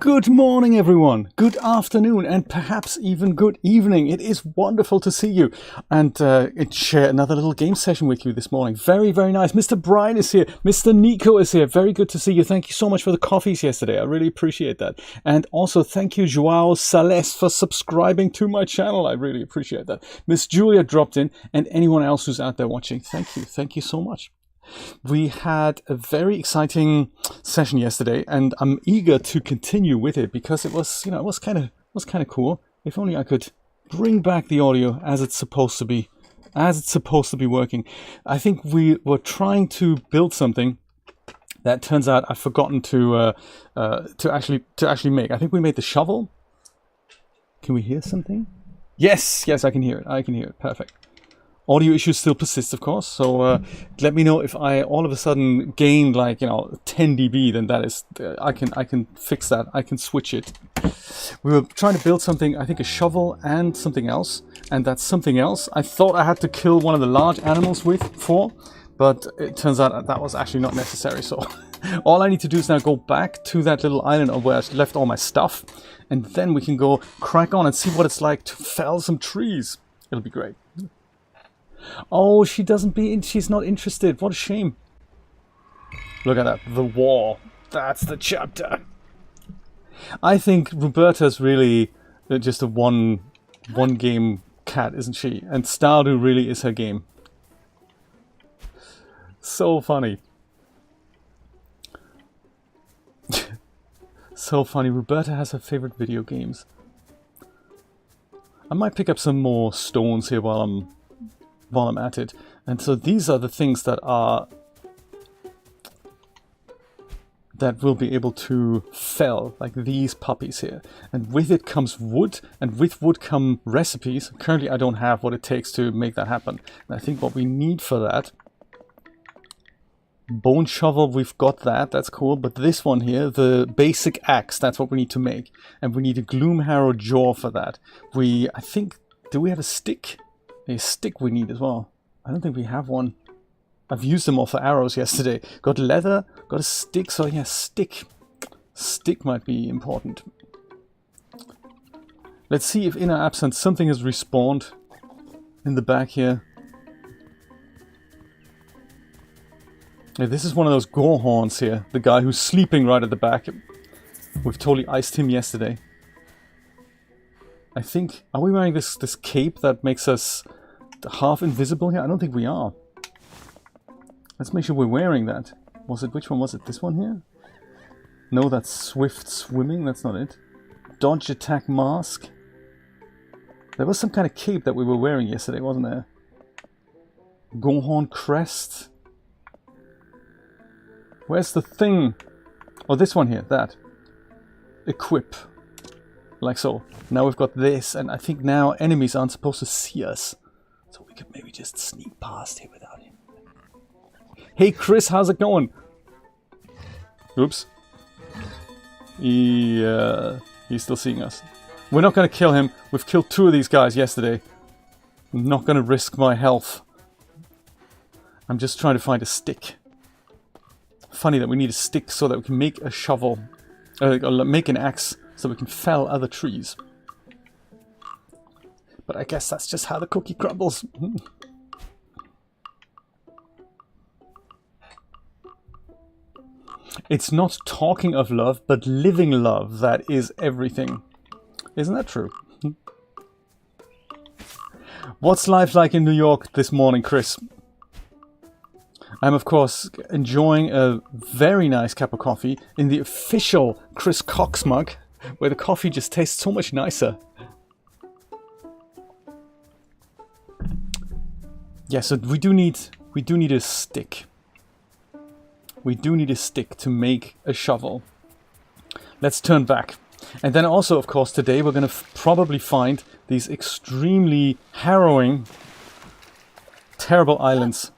Good morning, everyone. Good afternoon, and perhaps even good evening. It is wonderful to see you and share another little game session with you this morning. Very, very nice. Mr. Brian is here. Mr. Nico is here. Very good to see you. Thank you so much for the coffees yesterday. I really appreciate that. And also thank you, Joao Sales, for subscribing to my channel. I really appreciate that. Miss Julia dropped in, and anyone else who's out there watching. Thank you. Thank you so much. We had a very exciting session yesterday, and I'm eager to continue with it because it was, it was kind of cool. If only I could bring back the audio as it's supposed to be, working. I think we were trying to build something that turns out I've forgotten to actually make. I think we made the shovel. Can we hear something? Yes, I can hear it. Perfect. Audio issues still persist, of course, so let me know if I all of a sudden gained 10 dB, then that is, I can fix that, I can switch it. We were trying to build something, I think a shovel and something else, and that something else I thought I had to kill one of the large animals for, but it turns out that was actually not necessary, so all I need to do is now go back to that little island of where I left all my stuff, and then we can go crack on and see what it's like to fell some trees. It'll be great. Oh, she's not interested. What a shame. Look at that. The war. That's the chapter. I think Roberta's really just a one game cat, isn't she? And Stardew really is her game. So funny. So funny. Roberta has her favorite video games. I might pick up some more stones here while I'm at it. And so these are the things that will be able to fell, like these puppies here. And with it comes wood, and with wood come recipes. Currently I don't have what it takes to make that happen. And I think what we need for that, bone shovel, we've got that, that's cool. But this one here, the basic axe, that's what we need to make. And we need a gloom harrow jaw for that. I think, do we have a stick? A stick we need as well. I don't think we have one. I've used them all for arrows yesterday. Got leather, got a stick, so yeah, stick. Stick might be important. Let's see if in our absence something has respawned in the back here. Yeah, this is one of those gorehorns here. The guy who's sleeping right at the back. We've totally iced him yesterday. I think, are we wearing this cape that makes us half invisible here? I don't think we are. Let's make sure we're wearing that. Which one was it? This one here? No, that's swift swimming, that's not it. Dodge attack mask. There was some kind of cape that we were wearing yesterday, wasn't there? Gorehorn crest. Where's the thing? Oh, this one here, that. Equip. Like so. Now we've got this, and I think now enemies aren't supposed to see us. So we could maybe just sneak past here without him. Hey Chris, how's it going? Oops. He's still seeing us. We're not going to kill him. We've killed 2 of these guys yesterday. I'm not going to risk my health. I'm just trying to find a stick. Funny that we need a stick so that we can make a shovel. Make an axe. So we can fell other trees. But I guess that's just how the cookie crumbles. It's not talking of love, but living love that is everything. Isn't that true? What's life like in New York this morning, Chris? I'm, of course, enjoying a very nice cup of coffee in the official Chris Cox mug, where the coffee just tastes so much nicer. Yeah, so we do need a stick. We do need a stick to make a shovel. Let's turn back. And then also, of course, today we're going to probably find these extremely harrowing, terrible islands.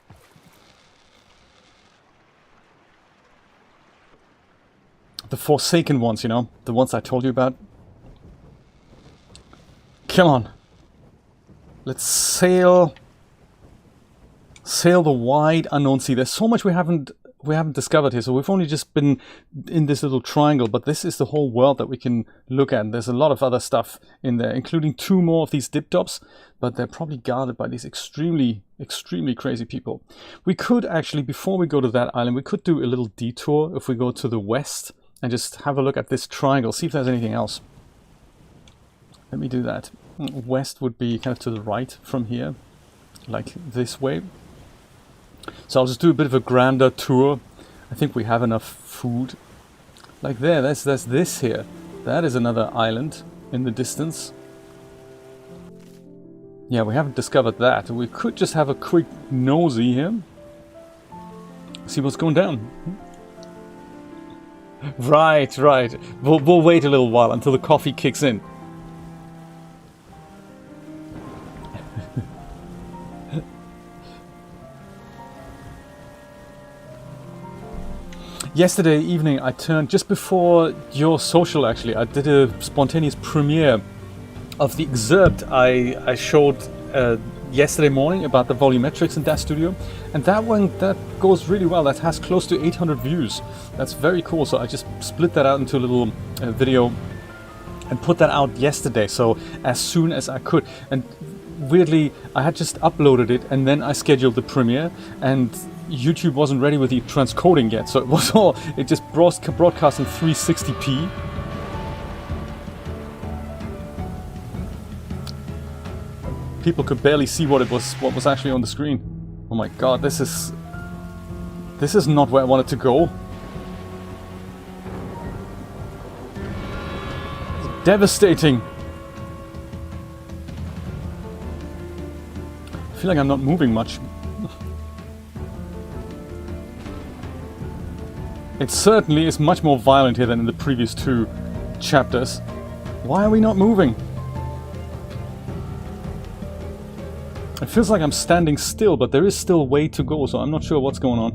The Forsaken ones, the ones I told you about. Come on. Let's sail the wide unknown sea. There's so much we haven't we haven't discovered here. So we've only just been in this little triangle, but this is the whole world that we can look at. And there's a lot of other stuff in there, including 2 more of these dip tops, but they're probably guarded by these extremely crazy people. We could actually, before we go to that island, we could do a little detour if we go to the west and just have a look at this triangle, see if there's anything else. Let me do that. West would be kind of to the right from here, like this way. So I'll just do a bit of a grander tour. I think we have enough food. Like there's this here. That is another island in the distance. Yeah, we haven't discovered that. We could just have a quick nosy here. See what's going down. Right. We'll wait a little while until the coffee kicks in. Yesterday evening I turned, just before your social actually, I did a spontaneous premiere of the excerpt I showed yesterday morning about the volumetrics in DAZ Studio, and that goes really well. That has close to 800 views. That's very cool. So I just split that out into a little video and put that out yesterday, so as soon as I could. And weirdly, I had just uploaded it and then I scheduled the premiere, and YouTube wasn't ready with the transcoding yet, so it just broadcast in 360p. People could barely see what was actually on the screen. Oh my god, this is not where I wanted to go. It's devastating. I feel like I'm not moving much. It certainly is much more violent here than in the previous 2 chapters. Why are we not moving? It feels like I'm standing still, but there is still a way to go, so I'm not sure what's going on.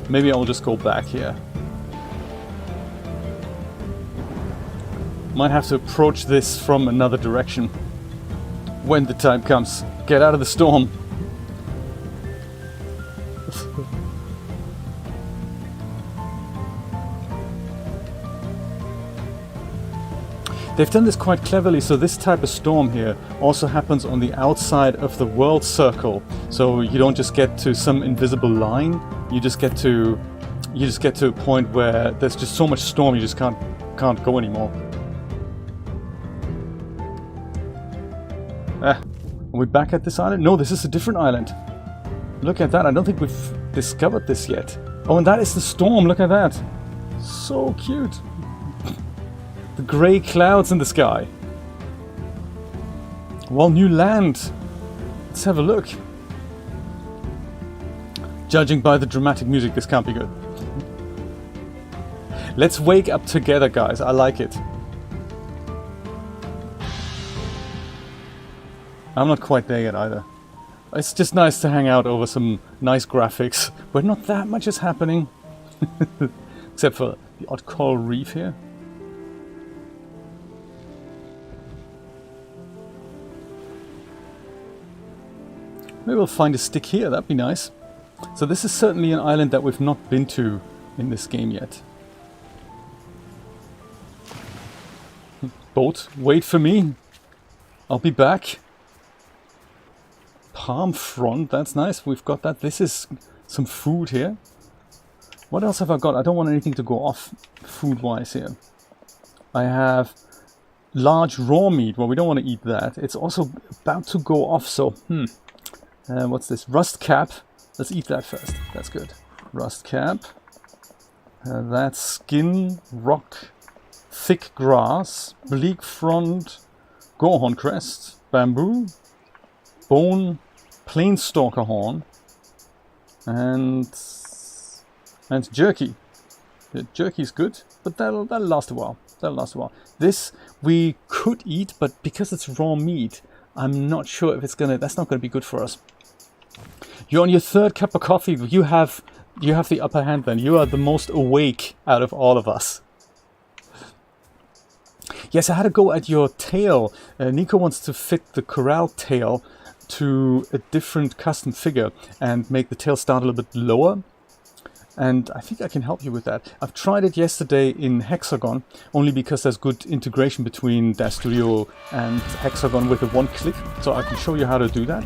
Maybe I'll just go back here. Might have to approach this from another direction when the time comes. Get out of the storm. They've done this quite cleverly, so this type of storm here also happens on the outside of the world circle. So you don't just get to some invisible line, you just get to a point where there's just so much storm you just can't go anymore. Are we back at this island? No, this is a different island. Look at that, I don't think we've discovered this yet. Oh, and that is the storm, look at that. So cute. The grey clouds in the sky. Well, new land. Let's have a look. Judging by the dramatic music, this can't be good. Let's wake up together, guys. I like it. I'm not quite there yet either. It's just nice to hang out over some nice graphics where not that much is happening. Except for the odd coral reef here. Maybe we'll find a stick here, that'd be nice. So this is certainly an island that we've not been to in this game yet. Boat, wait for me. I'll be back. Palm frond, that's nice, we've got that. This is some food here. What else have I got? I don't want anything to go off food-wise here. I have large raw meat, well we don't want to eat that. It's also about to go off, so what's this? Rust cap. Let's eat that first. That's good. Rust cap. That's skin, rock, thick grass, bleak frond, gorehorn crest, bamboo, bone, plain stalker horn, and jerky. The jerky's good, but that'll last a while. This we could eat, but because it's raw meat, I'm not sure if that's not gonna be good for us. You're on your 3rd cup of coffee. You have the upper hand then. You are the most awake out of all of us. Yes, I had to go at your tail. Nico wants to fit the corral tail to a different custom figure and make the tail start a little bit lower. And I think I can help you with that. I've tried it yesterday in Hexagon, only because there's good integration between Dash Studio and Hexagon with a one click. So I can show you how to do that.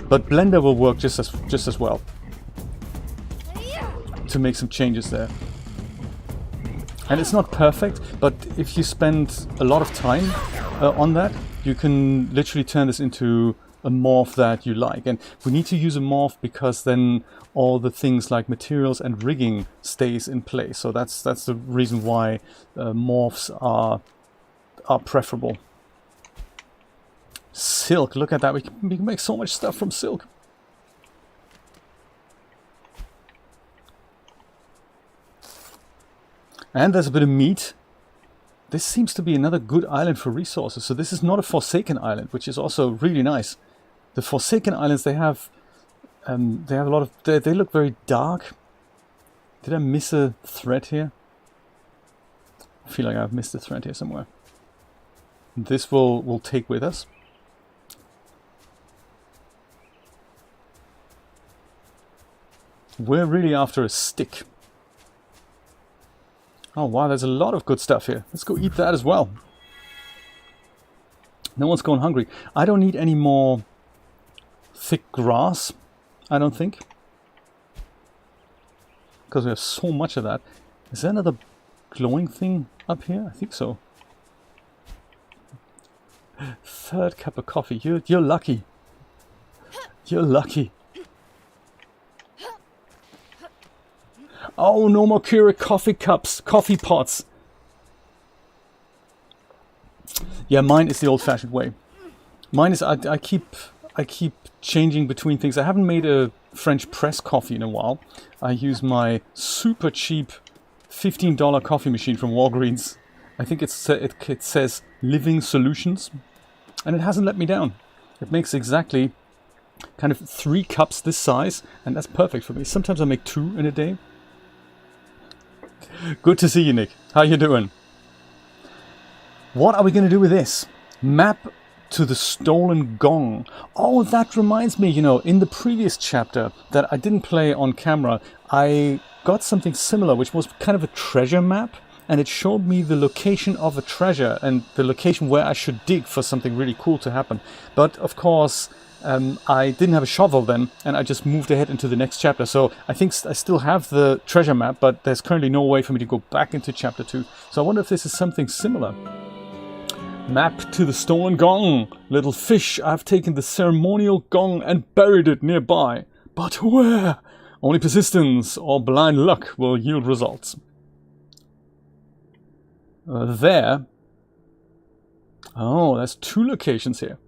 But Blender will work just as well to make some changes there. And it's not perfect, but if you spend a lot of time on that, you can literally turn this into a morph that you like. And we need to use a morph because then all the things like materials and rigging stays in place. So that's the reason why morphs are preferable. Silk, look at that. We can make so much stuff from silk. And there's a bit of meat. This seems to be another good island for resources. So this is not a Forsaken island, which is also really nice. The Forsaken islands, they have a lot of... They look very dark. Did I miss a thread here? I feel like I've missed a thread here somewhere. This we'll take with us. We're really after a stick. Oh wow, there's a lot of good stuff here. Let's go eat that as well. No one's going hungry. I don't need any more thick grass, I don't think. Because we have so much of that. Is there another glowing thing up here? I think so. Third cup of coffee. You're lucky. You're lucky. Oh, no more Keurig coffee cups, coffee pots. Yeah, mine is the old-fashioned way. Mine is I keep changing between things. I haven't made a French press coffee in a while. I use my super cheap $15 coffee machine from Walgreens. I think it says Living Solutions, and it hasn't let me down. It makes exactly kind of 3 cups this size, and that's perfect for me. Sometimes I make 2 in a day. Good to see you, Nick. How you doing? What are we going to do with this? Map to the stolen gong. Oh, that reminds me, you know, in the previous chapter that I didn't play on camera, I got something similar, which was kind of a treasure map, and it showed me the location of a treasure and the location where I should dig for something really cool to happen. But of course, I didn't have a shovel then, and I just moved ahead into the next chapter. So I think I still have the treasure map, but there's currently no way for me to go back into chapter 2. So I wonder if this is something similar. Map to the stolen gong. Little fish, I've taken the ceremonial gong and buried it nearby. But where? Only persistence or blind luck will yield results. There. Oh, there's 2 locations here.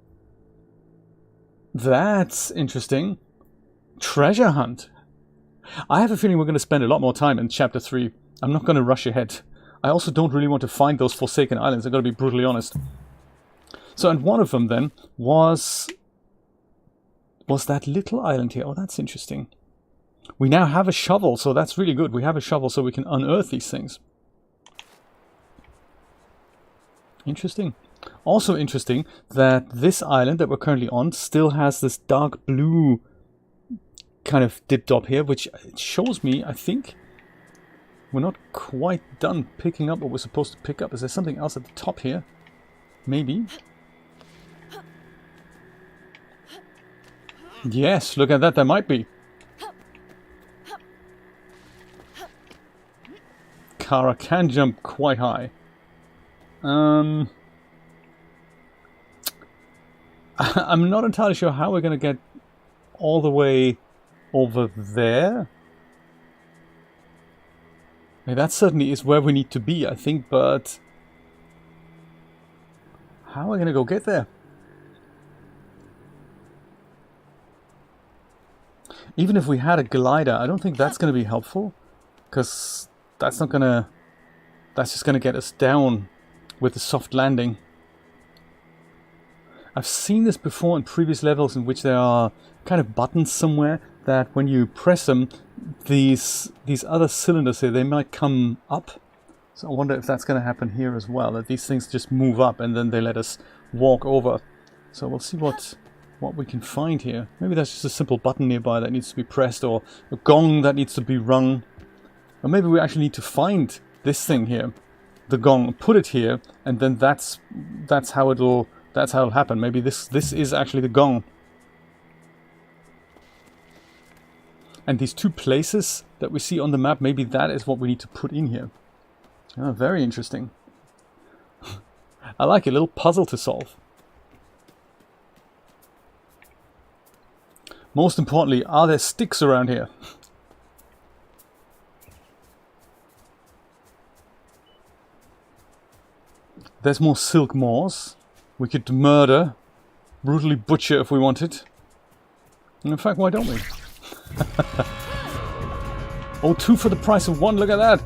That's interesting. Treasure hunt. I have a feeling we're going to spend a lot more time in chapter 3. I'm not going to rush ahead. I also don't really want to find those Forsaken Islands, I've got to be brutally honest. So, and one of them then was that little island here. Oh, that's interesting. We now have a shovel, so that's really good. We have a shovel so we can unearth these things. Interesting. Also interesting that this island that we're currently on still has this dark blue kind of dipped up here, which shows me, I think, we're not quite done picking up what we're supposed to pick up. Is there something else at the top here? Maybe. Yes, look at that, there might be. Kara can jump quite high. I'm not entirely sure how we're going to get all the way over there. I mean, that certainly is where we need to be, I think, but how are we going to go get there? Even if we had a glider, I don't think that's going to be helpful, because that's just going to get us down with the soft landing. I've seen this before in previous levels in which there are kind of buttons somewhere that when you press them, these other cylinders here, they might come up. So I wonder if that's going to happen here as well, that these things just move up and then they let us walk over. So we'll see what what we can find here. Maybe that's just a simple button nearby that needs to be pressed, or a gong that needs to be rung. Or maybe we actually need to find this thing here, the gong, put it here, and then that's how it'll happen. Maybe this is actually the gong. And these two places that we see on the map, maybe that is what we need to put in here. Oh, very interesting. I like it, a little puzzle to solve. Most importantly, are there sticks around here? There's more silk moors. We could murder, brutally butcher if we wanted. And in fact, why don't we? Oh, 2 for the price of 1, look at that!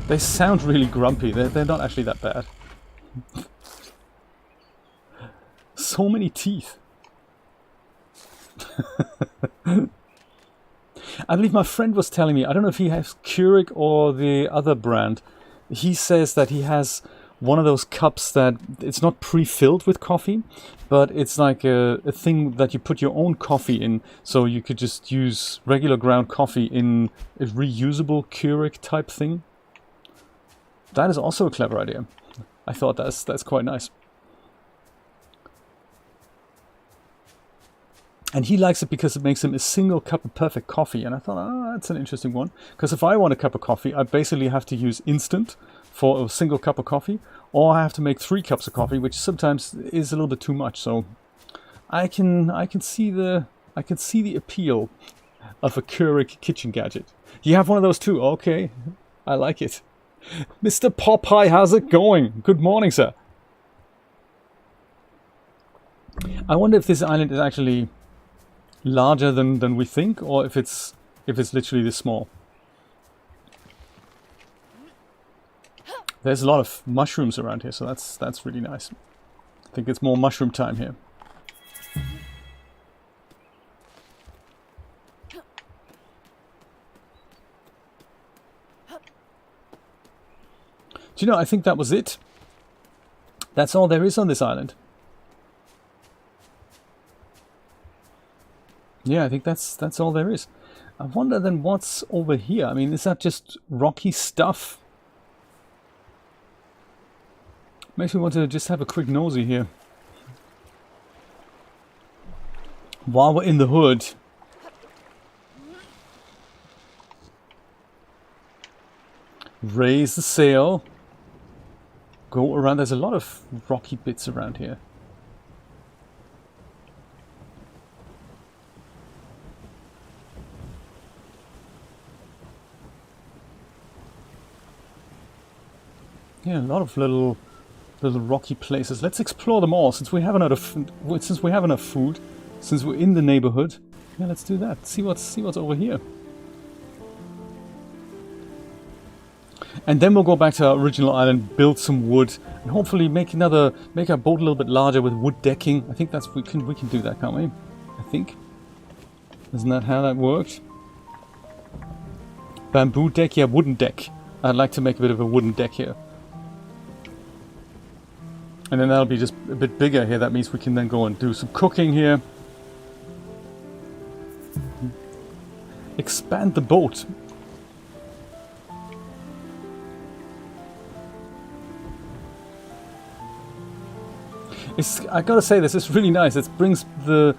They sound really grumpy, they're not actually that bad. So many teeth. I believe my friend was telling me, I don't know if he has Keurig or the other brand. He says that he has one of those cups that it's not pre-filled with coffee, but it's like a thing that you put your own coffee in, so you could just use regular ground coffee in a reusable Keurig type thing. That is also a clever idea. I thought that's quite nice. And he likes it because it makes him a single cup of perfect coffee. And I thought, oh, that's an interesting one. Because if I want a cup of coffee, I basically have to use instant for a single cup of coffee. Or I have to make 3 cups of coffee, which sometimes is a little bit too much. So I can see the appeal of a Keurig kitchen gadget. You have one of those too? Okay, I like it. Mr. Popeye, how's it going? Good morning, sir. I wonder if this island is actually larger than we think, or if it's literally this small. There's a lot of mushrooms around here, so that's really nice. I think it's more mushroom time here. Do you know, I think that was it. That's all there is on this island. Yeah, I think that's all there is. I wonder then what's over here. I mean, is that just rocky stuff? Makes me want to just have a quick nosy here. While we're in the hood. Raise the sail. Go around. There's a lot of rocky bits around here. Yeah, a lot of little rocky places. Let's explore them all since we have enough food, since we're in the neighborhood. Yeah, let's do that. See what's over here. And then we'll go back to our original island, build some wood, and hopefully make our boat a little bit larger with wood decking. I think we can do that, can't we? I think. Isn't that how that worked? Bamboo deck, yeah, wooden deck. I'd like to make a bit of a wooden deck here. And then that'll be just a bit bigger here. That means we can then go and do some cooking here. Expand the boat. I gotta say, this is really nice. It brings the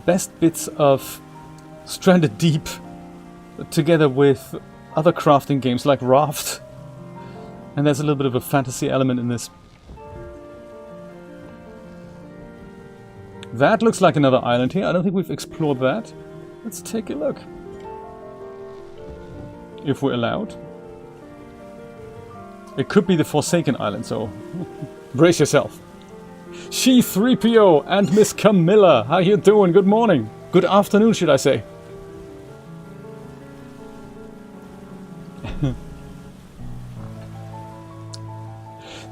best bits of Stranded Deep together with other crafting games like Raft. And there's a little bit of a fantasy element in this. That looks like another island here. I don't think we've explored that. Let's take a look. If we're allowed. It could be the Forsaken Island, so brace yourself. She3PO and Miss Camilla, how you doing? Good morning. Good afternoon, should I say.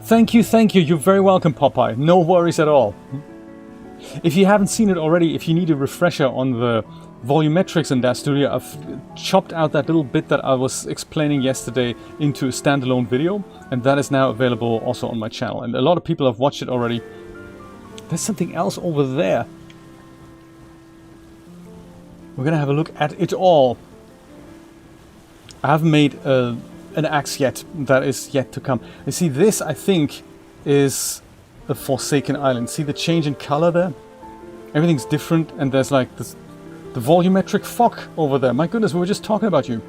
Thank you. You're very welcome, Popeye. No worries at all. If you haven't seen it already, if you need a refresher on the volumetrics in that studio. I've chopped out that little bit that I was explaining yesterday into a standalone video, and that is now available also on my channel. And a lot of people have watched it already. There's something else over there. We're gonna have a look at it all. I haven't made an axe yet. That is yet to come. You see, this I think is a Forsaken Island. See the change in color there? Everything's different, and there's like this, the volumetric fog over there. My goodness, we were just talking about you.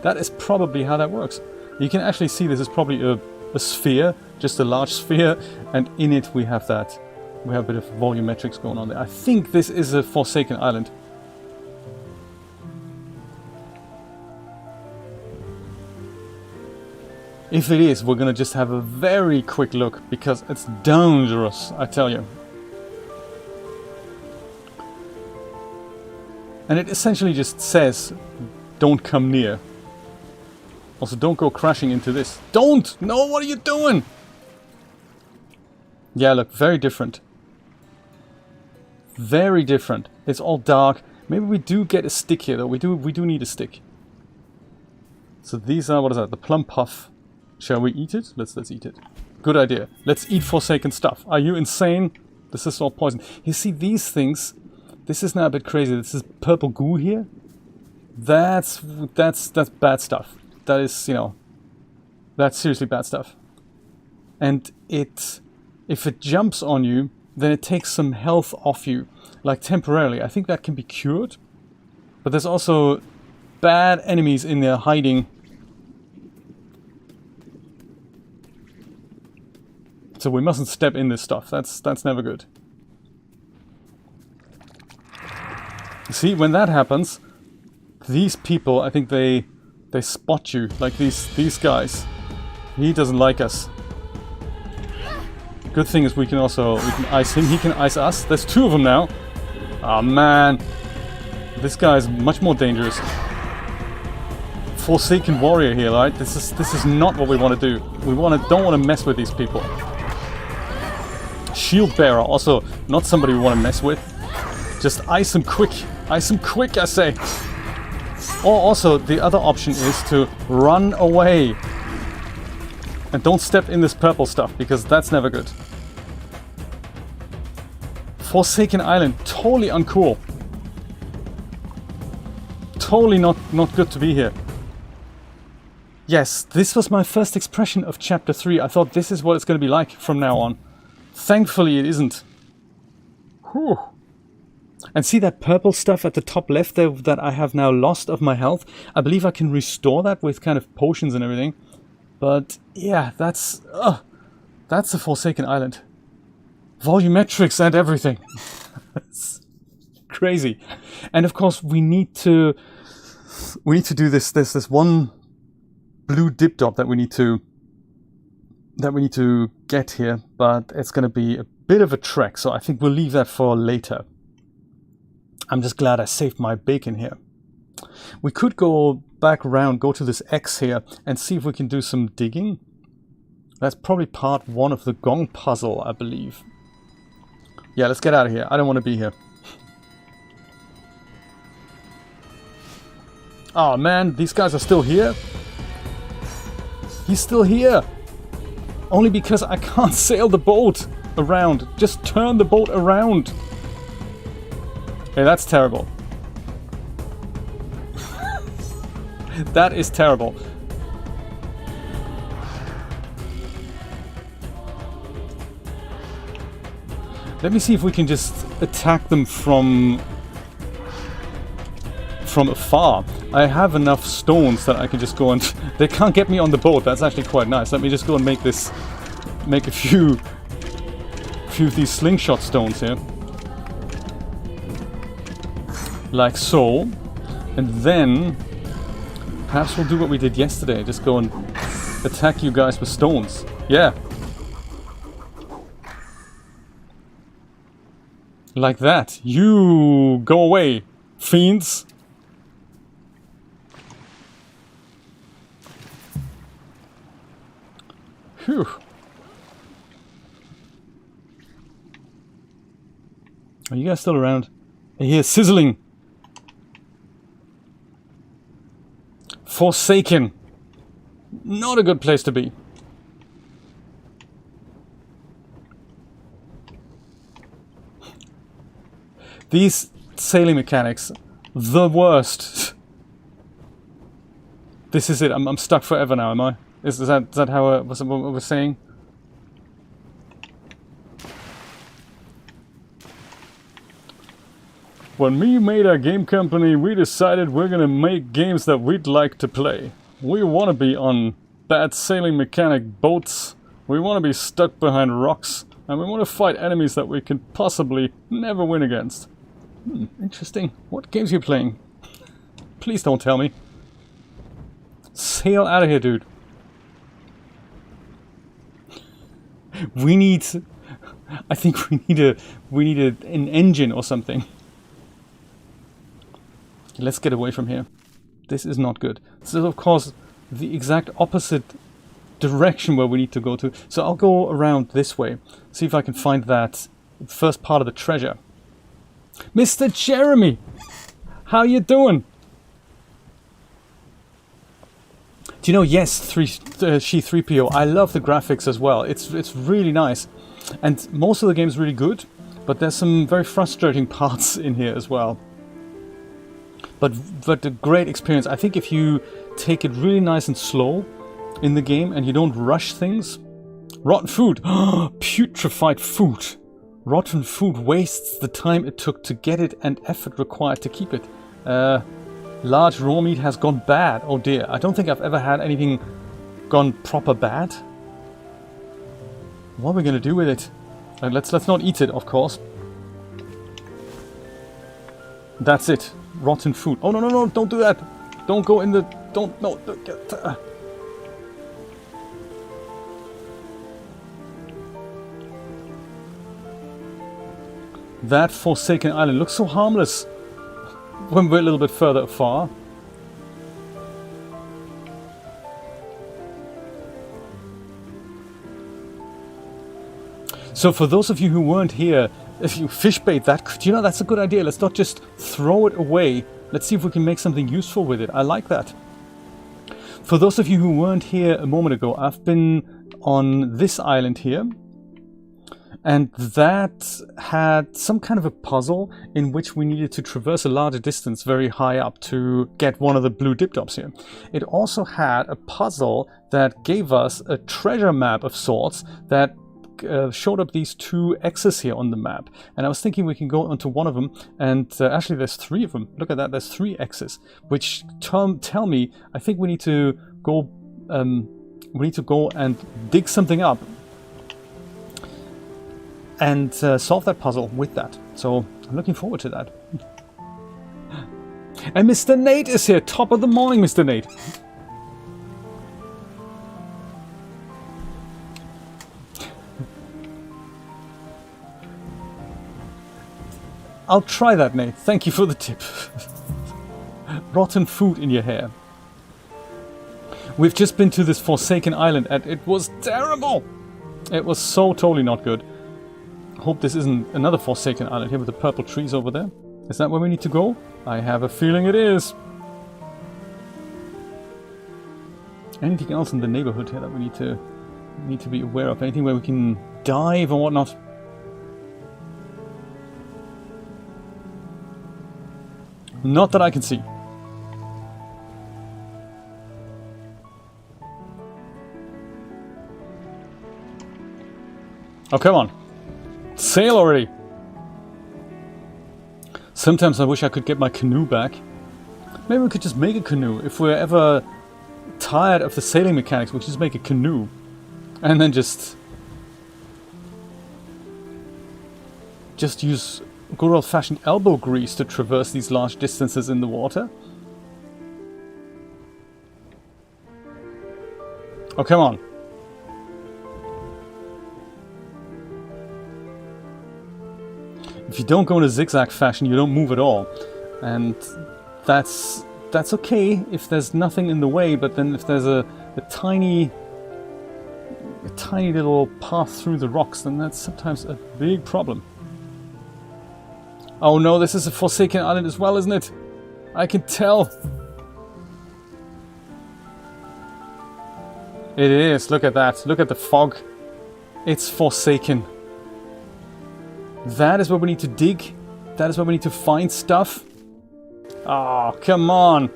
That is probably how that works. You can actually see this is probably a sphere, just a large sphere, and in it we have that. We have a bit of volumetrics going on there. I think this is a Forsaken Island. If it is, we're gonna just have a very quick look, because it's dangerous, I tell you. And it essentially just says, don't come near. Also, don't go crashing into this. Don't! No, what are you doing? Yeah, look, very different. Very different. It's all dark. Maybe we do get a stick here, though. We do need a stick. So these are, what is that? The plum puff. Shall we eat it? Let's eat it. Good idea. Let's eat Forsaken stuff. Are you insane? This is all poison. You see these things? This is now a bit crazy. This is purple goo here. That's bad stuff. That is, you know, that's seriously bad stuff. And if it jumps on you, then it takes some health off you, like temporarily. I think that can be cured. But there's also bad enemies in there hiding. So we mustn't step in this stuff. That's never good. See, when that happens, these people, I think they spot you, like these guys. He doesn't like us. Good thing is we can ice him. He can ice us. There's two of them now. Oh man, this guy is much more dangerous. Forsaken warrior here, right? This is not what we want to do. We don't want to mess with these people. Shield bearer, also not somebody we want to mess with. Just ice him quick. Ice him quick, I say. Or also, the other option is to run away. And don't step in this purple stuff, because that's never good. Forsaken Island, totally uncool. Totally not good to be here. Yes, this was my first expression of Chapter 3. I thought this is what it's going to be like from now on. Thankfully it isn't. Whew. And see that purple stuff at the top left there that I have now lost of my health? I believe I can restore that with kind of potions and everything. But yeah, that's a Forsaken Island. Volumetrics and everything. It's crazy. And of course we need to do this one blue dip dot that we need to get here, but it's going to be a bit of a trek, so I think we'll leave that for later. I'm just glad I saved my bacon here. We could go back around, go to this X here, and see if we can do some digging. That's probably part 1 of the gong puzzle, I believe. Yeah, let's get out of here. I don't want to be here. Oh man, these guys are still here? He's still here! Only because I can't sail the boat around. Just turn the boat around. Hey, that's terrible. That is terrible. Let me see if we can just attack them from afar. I have enough stones that I can just go and... They can't get me on the boat. That's actually quite nice. Let me just go and make a few of these slingshot stones here. Like so. And then perhaps we'll do what we did yesterday. Just go and attack you guys with stones. Yeah. Like that. You go away, fiends. Phew. Are you guys still around? I hear sizzling. Forsaken. Not a good place to be. These sailing mechanics, the worst. This is it. I'm stuck forever now, am I? Is that how was what we're saying? When we made our game company, we decided we're gonna make games that we'd like to play. We want to be on bad sailing mechanic boats. We want to be stuck behind rocks, and we want to fight enemies that we can possibly never win against. Interesting. What games are you playing? Please don't tell me. Sail out of here, dude. We need... I think we need an engine or something. Let's get away from here. This is not good. This is, of course, the exact opposite direction where we need to go to. So I'll go around this way. See if I can find that first part of the treasure. Mr. Jeremy! How you doing? Do you know, yes, She-3PO, I love the graphics as well. It's really nice. And most of the game is really good, but there's some very frustrating parts in here as well. But a great experience. I think if you take it really nice and slow in the game and you don't rush things. Rotten food! Putrefied food! Rotten food wastes the time it took to get it and effort required to keep it. Large raw meat has gone bad. Oh dear, I don't think I've ever had anything gone proper bad. What are we gonna do with it? Let's not eat it, of course. That's it. Rotten food. Oh no, don't do that. Don't go in the... Don't... No. That Forsaken Island looks so harmless when we're a little bit further afar. So for those of you who weren't here, if you fish bait that, you know, that's a good idea. Let's not just throw it away. Let's see if we can make something useful with it. I like that. For those of you who weren't here a moment ago, I've been on this island here. And that had some kind of a puzzle in which we needed to traverse a larger distance very high up to get one of the blue dip-tops here. It also had a puzzle that gave us a treasure map of sorts that showed up these two X's here on the map. And I was thinking we can go onto one of them, and actually there's three of them. Look at that, there's three X's, which tell me I think we need to go and dig something up and solve that puzzle with that. So I'm looking forward to that. And Mr. Nate is here. Top of the morning, Mr. Nate. I'll try that, Nate. Thank you for the tip. Rotten food in your hair. We've just been to this Forsaken Island and it was terrible. It was so totally not good. Hope this isn't another Forsaken Island here with the purple trees over there. Is that where we need to go? I have a feeling it is. Anything else in the neighborhood here that we need to be aware of? Anything where we can dive or whatnot? Not that I can see. Oh, come on. Sail already! Sometimes I wish I could get my canoe back. Maybe we could just make a canoe. If we're ever tired of the sailing mechanics, we'll just make a canoe. And then just use good old-fashioned elbow grease to traverse these large distances in the water. Oh, come on. If you don't go in a zigzag fashion, you don't move at all. And that's okay if there's nothing in the way, but then if there's a tiny little path through the rocks, then that's sometimes a big problem. Oh no, this is a Forsaken Island as well, isn't it? I can tell. It is. Look at that. Look at the fog. It's forsaken. That is where we need to dig. That is where we need to find stuff. Oh, come on.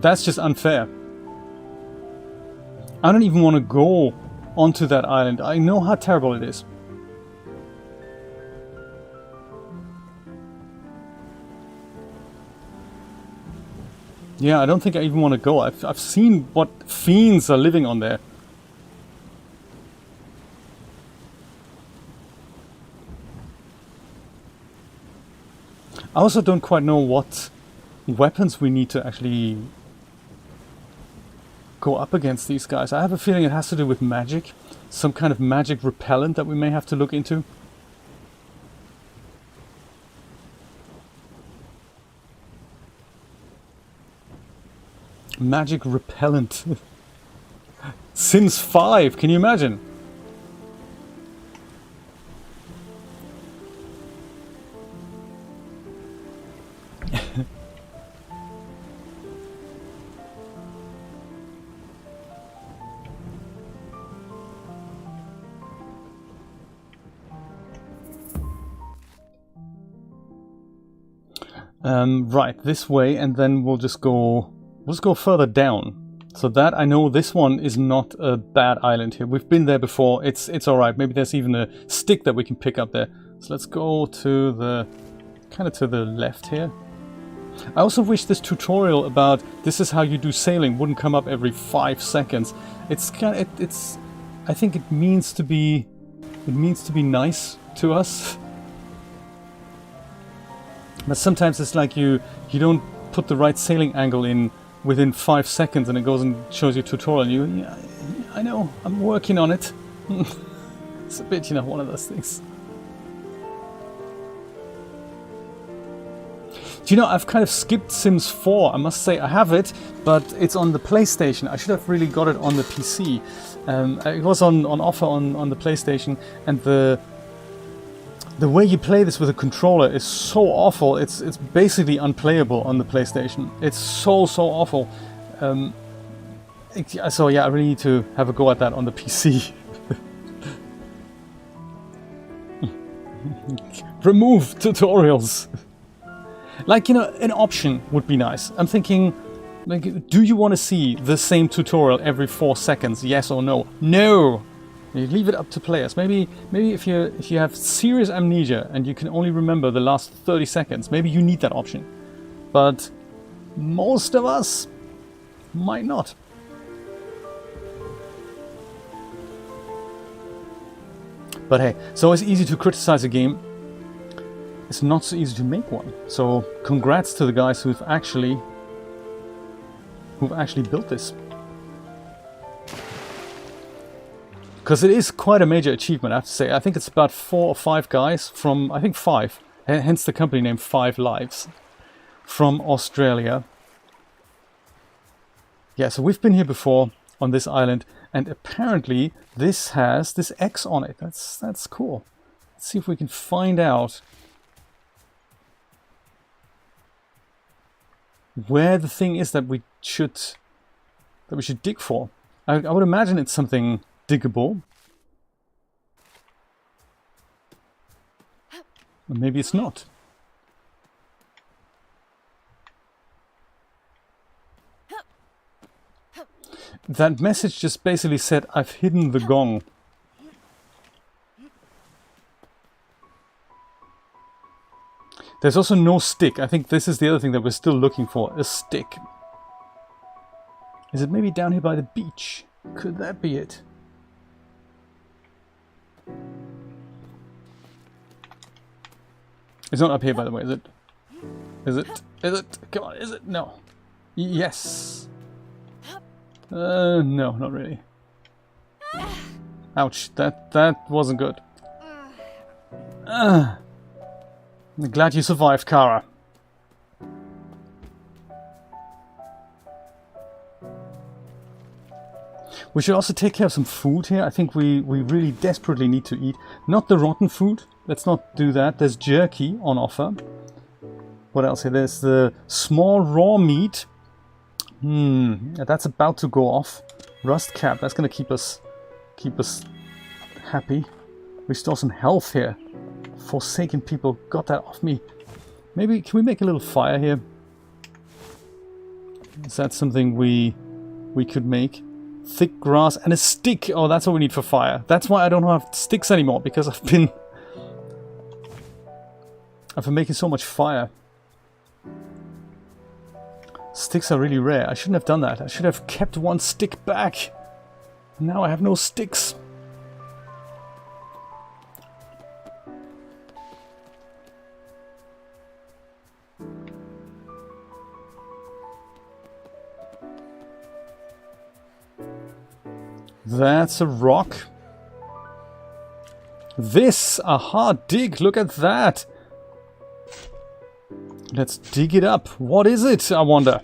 That's just unfair. I don't even want to go onto that island. I know how terrible it is. Yeah, I don't think I even want to go. I've seen what fiends are living on there. I also don't quite know what weapons we need to actually go up against these guys. I have a feeling it has to do with magic. Some kind of magic repellent that we may have to look into. Magic repellent. Sims 5, can you imagine? Right, this way, and then we'll just go further down. So that, I know this one is not a bad island here. We've been there before. It's alright. Maybe there's even a stick that we can pick up there. So let's go to the kind of to the left here. I also wish this tutorial about this is how you do sailing wouldn't come up every 5 seconds. It's kind of it's I think it means to be nice to us. But sometimes it's like you don't put the right sailing angle in within 5 seconds and it goes and shows you a tutorial and yeah, I know, I'm working on it. It's a bit, one of those things. Do you know, I've kind of skipped Sims 4, I must say. I have it, but it's on the PlayStation. I should have really got it on the PC. It was on offer on the PlayStation, and the way you play this with a controller is so awful. It's basically unplayable on the PlayStation. It's so awful. So yeah, I really need to have a go at that on the PC. Remove tutorials. Like, an option would be nice. I'm thinking, like, do you want to see the same tutorial every 4 seconds? Yes or no? No! You leave it up to players. Maybe if you have serious amnesia and you can only remember the last 30 seconds, maybe you need that option. But most of us might not. But hey, it's always easy to criticize a game. It's not so easy to make one. So congrats to the guys who've actually built this. Because it is quite a major achievement, I have to say. I think it's about 4 or 5 guys from, I think 5, hence the company name 5 Lives, from Australia. Yeah, so we've been here before on this island, and apparently this has this X on it. That's cool. Let's see if we can find out where the thing is that we should dig for. I would imagine it's something diggable. Or maybe it's not. That message just basically said, I've hidden the gong. There's also no stick. I think this is the other thing that we're still looking for, a stick. Is it maybe down here by the beach? Could that be it? It's not up here, by the way, is it? Is it? Is it? Come on, is it? No. Yes. No, not really. Ouch, that wasn't good. I'm glad you survived, Kara. We should also take care of some food here. I think we really desperately need to eat. Not the rotten food. Let's not do that. There's jerky on offer. What else here? There's the small raw meat. That's about to go off. Rust cap. That's gonna keep us happy. Restore some health here. Forsaken people got that off me. Maybe can we make a little fire here? Is that something we could make? Thick grass and a stick. Oh, that's what we need for fire. That's why I don't have sticks anymore, because I've been making so much fire. Sticks are really rare. I shouldn't have done that. I should have kept one stick back. Now I have no sticks. That's a rock. This, a hard dig. Look at that. Let's dig it up. What is it, I wonder?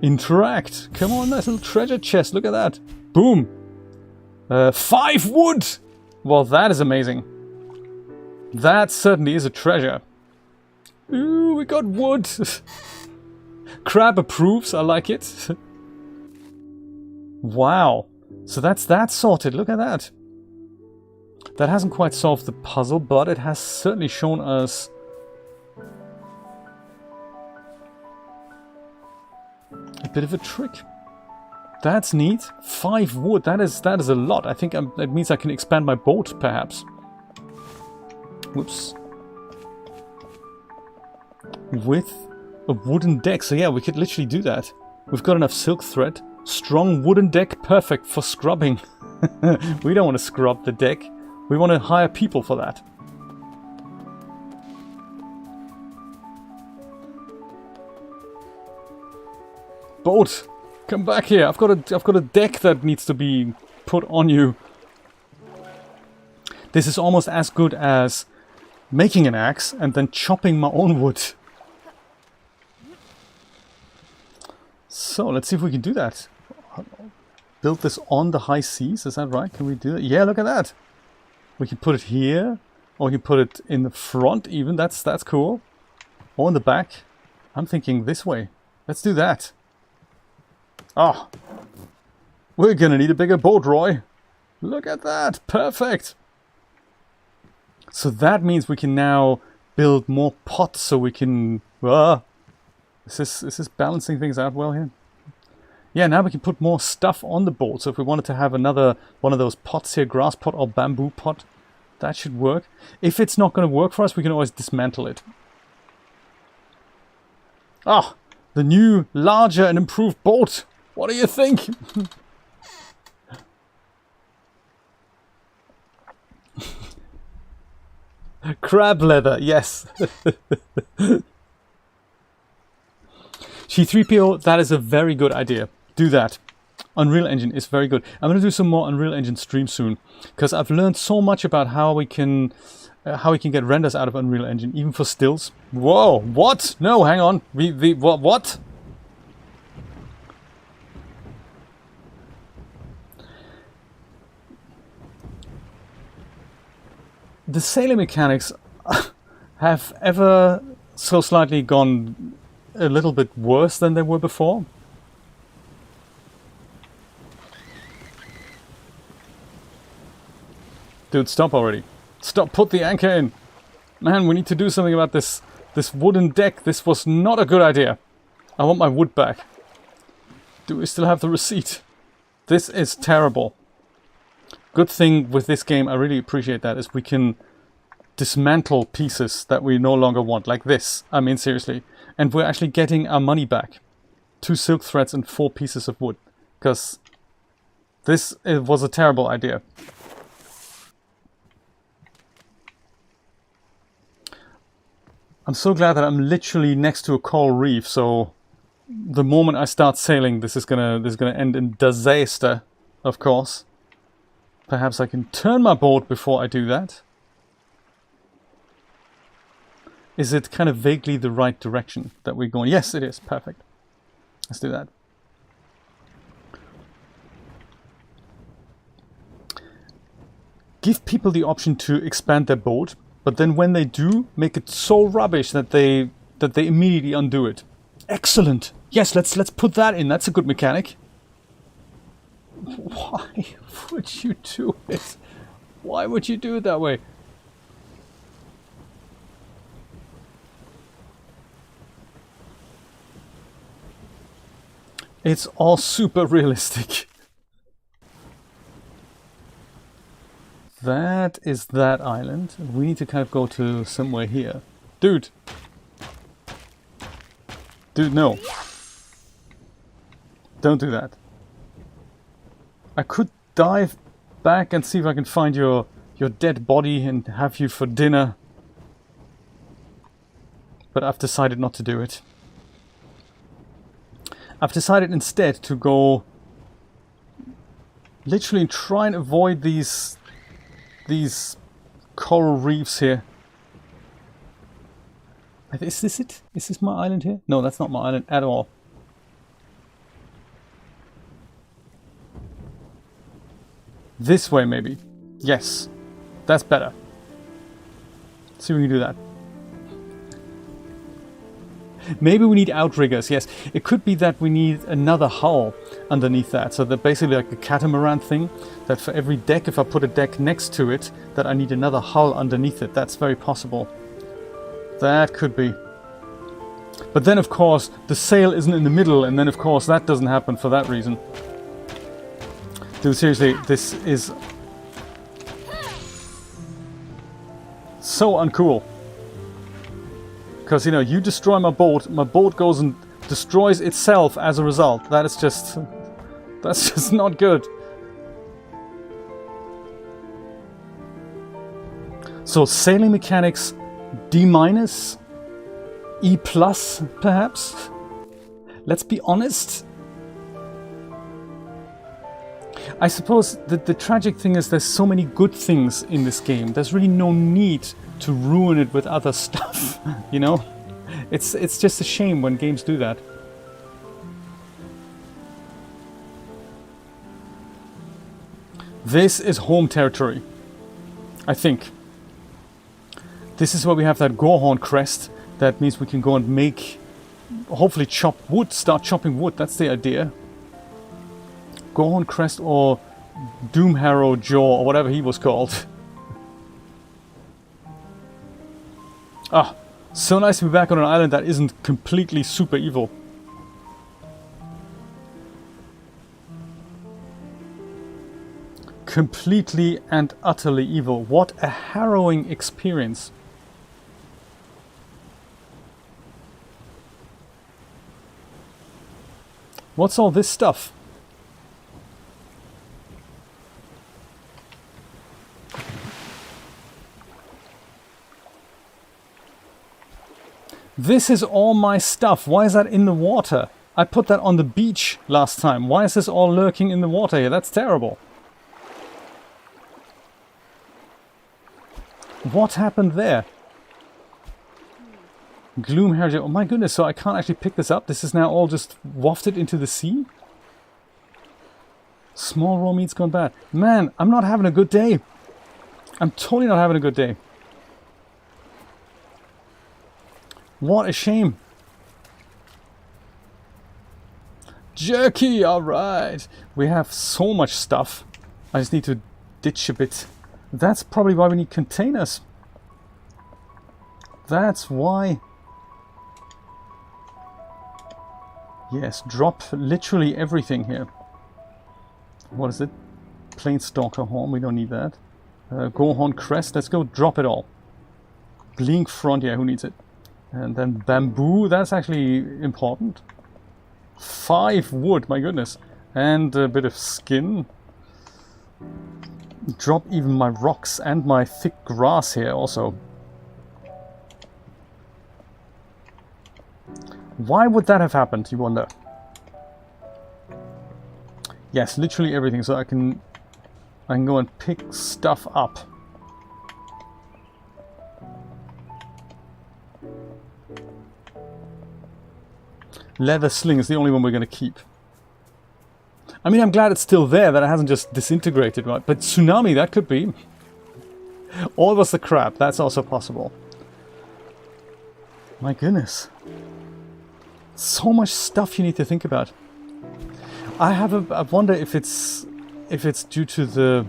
Interact. Come on, nice little treasure chest. Look at that. Boom. 5 wood. Well, that is amazing. That certainly is a treasure. Ooh, we got wood. Crab approves. I like it. Wow. So that's that sorted. Look at that. That hasn't quite solved the puzzle, but it has certainly shown us a bit of a trick. That's neat. 5 wood. That is a lot. I think that means I can expand my boat, perhaps. Whoops. With a wooden deck. So yeah, we could literally do that. We've got enough silk thread. Strong wooden deck, perfect for scrubbing. We don't want to scrub the deck. We want to hire people for that. Boat, come back here. I've got a deck that needs to be put on you. This is almost as good as making an axe and then chopping my own wood. So let's see if we can do that. Build this on the high seas, is that right? Can we do that? Yeah, look at that. We can put it here, or we can put it in the front even. That's cool. Or in the back. I'm thinking this way. Let's do that. Ah, we're gonna need a bigger boat, Roy. Look at that. Perfect. So that means we can now build more pots so we can... Is this balancing things out well here? Yeah, now we can put more stuff on the board. So if we wanted to have another one of those pots here, grass pot or bamboo pot, that should work. If it's not going to work for us, we can always dismantle it. Ah, the new, larger and improved boat. What do you think? Crab leather, yes. C3PO, that is a very good idea. Do that. Unreal Engine is very good. I'm going to do some more Unreal Engine streams soon, because I've learned so much about how we can get renders out of Unreal Engine, even for stills. Whoa! What? No, hang on. What? The sailing mechanics have ever so slightly gone a little bit worse than they were before. Dude, stop already. Stop, put the anchor in. Man, we need to do something about this wooden deck. This was not a good idea. I want my wood back. Do we still have the receipt? This is terrible. Good thing with this game, I really appreciate that, is we can dismantle pieces that we no longer want, like this. I mean, seriously. And we're actually getting our money back. 2 silk threads and 4 pieces of wood. Because this was a terrible idea. I'm so glad that I'm literally next to a coral reef, so the moment I start sailing, this is gonna end in disaster, of course. Perhaps I can turn my boat before I do that. Is it kind of vaguely the right direction that we're going? Yes, it is. Perfect. Let's do that. Give people the option to expand their boat, but then when they do, make it so rubbish that they that they immediately undo it. Excellent. Yes, let's put that in. That's a good mechanic. Why would you do it? Why would you do it that way? It's all super realistic. That is that island. We need to kind of go to somewhere here. Dude! Dude, no. Don't do that. I could dive back and see if I can find your dead body and have you for dinner. But I've decided not to do it. I've decided instead to go literally try and avoid these coral reefs here. Is this it? Is this my island here? No, that's not my island at all. This way maybe. Yes. That's better. See if we can do that. Maybe we need outriggers, yes. It could be that we need another hull underneath that. So that basically like a catamaran thing, that for every deck, if I put a deck next to it, that I need another hull underneath it. That's very possible. That could be. But then of course, the sail isn't in the middle, and then of course that doesn't happen for that reason. Dude, seriously, this is so uncool. Because, you know, you destroy my boat goes and destroys itself as a result. That's just not good. So, sailing mechanics, D-, E+, perhaps? Let's be honest. I suppose that the tragic thing is there's so many good things in this game. There's really no need to ruin it with other stuff, you know? It's just a shame when games do that. This is home territory, I think. This is where we have that Gorehorn crest. That means we can go and make, hopefully chop wood, start chopping wood, that's the idea. Gorehorn crest or Doomharrow Jaw or whatever he was called. Ah, so nice to be back on an island that isn't completely super evil. Completely and utterly evil. What a harrowing experience. What's all this stuff? This is all my stuff. Why is that in the water? I put that on the beach last time. Why is this all lurking in the water here? That's terrible. What happened there? Gloom Heritage. Oh my goodness, so I can't actually pick this up. This is now all just wafted into the sea? Small raw meat's gone bad. Man, I'm not having a good day. I'm totally not having a good day. What a shame. Jerky, alright. We have so much stuff. I just need to ditch a bit. That's probably why we need containers. That's why. Yes, drop literally everything here. What is it? Planestalker Horn, we don't need that. Gorehorn Crest, let's go drop it all. Blink Frontier, who needs it? And then bamboo, that's actually important. 5 wood, my goodness. And a bit of skin. Drop even my rocks and my thick grass here also. Why would that have happened, you wonder? Yes, literally everything, so I can go and pick stuff up. Leather sling is the only one we're going to keep. I mean, I'm glad it's still there, that it hasn't just disintegrated, right? But tsunami, that could be. Or it was the crab, that's also possible. My goodness. So much stuff you need to think about. I wonder if it's due to the...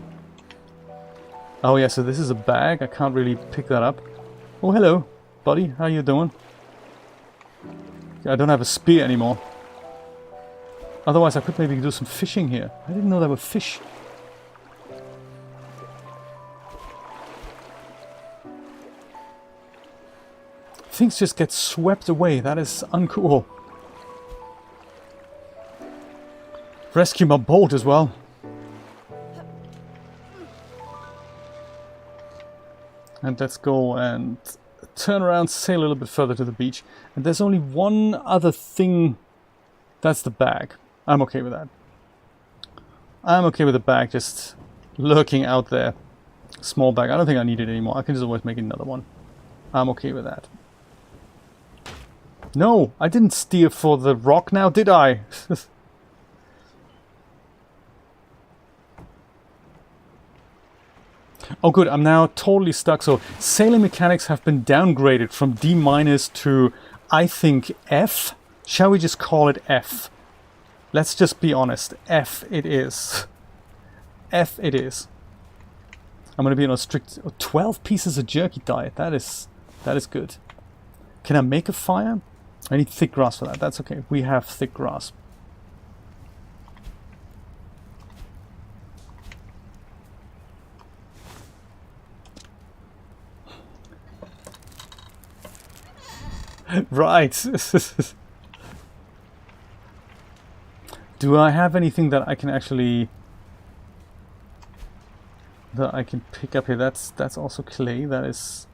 Oh yeah, so this is a bag. I can't really pick that up. Oh, hello, buddy. How you doing? I don't have a spear anymore. Otherwise I could maybe do some fishing here. I didn't know there were fish. Things just get swept away. That is uncool. Rescue my boat as well. And let's go and turn around, sail a little bit further to the beach. And there's only one other thing. That's the bag. I'm okay with that. I'm okay with the bag just lurking out there. Small bag. I don't think I need it anymore. I can just always make another one. I'm okay with that. No, I didn't steer for the rock now, did I? Oh good, I'm now totally stuck. So sailing mechanics have been downgraded from D- to, I think, F. Shall we just call it F? Let's just be honest. F it is. F it is. I'm going to be on a strict 12 pieces of jerky diet. That is good. Can I make a fire? I need thick grass for that. That's okay. We have thick grass. Right. Do I have anything that I can actually... that I can pick up here? That's also clay. That is...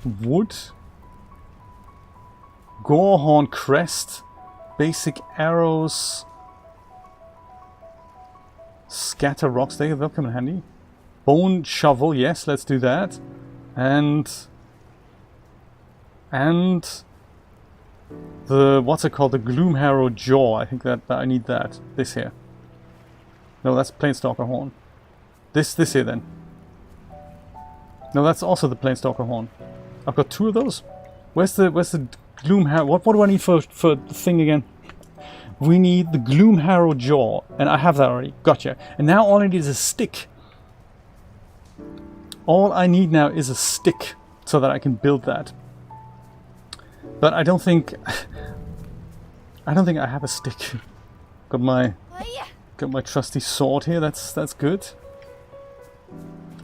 wood. Gorehorn crest. Basic arrows. Scatter rocks. They'll come in handy. Bone shovel. Yes, let's do that. And the, what's it called? The Gloomharrow jaw. I think that I need that. This here. No, that's Planestalker horn. This here then. No, that's also the Planestalker horn. I've got two of those. Where's the Gloomharrow? What do I need for the thing again? We need the Gloomharrow jaw, and I have that already. Gotcha. And now all I need is a stick. All I need now is a stick so that I can build that. But I don't think I have a stick. Got my trusty sword here. That's good.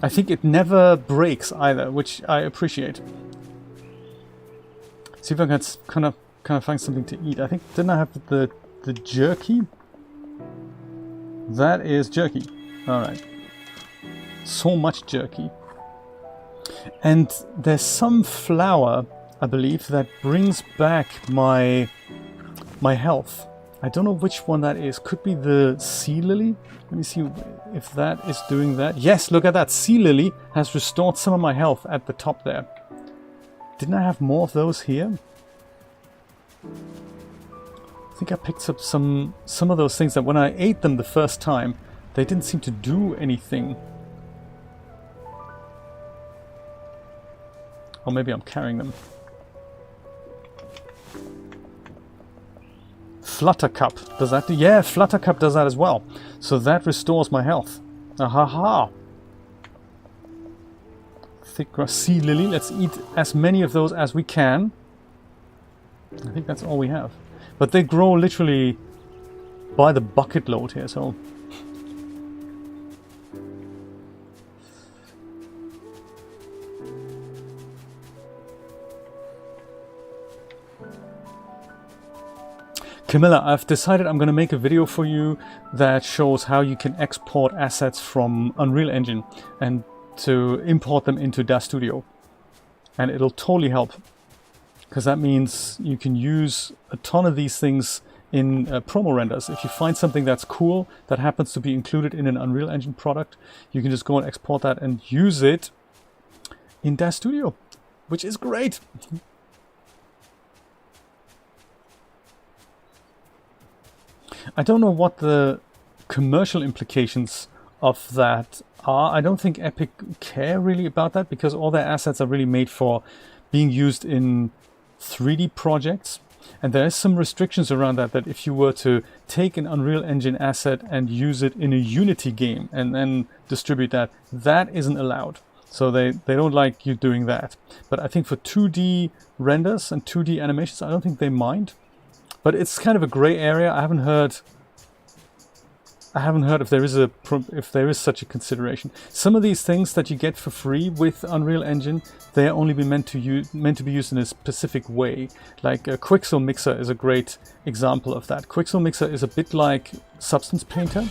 I think it never breaks either, which I appreciate. See if I can kind of find something to eat. I think, didn't I have the jerky? That is jerky. All right. So much jerky. And there's some flour, I believe, that brings back my health. I don't know which one that is. Could be the sea lily. Let me see if that is doing that. Yes, look at that. Sea lily has restored some of my health at the top there. Didn't I have more of those here? I think I picked up some of those things that when I ate them the first time, they didn't seem to do anything. Or maybe I'm carrying them. Fluttercup, does that do? Yeah, Fluttercup does that as well. So that restores my health. Ahaha. Thick grass sea lily. Let's eat as many of those as we can. I think that's all we have. But they grow literally by the bucket load here, so... Camilla, I've decided I'm going to make a video for you that shows how you can export assets from Unreal Engine and to import them into DAZ Studio. And it'll totally help, because that means you can use a ton of these things in promo renders. If you find something that's cool that happens to be included in an Unreal Engine product, you can just go and export that and use it in DAZ Studio, which is great. I don't know what the commercial implications of that are. I don't think Epic care really about that, because all their assets are really made for being used in 3D projects. And there is some restrictions around that if you were to take an Unreal Engine asset and use it in a Unity game and then distribute that, that isn't allowed. So they don't like you doing that. But I think for 2D renders and 2D animations, I don't think they mind. But it's kind of a gray area. I haven't heard if there is such a consideration. Some of these things that you get for free with Unreal Engine, they are only meant to be used in a specific way. Like a Quixel Mixer is a great example of that. Quixel Mixer is a bit like Substance Painter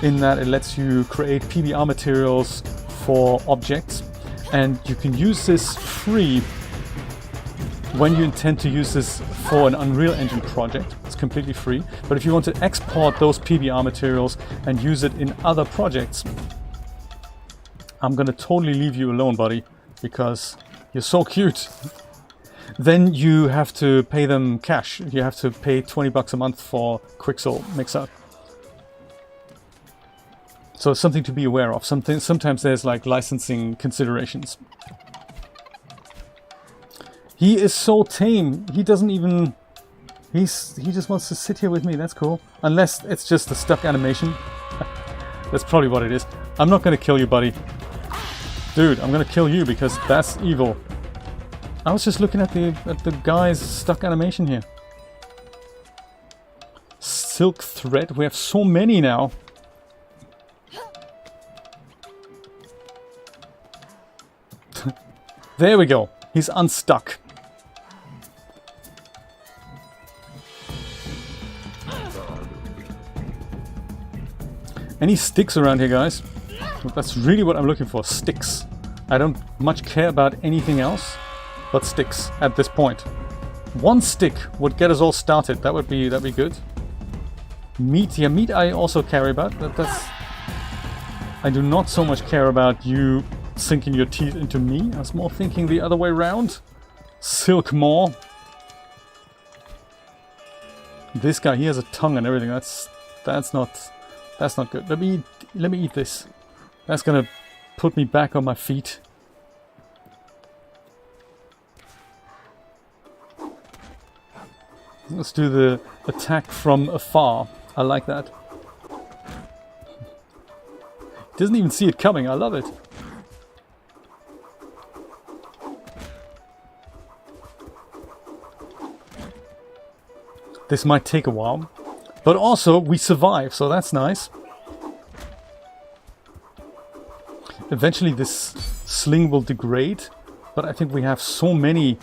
in that it lets you create PBR materials for objects, and you can use this free when you intend to use this for an Unreal Engine project. It's completely free. But if you want to export those PBR materials and use it in other projects, I'm gonna totally leave you alone, buddy, because you're so cute. Then you have to pay them cash. You have to pay 20 bucks a month for Quixel Mixer. So it's something to be aware of. Sometimes there's like licensing considerations. He is so tame. He doesn't even... He just wants to sit here with me. That's cool. Unless it's just a stuck animation. That's probably what it is. I'm not going to kill you, buddy. Dude, I'm going to kill you because that's evil. I was just looking at the guy's stuck animation here. Silk thread. We have so many now. There we go. He's unstuck. Any sticks around here, guys? That's really what I'm looking for. Sticks. I don't much care about anything else but sticks at this point. One stick would get us all started. That'd be good. Meat. Yeah, meat I also care about. I do not so much care about you sinking your teeth into me. I was more thinking the other way around. Silk more. This guy, he has a tongue and everything. That's not good. Let me eat this. That's gonna put me back on my feet. Let's do the attack from afar. I like that. Doesn't even see it coming. I love it. This might take a while, but also we survive, so that's nice. Eventually this sling will degrade, but I think we have so many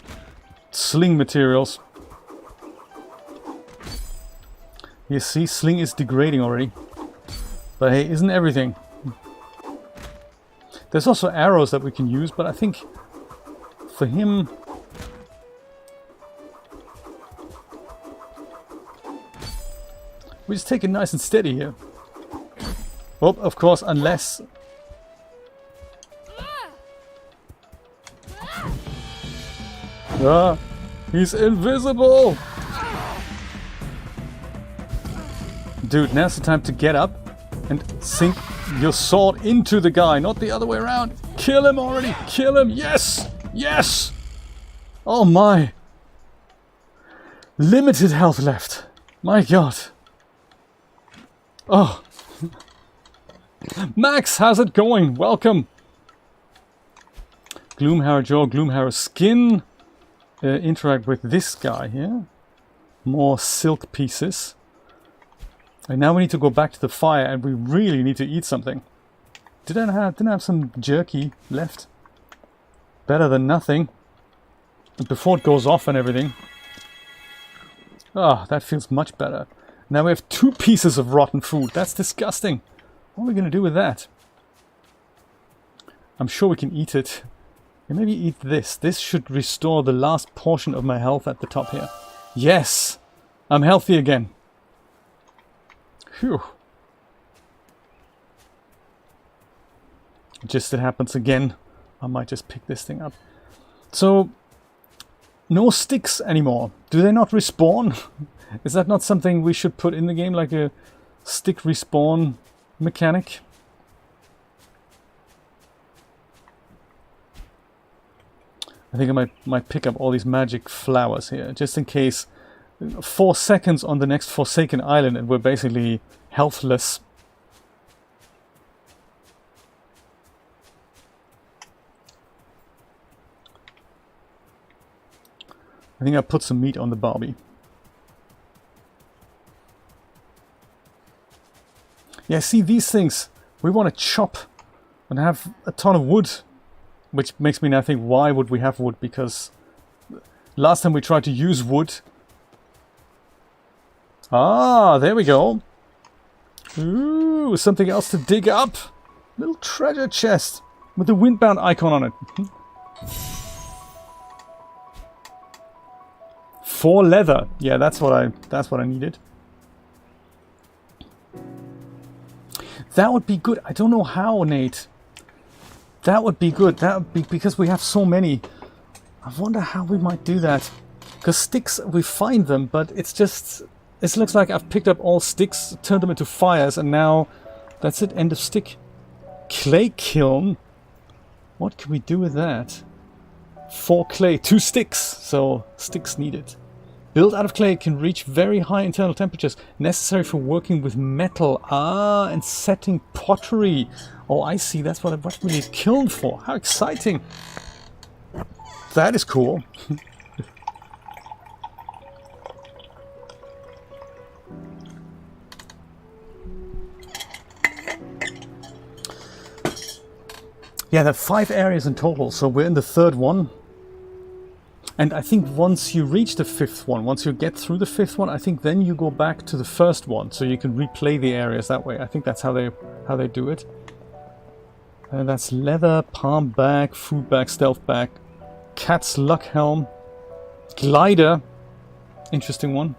sling materials. You see, sling is degrading already. But hey, isn't everything? There's also arrows that we can use, but I think for him... we just take it nice and steady here. Oh, of course, unless... ah, he's invisible! Dude, now's the time to get up and sink your sword into the guy, not the other way around. Kill him already! Kill him! Yes! Yes! Oh my! Limited health left. My god. Oh. Max, how's it going? Welcome. Gloomharrow jaw, Gloomharrow skin. Interact with this guy here. More silk pieces. And now we need to go back to the fire, and we really need to eat something. Didn't I have some jerky left? Better than nothing. Before it goes off and everything. Ah, that feels much better. Now we have 2 pieces of rotten food. That's disgusting. What are we going to do with that? I'm sure we can eat it. And maybe eat this. This should restore the last portion of my health at the top here. Yes! I'm healthy again. Phew. Just it happens again. I might just pick this thing up. So, no sticks anymore. Do they not respawn? Is that not something we should put in the game, like a stick respawn mechanic? I think I might pick up all these magic flowers here, just in case. 4 seconds on the next Forsaken Island and we're basically healthless. I think I put some meat on the Barbie. Yeah, see, these things, we want to chop and have a ton of wood. Which makes me now think, why would we have wood? Because last time we tried to use wood... Ah, there we go. Ooh, something else to dig up. Little treasure chest with the Windbound icon on it. 4 leather. Yeah, that's what I needed. That would be good. I don't know how, Nate. That would be good. That would be because we have so many. I wonder how we might do that. Because sticks, we find them, but it's just... It looks like I've picked up all sticks, turned them into fires, and now that's it, end of stick. Clay kiln? What can we do with that? 4 clay, 2 sticks, so sticks needed. Built out of clay, it can reach very high internal temperatures, necessary for working with metal. Ah, and setting pottery. Oh, I see, that's what we need kiln for. How exciting. That is cool. Yeah, there are 5 areas in total, so we're in the 3rd one. And I think once you reach the 5th one, once you get through the 5th one, I think then you go back to the 1st one, so you can replay the areas that way. I think that's how they do it. And that's leather, palm bag, food bag, stealth bag, cat's luck helm, glider, interesting one.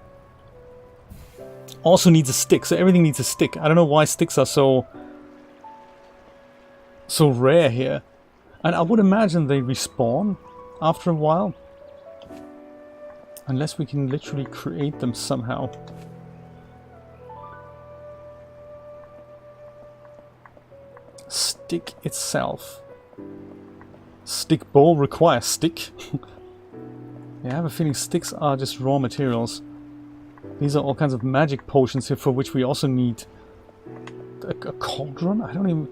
Also needs a stick, so everything needs a stick. I don't know why sticks are so rare here. And I would imagine they respawn after a while. Unless we can literally create them somehow. Stick itself. Stick bowl requires stick. Yeah, I have a feeling sticks are just raw materials. These are all kinds of magic potions here for which we also need a cauldron? I don't even...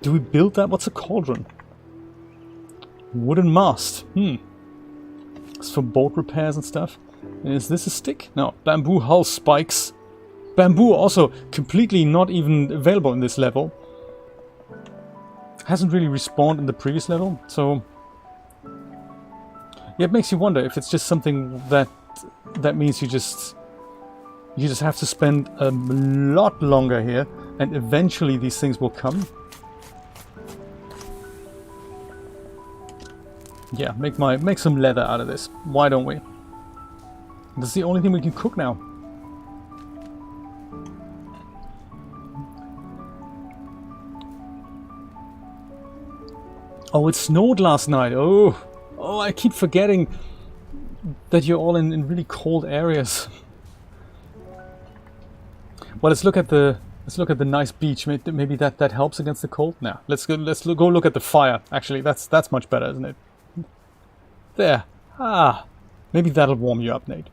Do we build that? What's a cauldron? Wooden mast. It's for boat repairs and stuff. Is this a stick? No. Bamboo hull spikes. Bamboo also completely not even available in this level. Hasn't really respawned in the previous level, so... Yeah, it makes you wonder if it's just something that means you just have to spend a lot longer here, and eventually these things will come. Yeah, make some leather out of this. Why don't we? That's the only thing we can cook now. Oh, it snowed last night. Oh, I keep forgetting that you're all in really cold areas. Well, let's look at the nice beach. Maybe that helps against the cold. Now, let's go look at the fire. Actually, that's much better, isn't it? There. Ah, maybe that'll warm you up, Nate.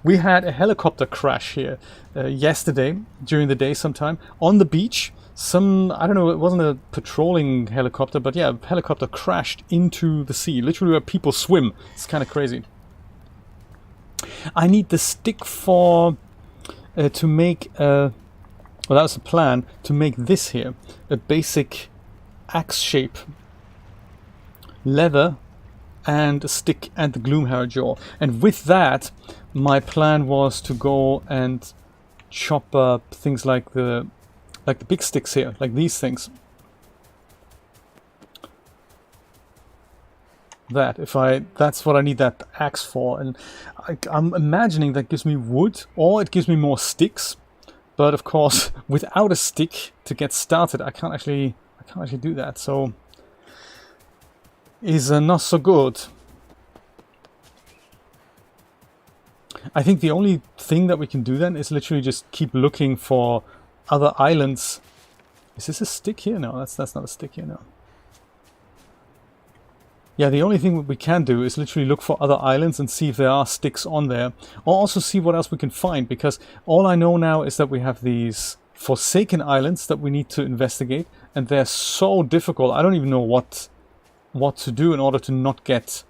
We had a helicopter crash here yesterday during the day sometime on the beach. I don't know, it wasn't a patrolling helicopter, but yeah, a helicopter crashed into the sea, literally where people swim. It's kind of crazy. I need the stick for to make well, that was the plan, to make this here a basic axe shape, leather and a stick and the Gloomharrow jaw. And with that, my plan was to go and chop up things like the big sticks here, like these things. That's what I need that axe for, and I'm imagining that gives me wood, or it gives me more sticks. But of course, without a stick to get started, I can't actually do that. So is not so good. I think the only thing that we can do then is literally just keep looking for other islands. Is this a stick here? No, that's not a stick here, no. Yeah, the only thing we can do is literally look for other islands and see if there are sticks on there. Or also see what else we can find, because all I know now is that we have these Forsaken Islands that we need to investigate, and they're so difficult. I don't even know what to do in order to not get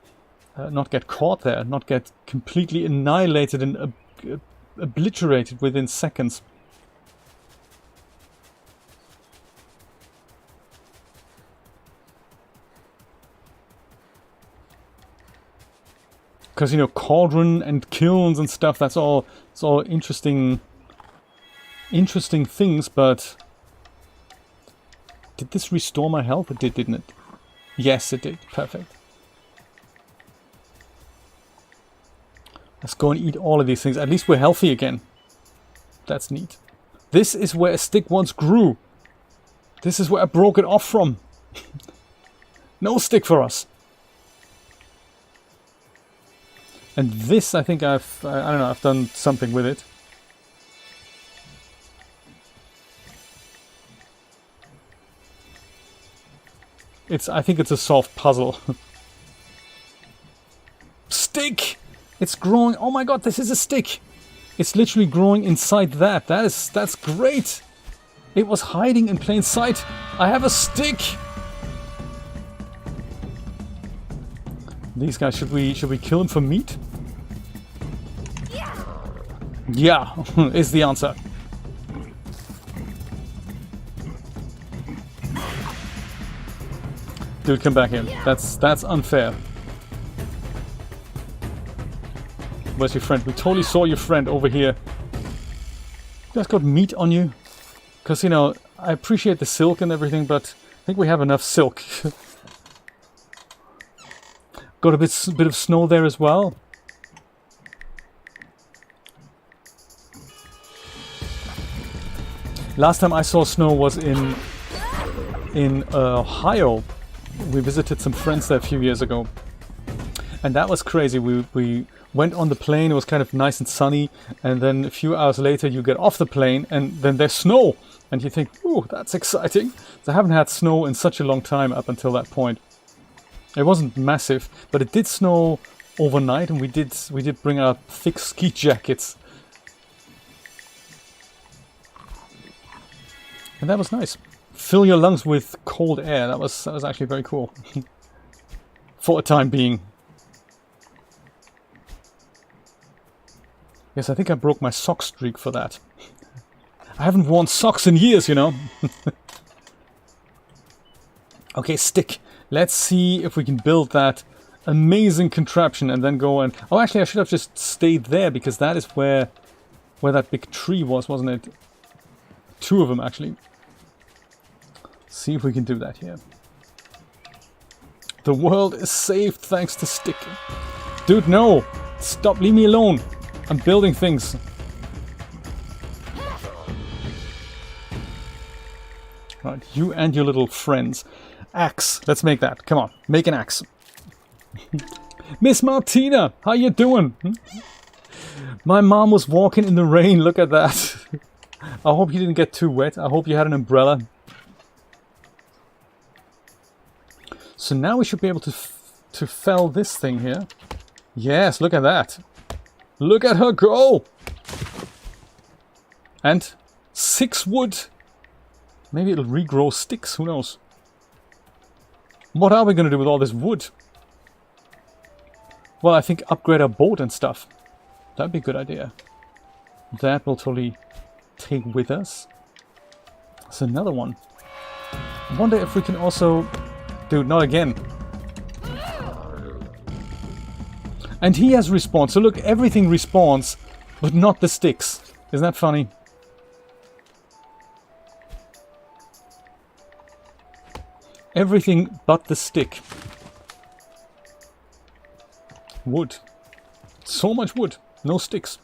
caught there, not get completely annihilated and obliterated within seconds. Because, you know, cauldron and kilns and stuff, it's all interesting things, but did this restore my health? It did, didn't it? Yes, it did. Perfect. Let's go and eat all of these things. At least we're healthy again. That's neat. This is where a stick once grew. This is where I broke it off from. No stick for us. And this, I think I don't know, I've done something with it. I think it's a solved puzzle. Stick! It's growing. Oh my god, this is a stick! It's literally growing inside that. That's great! It was hiding in plain sight. I have a stick! These guys, should we kill them for meat? Yeah, is the answer. Dude, come back here. That's unfair. Where's your friend? We totally saw your friend over here. You guys got meat on you? Because, you know, I appreciate the silk and everything, but I think we have enough silk. Got a bit of snow there as well. Last time I saw snow was in Ohio. We visited some friends there a few years ago, and that was crazy. We went on the plane. It was kind of nice and sunny, and then a few hours later you get off the plane and then there's snow, and you think, "Ooh, that's exciting." So I haven't had snow in such a long time up until that point. It wasn't massive, but it did snow overnight, and we did bring our thick ski jackets. And that was nice. Fill your lungs with cold air. That was actually very cool. For a time being. Yes, I think I broke my sock streak for that. I haven't worn socks in years, you know. Okay, stick. Let's see if we can build that amazing contraption and then go and... Oh, actually, I should have just stayed there, because that is where that big tree was, wasn't it? Two of them, actually. See if we can do that here. The world is saved thanks to stick. Dude, no! Stop, leave me alone! I'm building things. Right, you and your little friends. Axe, let's make that. Come on, make an axe. Miss Martina, how you doing? My mom was walking in the rain, look at that. I hope you didn't get too wet. I hope you had an umbrella. So now we should be able to fell this thing here. Yes, look at that. Look at her go! And 6 wood. Maybe it'll regrow sticks, who knows? What are we going to do with all this wood? Well, I think upgrade our boat and stuff. That'd be a good idea. That we'll totally take with us. That's another one. I wonder if we can also... Dude, not again. And he has respawned. So look, everything respawns, but not the sticks. Isn't that funny? Everything but the stick. Wood. So much wood. No sticks.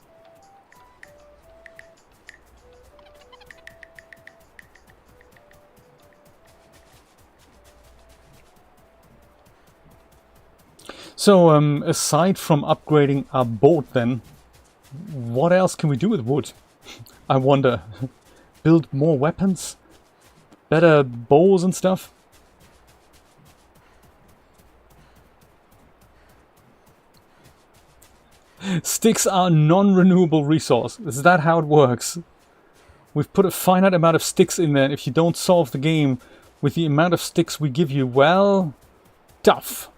So, aside from upgrading our boat then, what else can we do with wood? I wonder. Build more weapons? Better bows and stuff? Sticks are a non-renewable resource. Is that how it works? We've put a finite amount of sticks in there, and if you don't solve the game with the amount of sticks we give you, well, tough.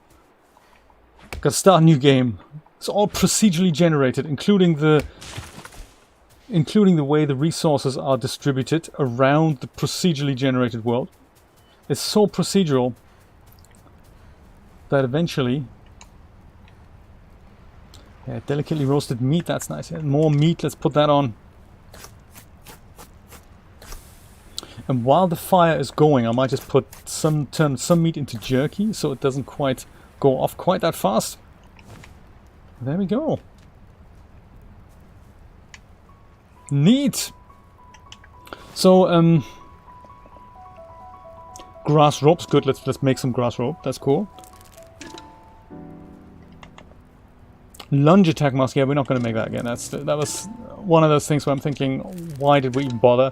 Gotta start a new game. It's all procedurally generated, including the way the resources are distributed around the procedurally generated world. It's so procedural that eventually... Yeah, delicately roasted meat, that's nice. Yeah, more meat, let's put that on. And while the fire is going, I might just turn some meat into jerky so it doesn't quite go off quite that fast. There we go. Neat. So grass ropes, good. Let's make some grass rope. That's cool. Lunge attack mask. Yeah, we're not going to make that again. That was one of those things where I'm thinking, why did we even bother?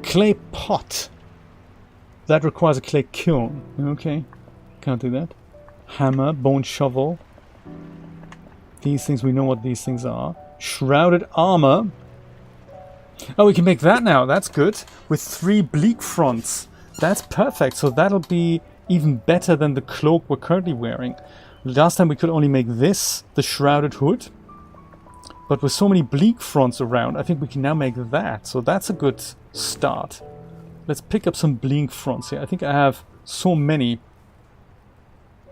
Clay pot. That requires a clay kiln. Okay, can't do that. Hammer, bone shovel. These things, we know what these things are. Shrouded armor. Oh, we can make that now. That's good. With 3 bleak fronts. That's perfect. So that'll be even better than the cloak we're currently wearing. Last time we could only make this, the shrouded hood. But with so many bleak fronts around, I think we can now make that. So that's a good start. Let's pick up some bleak fronts here. I think I have so many.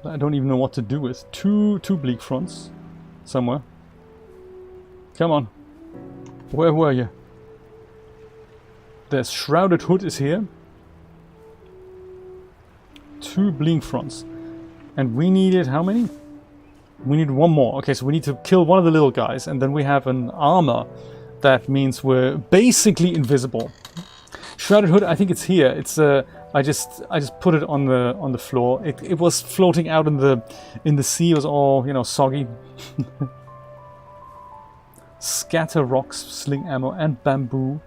I don't even know what to do with. Two bleak fronts. Somewhere. Come on. Where were you? The shrouded hood is here. 2 bleak fronts. And we needed how many? We need 1 more. Okay, so we need to kill one of the little guys, and then we have an armor. That means we're basically invisible. Shrouded hood, I think it's here. It's I just put it on the floor. It was floating out in the sea. It was all, you know, soggy. Scatter rocks, sling ammo, and bamboo.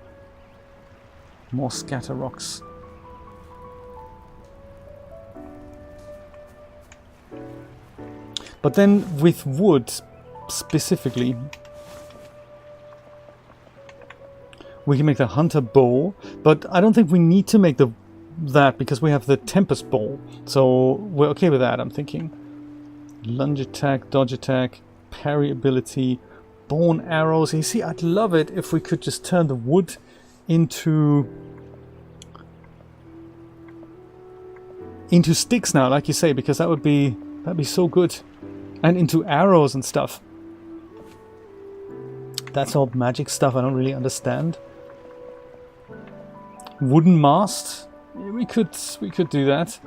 More scatter rocks. But then with wood, specifically, we can make the hunter bow, but I don't think we need to make that because we have the tempest bow. So we're okay with that, I'm thinking. Lunge attack, dodge attack, parry ability, bone arrows. You see, I'd love it if we could just turn the wood into sticks now, like you say, because that'd be so good. And into arrows and stuff. That's all magic stuff I don't really understand. Wooden mast. We could do that.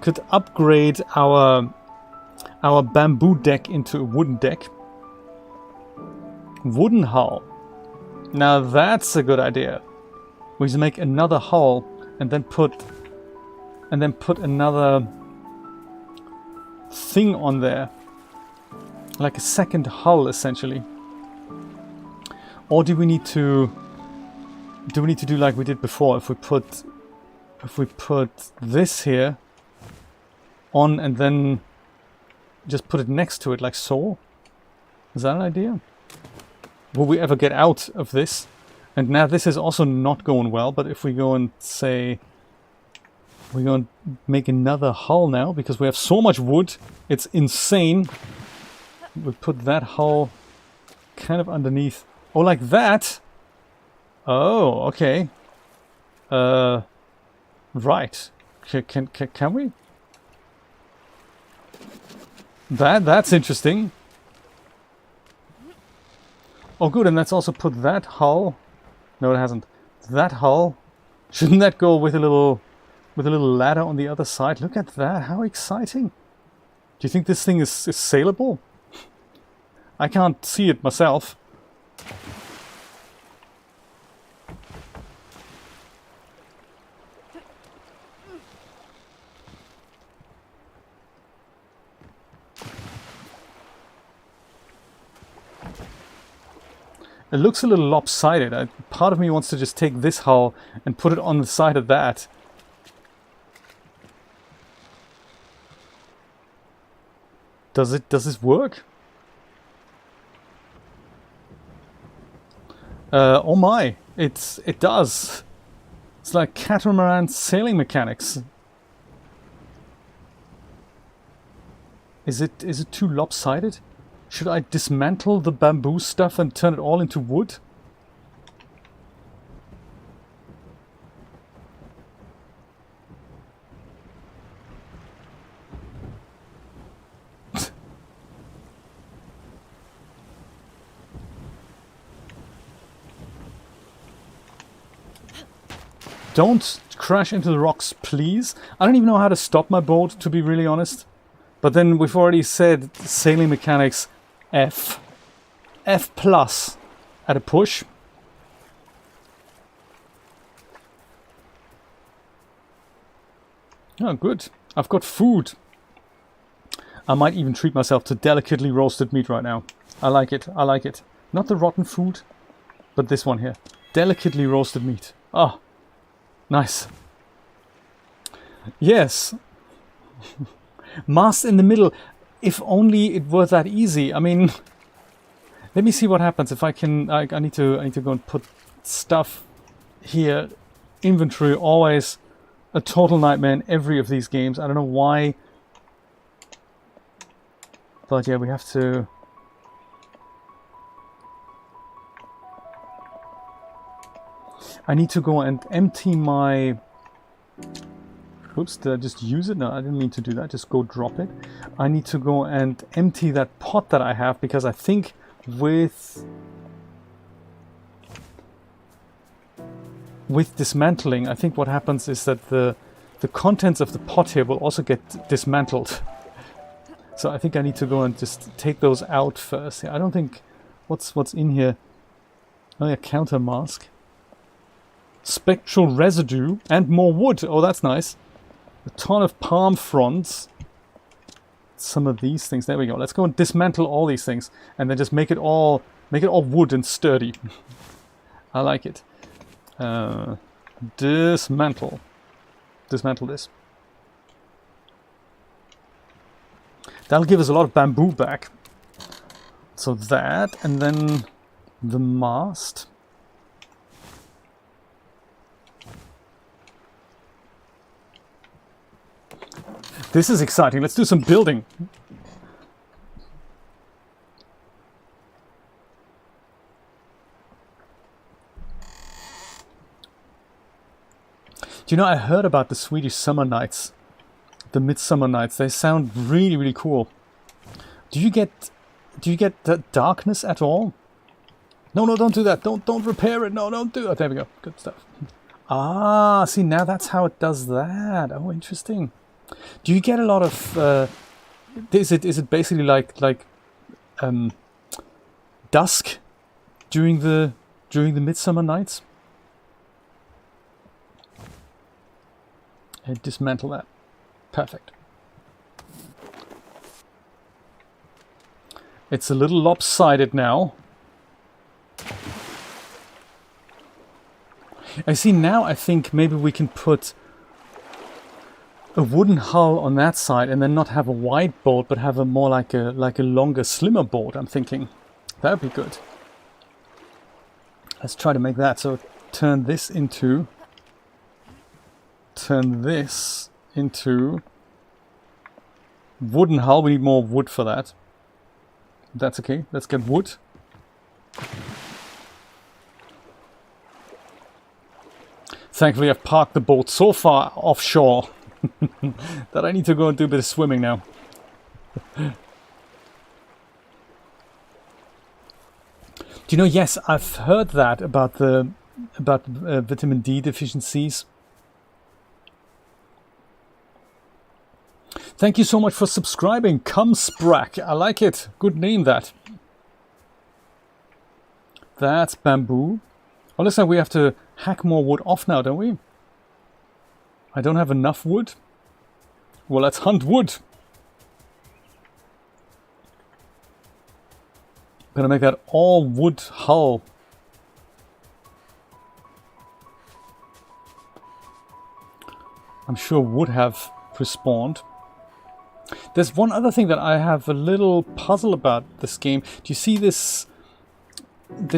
Could upgrade our bamboo deck into a wooden deck. Wooden hull. Now that's a good idea. We just make another hull and then put another thing on there. Like a second hull, essentially. Or do we need to do like we did before? If we put this here on and then just put it next to it, like so? Is that an idea? Will we ever get out of this? And now this is also not going well, but if we go and say we're going to make another hull now because we have so much wood, it's insane. We'll put that hull kind of underneath. Oh, like that? Oh, okay. Right. Can we? That's interesting. Oh, good, and let's also put that hull. No, it hasn't. That hull. Shouldn't that go with a little ladder on the other side? Look at that. How exciting. Do you think this thing is saleable? I can't see it myself. It looks a little lopsided. Part of me wants to just take this hull and put it on the side of that. Does this work? Oh my, it does. It's like catamaran sailing mechanics. Is it too lopsided? Should I dismantle the bamboo stuff and turn it all into wood? Don't crash into the rocks, please. I don't even know how to stop my boat, to be really honest. But then we've already said sailing mechanics F. F plus at a push. Oh, good. I've got food. I might even treat myself to delicately roasted meat right now. I like it. I like it. Not the rotten food, but this one here. Delicately roasted meat. Ah, nice. Yes. Mast in the middle. If only it were that easy. I mean, let me see what happens if I can. I need to go and put stuff here. Inventory, always a total nightmare in every of these games. I don't know why, but yeah, we have to. I need to go and empty my. Oops, did I just use it? No, I didn't mean to do that. Just go drop it. I need to go and empty that pot that I have, because I think with dismantling, I think what happens is that the contents of the pot here will also get dismantled. So I think I need to go and just take those out first. I don't think what's in here. Oh yeah, counter mask. Spectral residue and more wood. Oh, that's nice. A ton of palm fronds. Some of these things. There we go. Let's go and dismantle all these things, and then just make it all wood and sturdy. I like it. Dismantle this. That'll give us a lot of bamboo back. So that, and then the mast. This is exciting. Let's do some building. Do you know, I heard about the Swedish summer nights, the midsummer nights. They sound really, really cool. Do you get the darkness at all? No, don't do that. Don't repair it. No, don't do it. There we go. Good stuff. Ah, see, now that's how it does that. Oh, interesting. Do you get a lot of? Is it basically like dusk during the midsummer nights? And dismantle that. Perfect. It's a little lopsided now. I see now. I think maybe we can put a wooden hull on that side, and then not have a wide board, but have a more like a longer, slimmer board. I'm thinking that would be good. Let's try to make that. So turn this into wooden hull. We need more wood for that. That's okay. Let's get wood. Thankfully, I've parked the boat so far offshore that I need to go and do a bit of swimming now. Do you know, yes, I've heard that about vitamin D deficiencies. Thank you so much for subscribing, Cumsprack. I like it. Good name, that. That's bamboo. Oh, looks like we have to hack more wood off now, don't we? I don't have enough wood. Well, let's hunt wood. Gonna make that all wood hull. I'm sure would have respawned. There's one other thing that I have a little puzzle about this game. Do you see this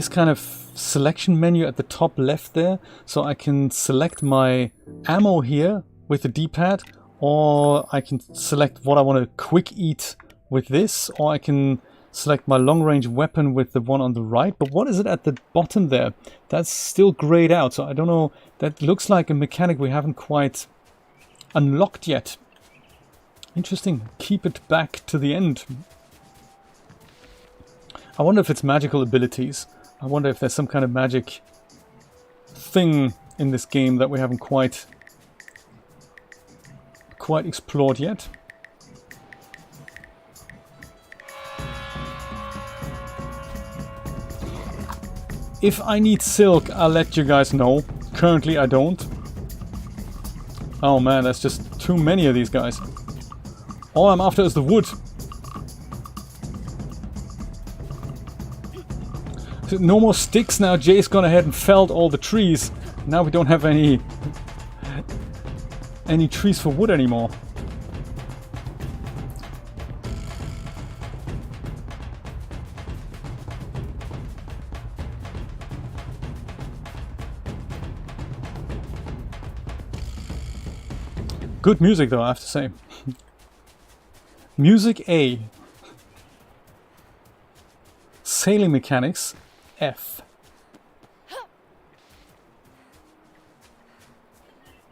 kind of selection menu at the top left there, so I can select my ammo here with the D-pad, or I can select what I want to quick eat with this, or I can select my long-range weapon with the one on the right. But what is it at the bottom there? That's still grayed out, so I don't know. That looks like a mechanic we haven't quite unlocked yet. Interesting. Keep it back to the end. I wonder if it's magical abilities. I wonder if there's some kind of magic thing in this game that we haven't quite explored yet. If I need silk, I'll let you guys know. Currently I don't. Oh man, that's just too many of these guys. All I'm after is the wood. No more sticks now. Jay's gone ahead and felled all the trees. Now we don't have any trees for wood anymore. Good music though, I have to say. Music A. Sailing mechanics F.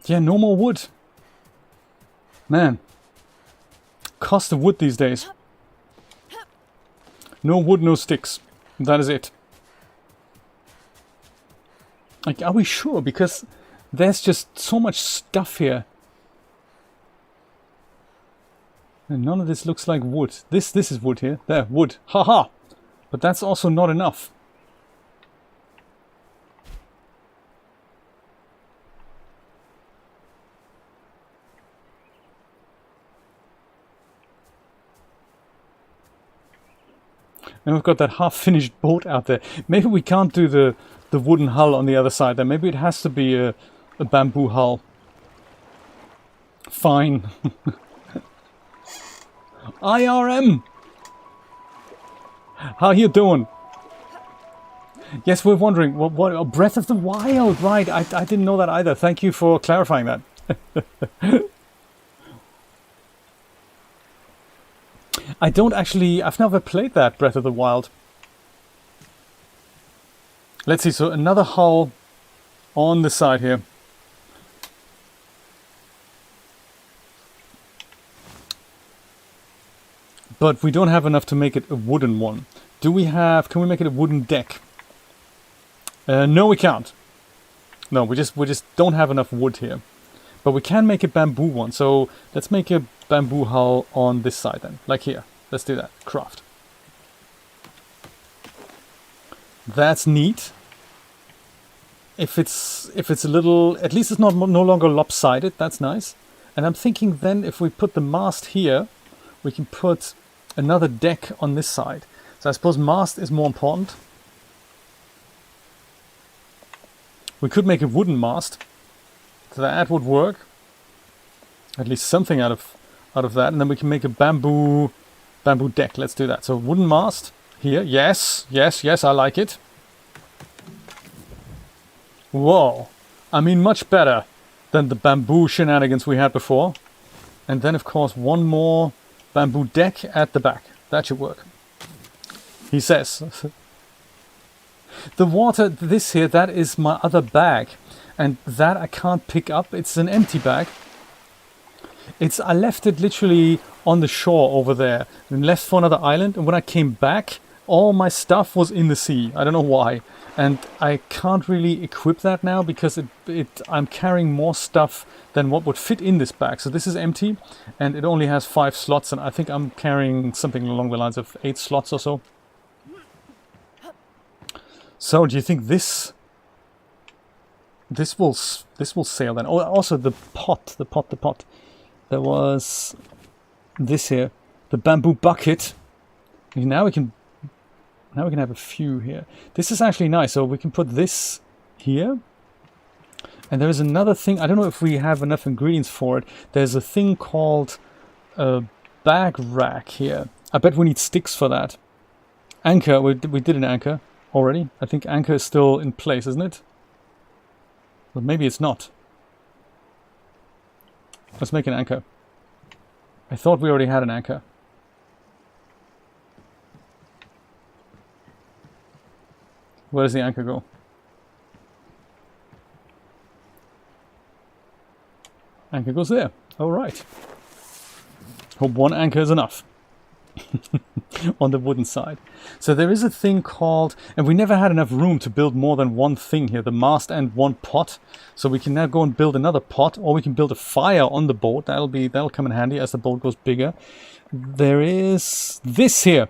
Yeah, no more wood. Man. Cost of wood these days. No wood, no sticks. That is it. Like, are we sure? Because there's just so much stuff here. And none of this looks like wood. This is wood here. There, wood. Haha! But that's also not enough. And we've got that half-finished boat out there. Maybe we can't do the wooden hull on the other side there. Maybe it has to be a bamboo hull. Fine. IRM! How you doing? Yes, we're wondering, what Breath of the Wild, right, I didn't know that either. Thank you for clarifying that. I've never played that Breath of the Wild. Let's see, so another hull on the side here. But we don't have enough to make it a wooden one. Can we make it a wooden deck? No, we can't. No, we just don't have enough wood here. But we can make a bamboo one, so let's make a bamboo hull on this side then. Like here. Let's do that. Craft. That's neat. If it's a little, at least it's no longer lopsided. That's nice. And I'm thinking then if we put the mast here, we can put another deck on this side. So I suppose mast is more important. We could make a wooden mast. So that would work. At least something out of that. And then we can make a bamboo deck. Let's do that. So wooden mast here. Yes, I like it. Whoa. I mean, much better than the bamboo shenanigans we had before. And then, of course, one more bamboo deck at the back. That should work. He says. The water, this here, that is my other bag. And that I can't pick up. It's an empty bag. I left it literally on the shore over there. And left for another island. And when I came back, all my stuff was in the sea. I don't know why. And I can't really equip that now because I'm carrying more stuff than what would fit in this bag. So this is empty and it only has 5 slots, and I think I'm carrying something along the lines of 8 slots or so. So do you think this will sail then? Oh, also the pot. There was this here, the bamboo bucket. Now we can have a few here. This is actually nice. So we can put this here. And there is another thing. I don't know if we have enough ingredients for it. There's a thing called a bag rack here. I bet we need sticks for that. Anchor. We did an anchor. already. I think anchor is still in place, isn't it? But maybe it's not. Let's make an anchor. I thought we already had an anchor. Where does the anchor go? Anchor goes there. All right. Hope one anchor is enough. On the wooden side. So there is a thing called, and we never had enough room to build more than one thing here, the mast and one pot. So we can now go and build another pot, or we can build a fire on the boat. That'll come in handy as the boat goes bigger. There is this here.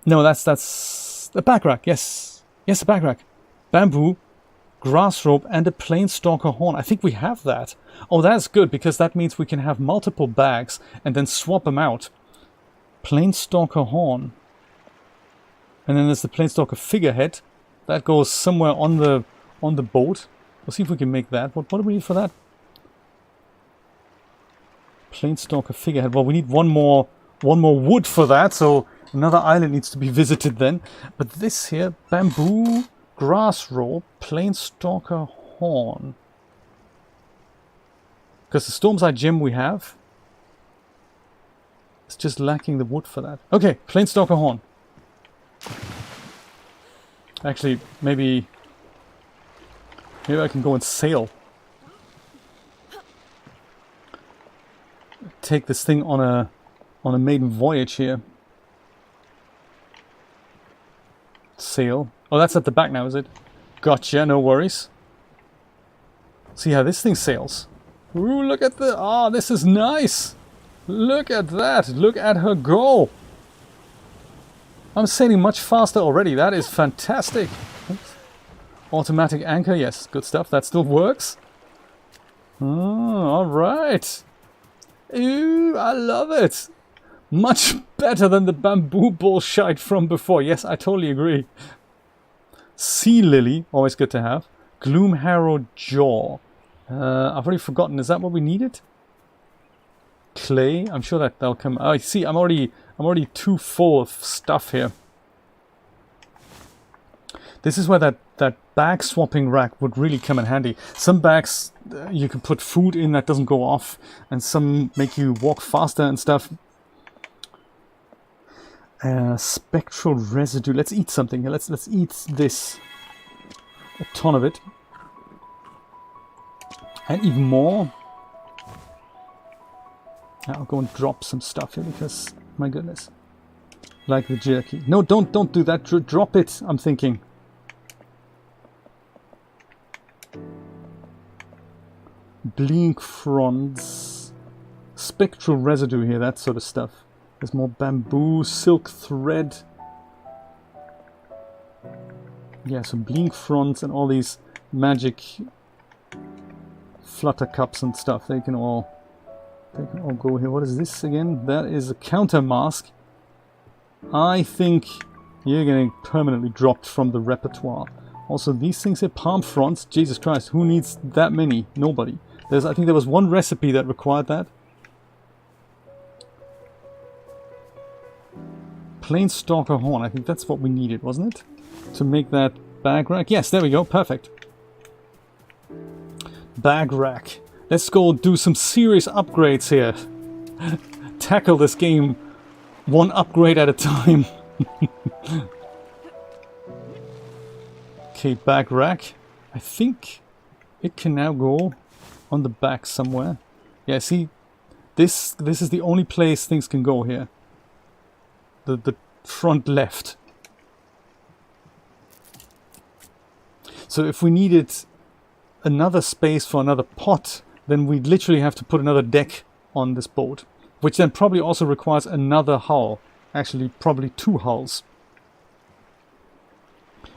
No, that's the back rack. Yes, the back rack. Bamboo, grass rope, and a plain stalker horn. I think we have that. Oh, that's good, because that means we can have multiple bags and then swap them out. Planestalker horn. And then there's the Planestalker figurehead. That goes somewhere on the boat. We'll see if we can make that. What do we need for that? Planestalker figurehead. Well, we need one more wood for that, so another island needs to be visited then. But this here, bamboo, grass rope, Planestalker horn. Because the Stormside gem we have. It's just lacking the wood for that. Okay, Planestalker horn. Actually, maybe I can go and sail. Take this thing on a maiden voyage here. Sail. Oh, that's at the back now, is it? Gotcha, no worries. See how this thing sails. Ooh, look at the... Ah, this is nice! Look at that! Look at her go! I'm sailing much faster already. That is fantastic. Oops. Automatic anchor, yes, good stuff. That still works. Oh, alright. Ooh, I love it. Much better than the bamboo bullshit from before. Yes, I totally agree. Sea lily, always good to have. Gloom harrow jaw. I've already forgotten. Is that what we needed? Clay. I'm sure that'll come. Oh, see, I'm already too full of stuff here. This is where that bag swapping rack would really come in handy. Some bags you can put food in that doesn't go off, and some make you walk faster and stuff. Spectral residue. Let's eat something. Let's eat this. A ton of it. And even more. I'll go and drop some stuff here because, my goodness. Like the jerky. No, don't do that. Drop it, I'm thinking. Blink fronds. Spectral residue here, that sort of stuff. There's more bamboo, silk thread. Yeah, some blink fronds and all these magic flutter cups and stuff. They can all go here. What is this again? That is a counter mask. I think you're getting permanently dropped from the repertoire. Also, these things here, palm fronds. Jesus Christ, who needs that many? Nobody. I think there was one recipe that required that. Planestalker horn. I think that's what we needed, wasn't it? To make that bag rack. Yes, there we go. Perfect. Bag rack. Let's go do some serious upgrades here. Tackle this game one upgrade at a time. Okay, bag rack. I think it can now go on the back somewhere. Yeah, see, this is the only place things can go here. The front left. So if we needed another space for another pot, then we'd literally have to put another deck on this boat, which then probably also requires another hull. Actually, probably two hulls.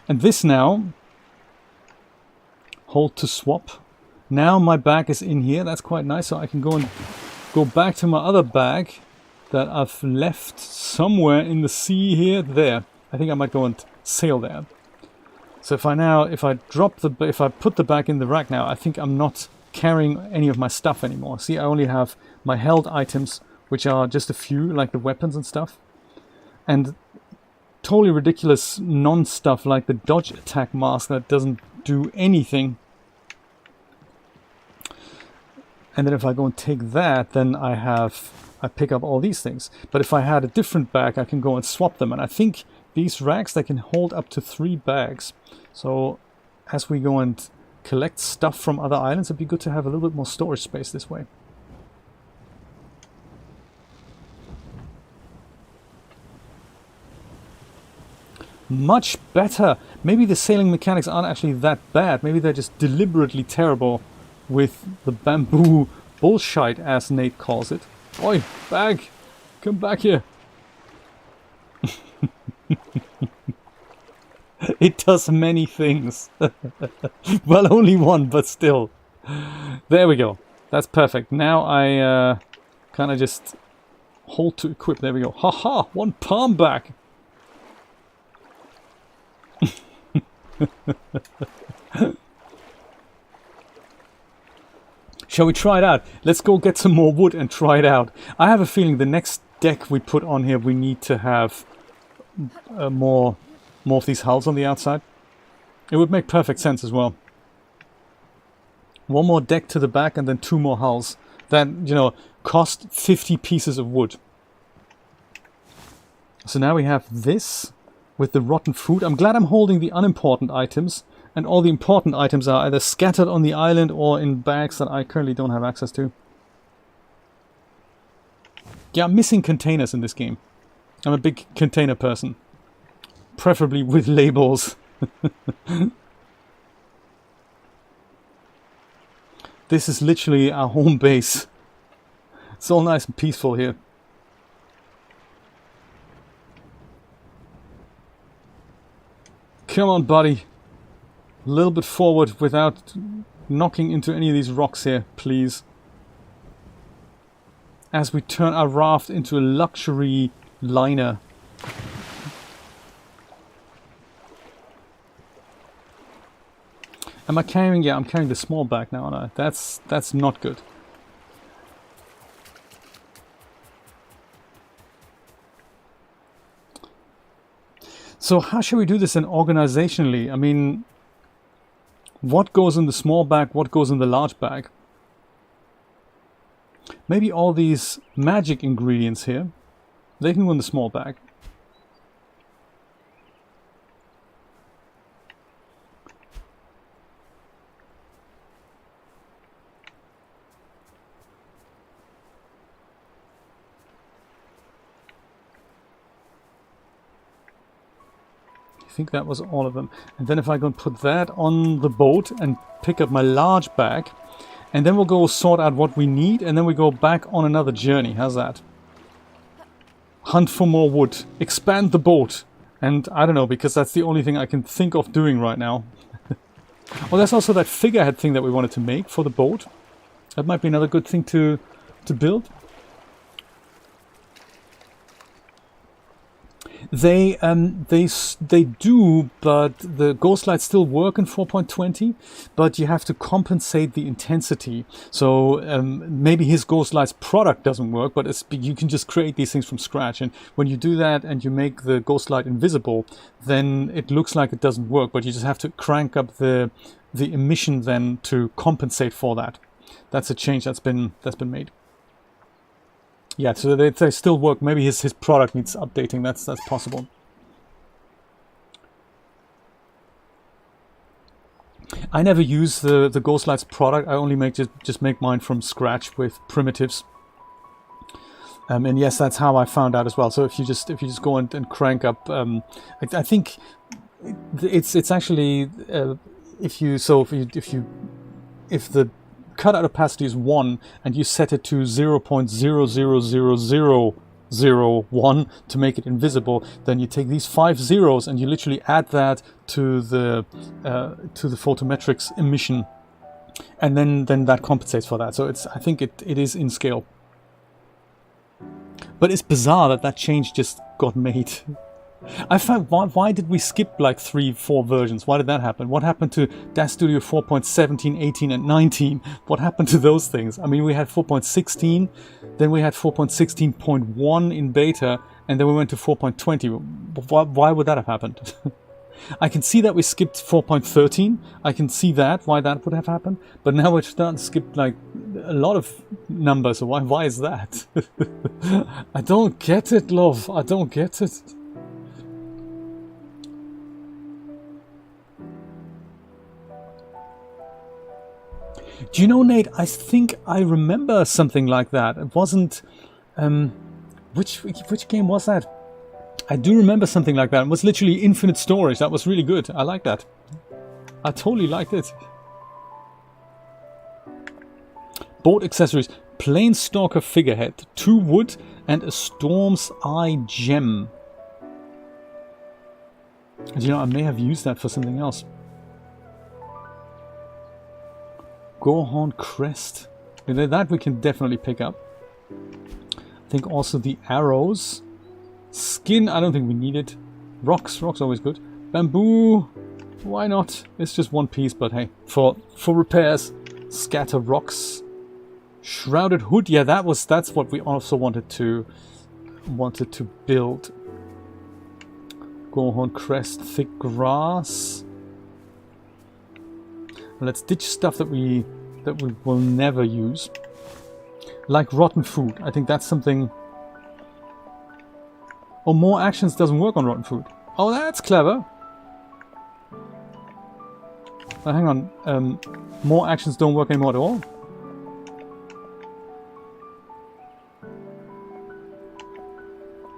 And this now, hold to swap. Now my bag is in here. That's quite nice. So I can go back to my other bag that I've left somewhere in the sea here. There. I think I might go and sail there. So if I put the bag in the rack now, I think I'm not carrying any of my stuff anymore. See, I only have my held items, which are just a few, like the weapons and stuff. And totally ridiculous non-stuff like the dodge attack mask that doesn't do anything. And then if I go and take that, then I pick up all these things. But if I had a different bag, I can go and swap them. And I think these racks, they can hold up to 3 bags. So as we go and collect stuff from other islands, it'd be good to have a little bit more storage space this way. Much better. Maybe the sailing mechanics aren't actually that bad. Maybe they're just deliberately terrible with the bamboo bullshit, as Nate calls it. Oi, bag! Come back here! It does many things. Well, only one, but still. There we go. That's perfect. Now I kind of just hold to equip. There we go. Haha! 1 palm back! Shall we try it out? Let's go get some more wood and try it out. I have a feeling the next deck we put on here, we need to have more of these hulls on the outside. It would make perfect sense as well. 1 more deck to the back and then 2 more hulls. That, you know, cost 50 pieces of wood. So now we have this with the rotten fruit. I'm glad I'm holding the unimportant items. And all the important items are either scattered on the island or in bags that I currently don't have access to. Yeah, I'm missing containers in this game. I'm a big container person. Preferably with labels. This is literally our home base. It's all nice and peaceful here. Come on, buddy. A little bit forward without knocking into any of these rocks here, please. As we turn our raft into a luxury liner. Am I carrying? Yeah, I'm carrying the small bag now, aren't I? That's not good. So how should we do this then organizationally? I mean, what goes in the small bag, what goes in the large bag? Maybe all these magic ingredients here, they can go in the small bag. I think that was all of them. And then if I go and put that on the boat and pick up my large bag, and then we'll go sort out what we need, and then we go back on another journey. How's that? Hunt for more wood. Expand the boat. And I don't know, because that's the only thing I can think of doing right now. Well, there's also that figurehead thing that we wanted to make for the boat. That might be another good thing to build. They do, but the ghost lights still work in 4.20, but you have to compensate the intensity. So maybe his ghost lights product doesn't work, but you can just create these things from scratch. And when you do that and you make the ghost light invisible, then it looks like it doesn't work, but you just have to crank up the emission then to compensate for that. That's a change that's been made. Yeah, so they still work. Maybe his product needs updating. That's possible. I never use the Ghost Lights product. I only just make mine from scratch with primitives. And yes, that's how I found out as well. So if you just go and crank up, I think it's actually if the cutout opacity is 1 and you set it to 0.000001 to make it invisible, then you take these 5 zeros and you literally add that to the photometrics emission, and then that compensates for that. So I think it is in scale. But it's bizarre that change just got made. I found why did we skip like 3-4 versions? Why did that happen? What happened to Dash Studio 4.17, 18 and 19? What happened to those things? I mean, we had 4.16, then we had 4.16.1 in beta, and then we went to 4.20. Why would that have happened? I can see that we skipped 4.13. I can see that, why that would have happened. But now we're starting to skip like a lot of numbers. So why is that? I don't get it, love. I don't get it. Do you know, Nate, I think I remember something like that. It wasn't... which game was that? I do remember something like that. It was literally infinite storage. That was really good. I like that. I totally liked it. Board accessories. Planestalker figurehead. 2 wood and a Storm's Eye gem. And you know, I may have used that for something else. Gorehorn crest. That we can definitely pick up. I think also the arrows. Skin, I don't think we need it. Rocks always good. Bamboo, why not? It's just 1 piece, but hey, for repairs. Scatter rocks. Shrouded hood, yeah, that's what we also wanted to build. Gorehorn crest, thick grass. Let's ditch stuff that we will never use. Like rotten food. I think that's something... Oh, more actions doesn't work on rotten food. Oh, that's clever. Oh, hang on. More actions don't work anymore at all.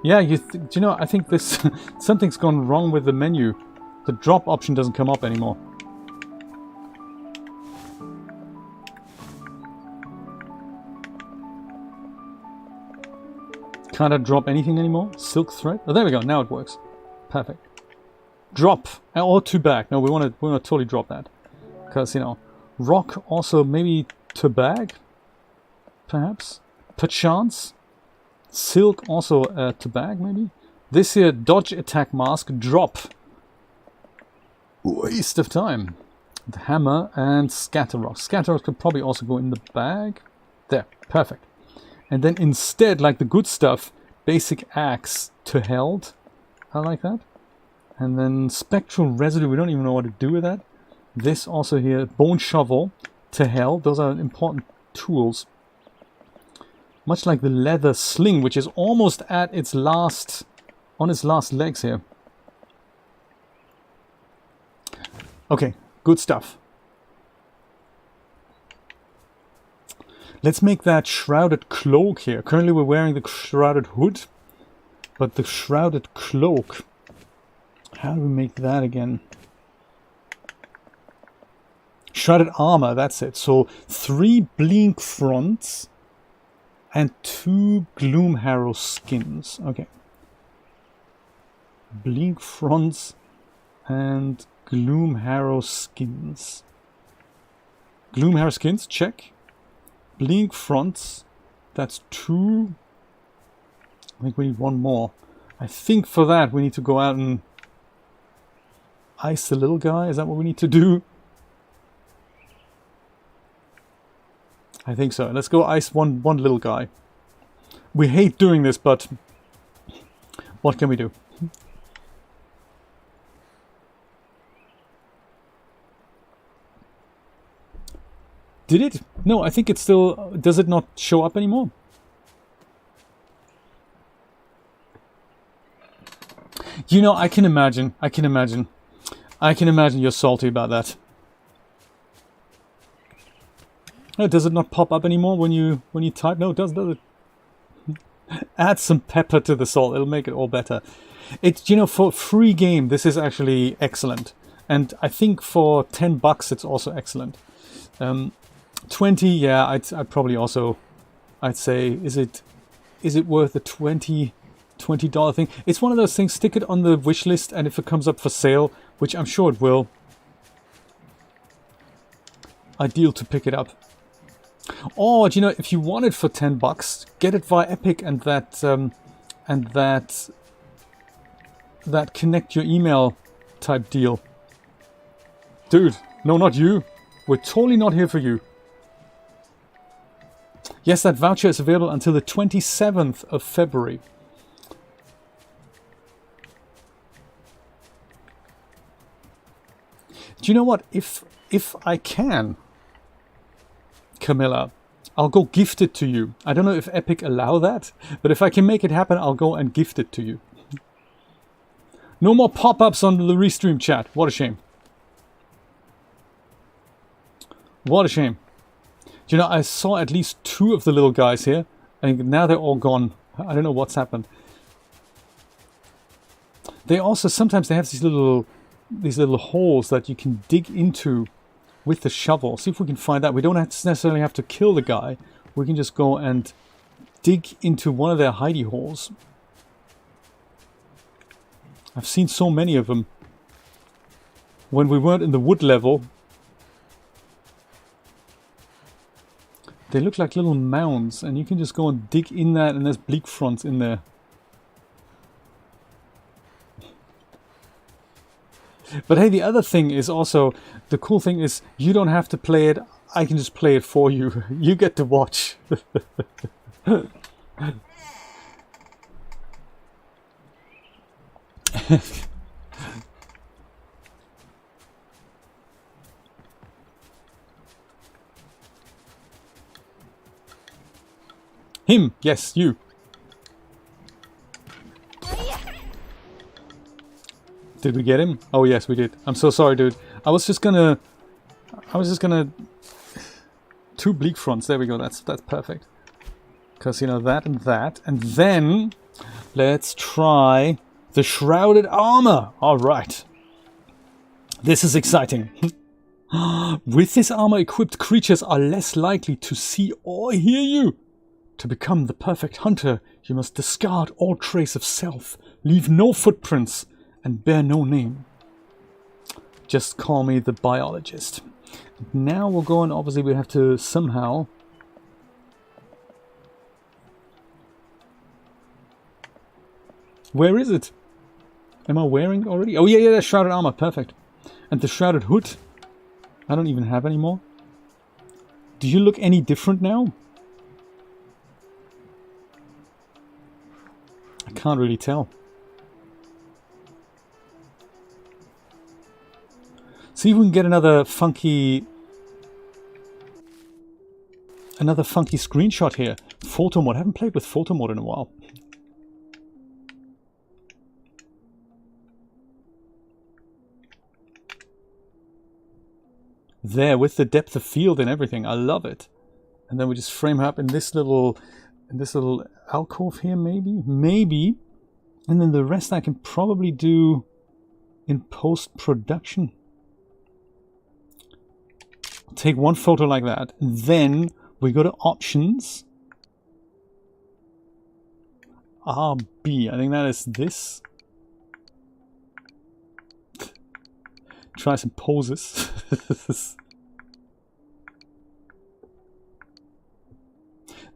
Yeah, do you know, I think this... something's gone wrong with the menu. The drop option doesn't come up anymore. Can't I drop anything anymore? Silk thread? Oh, there we go. Now it works. Perfect. Drop. Or to bag. No, we want to totally drop that. Because, you know, rock also maybe to bag? Perhaps? Perchance? Silk also to bag, maybe? This here, dodge attack mask, drop. Waste of time. The hammer and scatter rocks. Scatter rocks could probably also go in the bag. There. Perfect. And then instead, like the good stuff, basic axe to held. I like that. And then spectral residue, we don't even know what to do with that. This also here, bone shovel to held. Those are important tools. Much like the leather sling, which is almost at its last, on its last legs here. Okay, good stuff. Let's make that Shrouded Cloak here. Currently we're wearing the Shrouded Hood, but the Shrouded Cloak. How do we make that again? Shrouded Armor, that's it. So 3 Blink fronts and 2 Gloomharrow skins. Okay. Blink fronts and Gloomharrow skins. Gloomharrow skins, check. Blink fronts, that's 2. I think we need 1 more. I think for that we need to go out and ice the little guy. Is that what we need to do? I think so. Let's go ice one little guy. We hate doing this, but what can we do? Did it? No, I think it's still... Does it not show up anymore? You know, I can imagine you're salty about that. Oh, does it not pop up anymore when you type? No, it does it? Add some pepper to the salt. It'll make it all better. It's, you know, for a free game, this is actually excellent. And I think for $10 it's also excellent. 20, yeah, I'd probably also, I'd say, is it worth the $20 thing? It's one of those things, stick it on the wish list, and if it comes up for sale, which I'm sure it will, ideal to pick it up. Or, you know, if you want it for $10, get it via Epic, and that that connect your email type deal. Dude, no, not you. We're totally not here for you. Yes, that voucher is available until the 27th of February. Do you know what? If I can, Camilla, I'll go gift it to you. I don't know if Epic allow that, but if I can make it happen, I'll go and gift it to you. No more pop-ups on the restream chat. What a shame. What a shame. Do you know, I saw at least 2 of the little guys here, and now they're all gone. I don't know what's happened. They also, sometimes they have these little holes that you can dig into with the shovel. See if we can find that. We don't necessarily have to kill the guy. We can just go and dig into one of their hidey holes. I've seen so many of them. When we weren't in the wood level, they look like little mounds, and you can just go and dig in that, and there's bleak fronts in there. But hey, the other thing is also, the cool thing is, you don't have to play it, I can just play it for you. You get to watch. Him, yes, you. Did we get him? Oh yes, we did. I'm so sorry, dude. I was just gonna 2 bleak fronts. There we go. That's perfect. Because you know that, and then let's try the Shrouded Armor. All right. This is exciting. With this armor equipped, creatures are less likely to see or hear you. To become the perfect hunter, you must discard all trace of self, leave no footprints, and bear no name. Just call me the biologist. Now we'll go, and obviously we have to somehow... Where is it? Am I wearing already? Oh yeah, that's Shrouded Armor, perfect. And the Shrouded Hood, I don't even have anymore. Do you look any different now? I can't really tell. See if we can get another funky screenshot here. Photo mode. I haven't played with photo mode in a while. There, with the depth of field and everything. I love it. And then we just frame her up in this little alcove here, maybe. And then the rest I can probably do in post-production. Take one photo like that, and then we go to options. RB, I think that is this. Try some poses.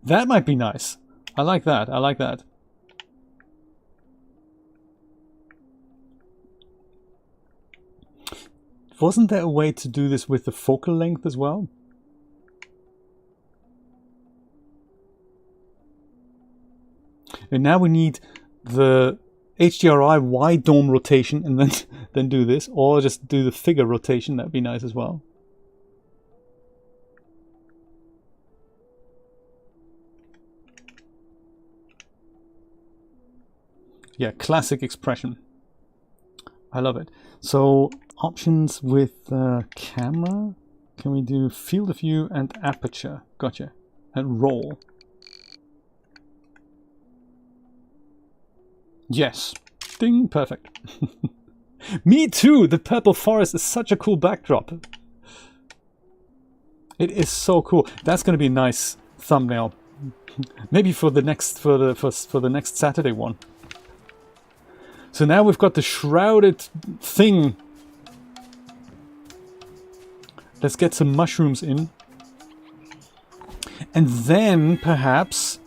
That might be nice. I like that. I like that. Wasn't there a way to do this with the focal length as well? And now we need the HDRI wide dome rotation and then do this, or just do the figure rotation. That'd be nice as well. Yeah, classic expression. I love it. So options with camera. Can we do field of view and aperture? Gotcha. And roll. Yes. Ding. Perfect. Me too. The purple forest is such a cool backdrop. It is so cool. That's going to be a nice thumbnail. Maybe for the next for the next Saturday one. So now we've got the shrouded thing. Let's get some mushrooms in. And then perhaps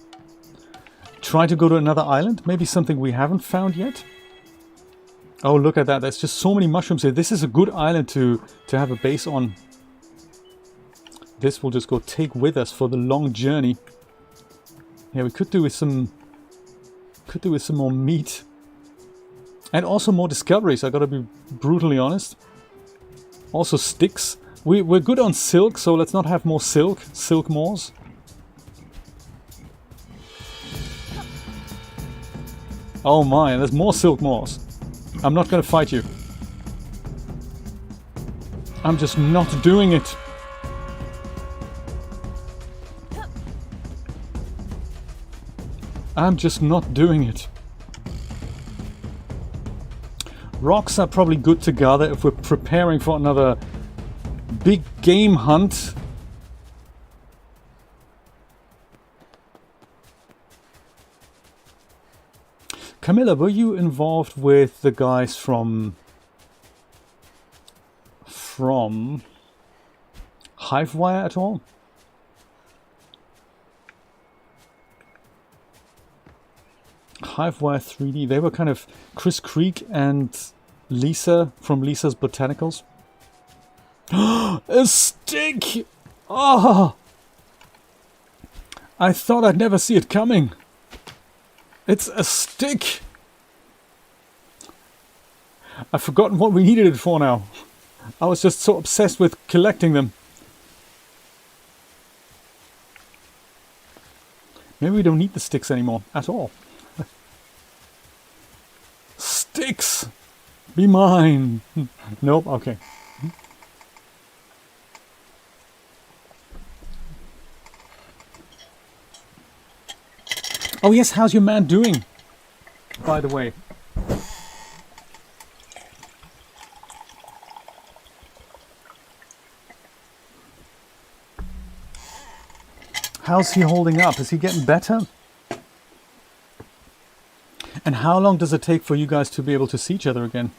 try to go to another island. Maybe something we haven't found yet. Oh, look at that. There's just so many mushrooms here. This is a good island to have a base on. This we'll just go take with us for the long journey. Yeah, we could do with some more meat. And also more discoveries, I gotta be brutally honest. Also sticks. We're good on silk, so let's not have more silk. Silk mores. Oh my, there's more silk mores. I'm not gonna fight you. I'm just not doing it. I'm just not doing it. Rocks are probably good to gather if we're preparing for another big game hunt. Camilla, were you involved with the guys from Hivewire at all? Hivewire 3D. They were kind of Chris Creek and Lisa from Lisa's Botanicals. A stick! Oh! I thought I'd never see it coming. It's a stick! I've forgotten what we needed it for now. I was just so obsessed with collecting them. Maybe we don't need the sticks anymore at all. Sticks! Be mine! Nope, okay. Oh yes, how's your man doing? By the way. How's he holding up? Is he getting better? And how long does it take for you guys to be able to see each other again?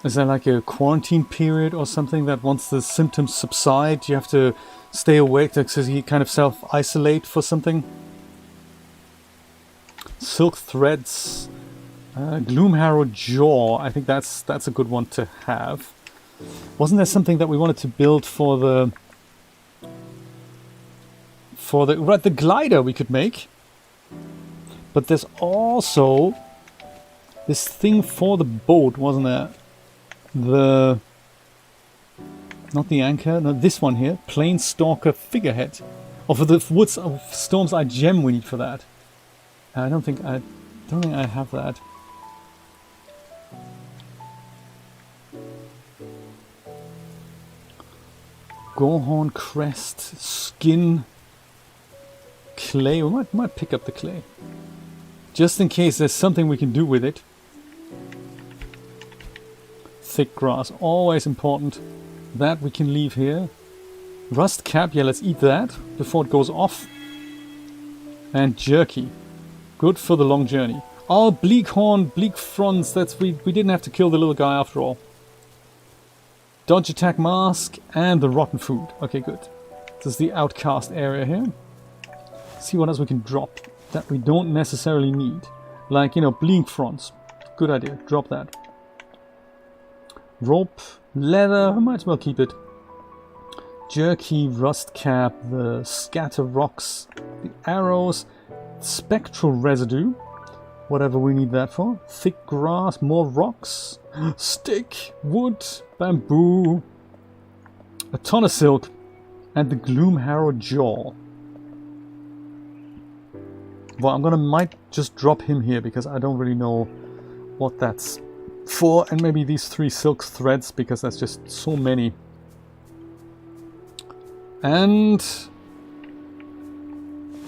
Is there like a quarantine period or something that once the symptoms subside, you have to stay awake? Does he kind of self-isolate for something? Silk threads, Gloomharrow jaw. I think that's a good one to have. Wasn't there something that we wanted to build for the glider we could make? But there's also this thing for the boat, wasn't there? Not the anchor, no, this one here, Planestalker figurehead. Or for the Woods of Storm's Eye gem we need for that. I don't think I have that. Gorehorn crest, skin, clay. We might pick up the clay. Just in case there's something we can do with it. Thick grass, always important. That we can leave here. Rust cap, yeah, let's eat that before it goes off. And jerky. Good for the long journey. Oh, bleak horn, bleak fronds. That's we didn't have to kill the little guy after all. Dodge attack mask and the rotten food. Okay, good. This is the outcast area here. See what else we can drop that we don't necessarily need. Like, you know, bleak fronds. Good idea. Drop that. Rope, leather. I might as well keep it. Jerky, rust cap, the scatter rocks, the arrows. Spectral residue, whatever we need that for. Thick grass, more rocks, stick, wood, bamboo, a ton of silk, and the Gloomharrow jaw. Well, might just drop him here because I don't really know what that's for, and maybe these 3 silk threads because that's just so many. And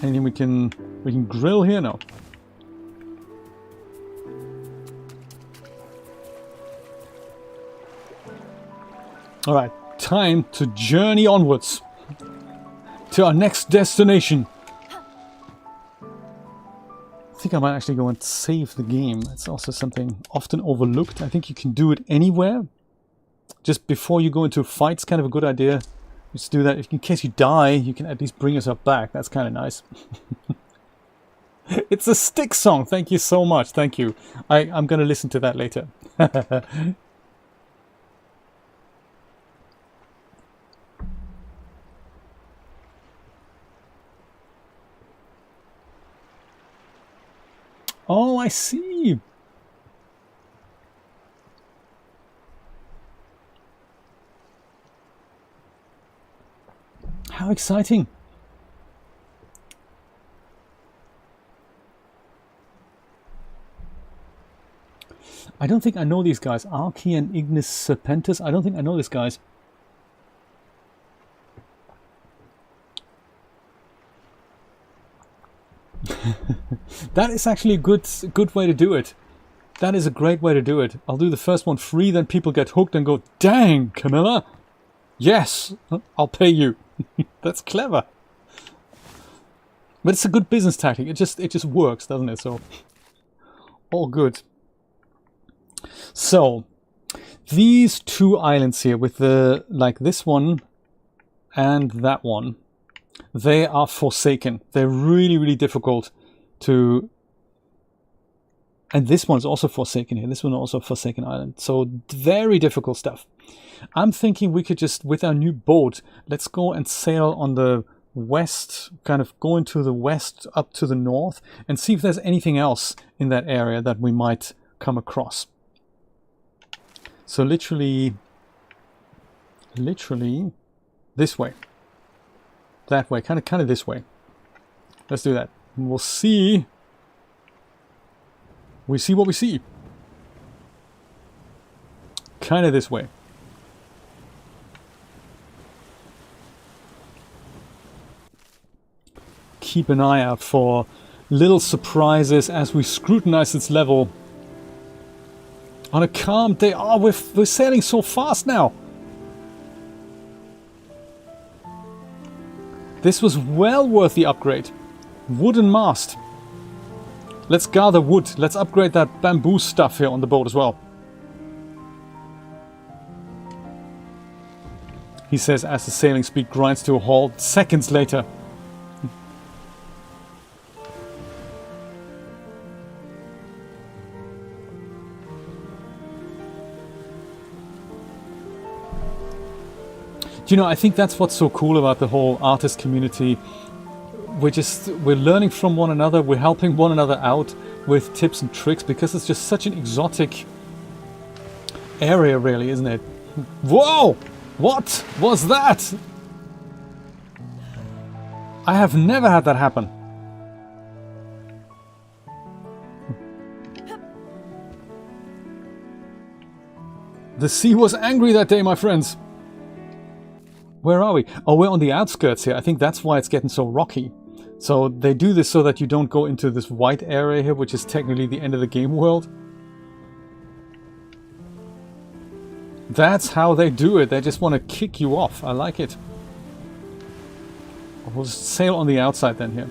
anything we can grill here now. All right, time to journey onwards to our next destination. I think I might actually go and save the game. It's also something often overlooked. I think you can do it anywhere. Just before you go into a fight, it's kind of a good idea. Just do that. In case you die, you can at least bring yourself back. That's kind of nice. It's a stick song. Thank you so much. Thank you. I'm going to listen to that later. Oh, I see. How exciting. I don't think I know these guys. Archie and Ignis Serpentis. I don't think I know these guys. That is actually a good way to do it. That is a great way to do it. I'll do the first one free, then people get hooked and go, dang, Camilla. Yes, I'll pay you. That's clever. But it's a good business tactic. It just works, doesn't it? So all good. So these two islands here with the like this one and that one, they are forsaken. They're really, really difficult to... And this one's also forsaken here. This one also forsaken island. So very difficult stuff. I'm thinking we could just, with our new boat, let's go and sail on the west, kind of go into the west up to the north and see if there's anything else in that area that we might come across. So literally this way. That way, kind of this way. Let's do that. And we'll see. We see what we see. Kind of this way. Keep an eye out for little surprises as we scrutinize its level. On a calm day. Oh, we're sailing so fast now. This was well worth the upgrade. Wooden mast. Let's gather wood. Let's upgrade that bamboo stuff here on the boat as well. He says as the sailing speed grinds to a halt seconds later. Do you know, I think that's what's so cool about the whole artist community. We're learning from one another, we're helping one another out with tips and tricks because it's just such an exotic area really, isn't it? Whoa! What was that? I have never had that happen. The sea was angry that day, my friends. Where are we? Oh, we're on the outskirts here. I think that's why it's getting so rocky. So they do this so that you don't go into this white area here, which is technically the end of the game world. That's how they do it. They just want to kick you off. I like it. We'll just sail on the outside then here.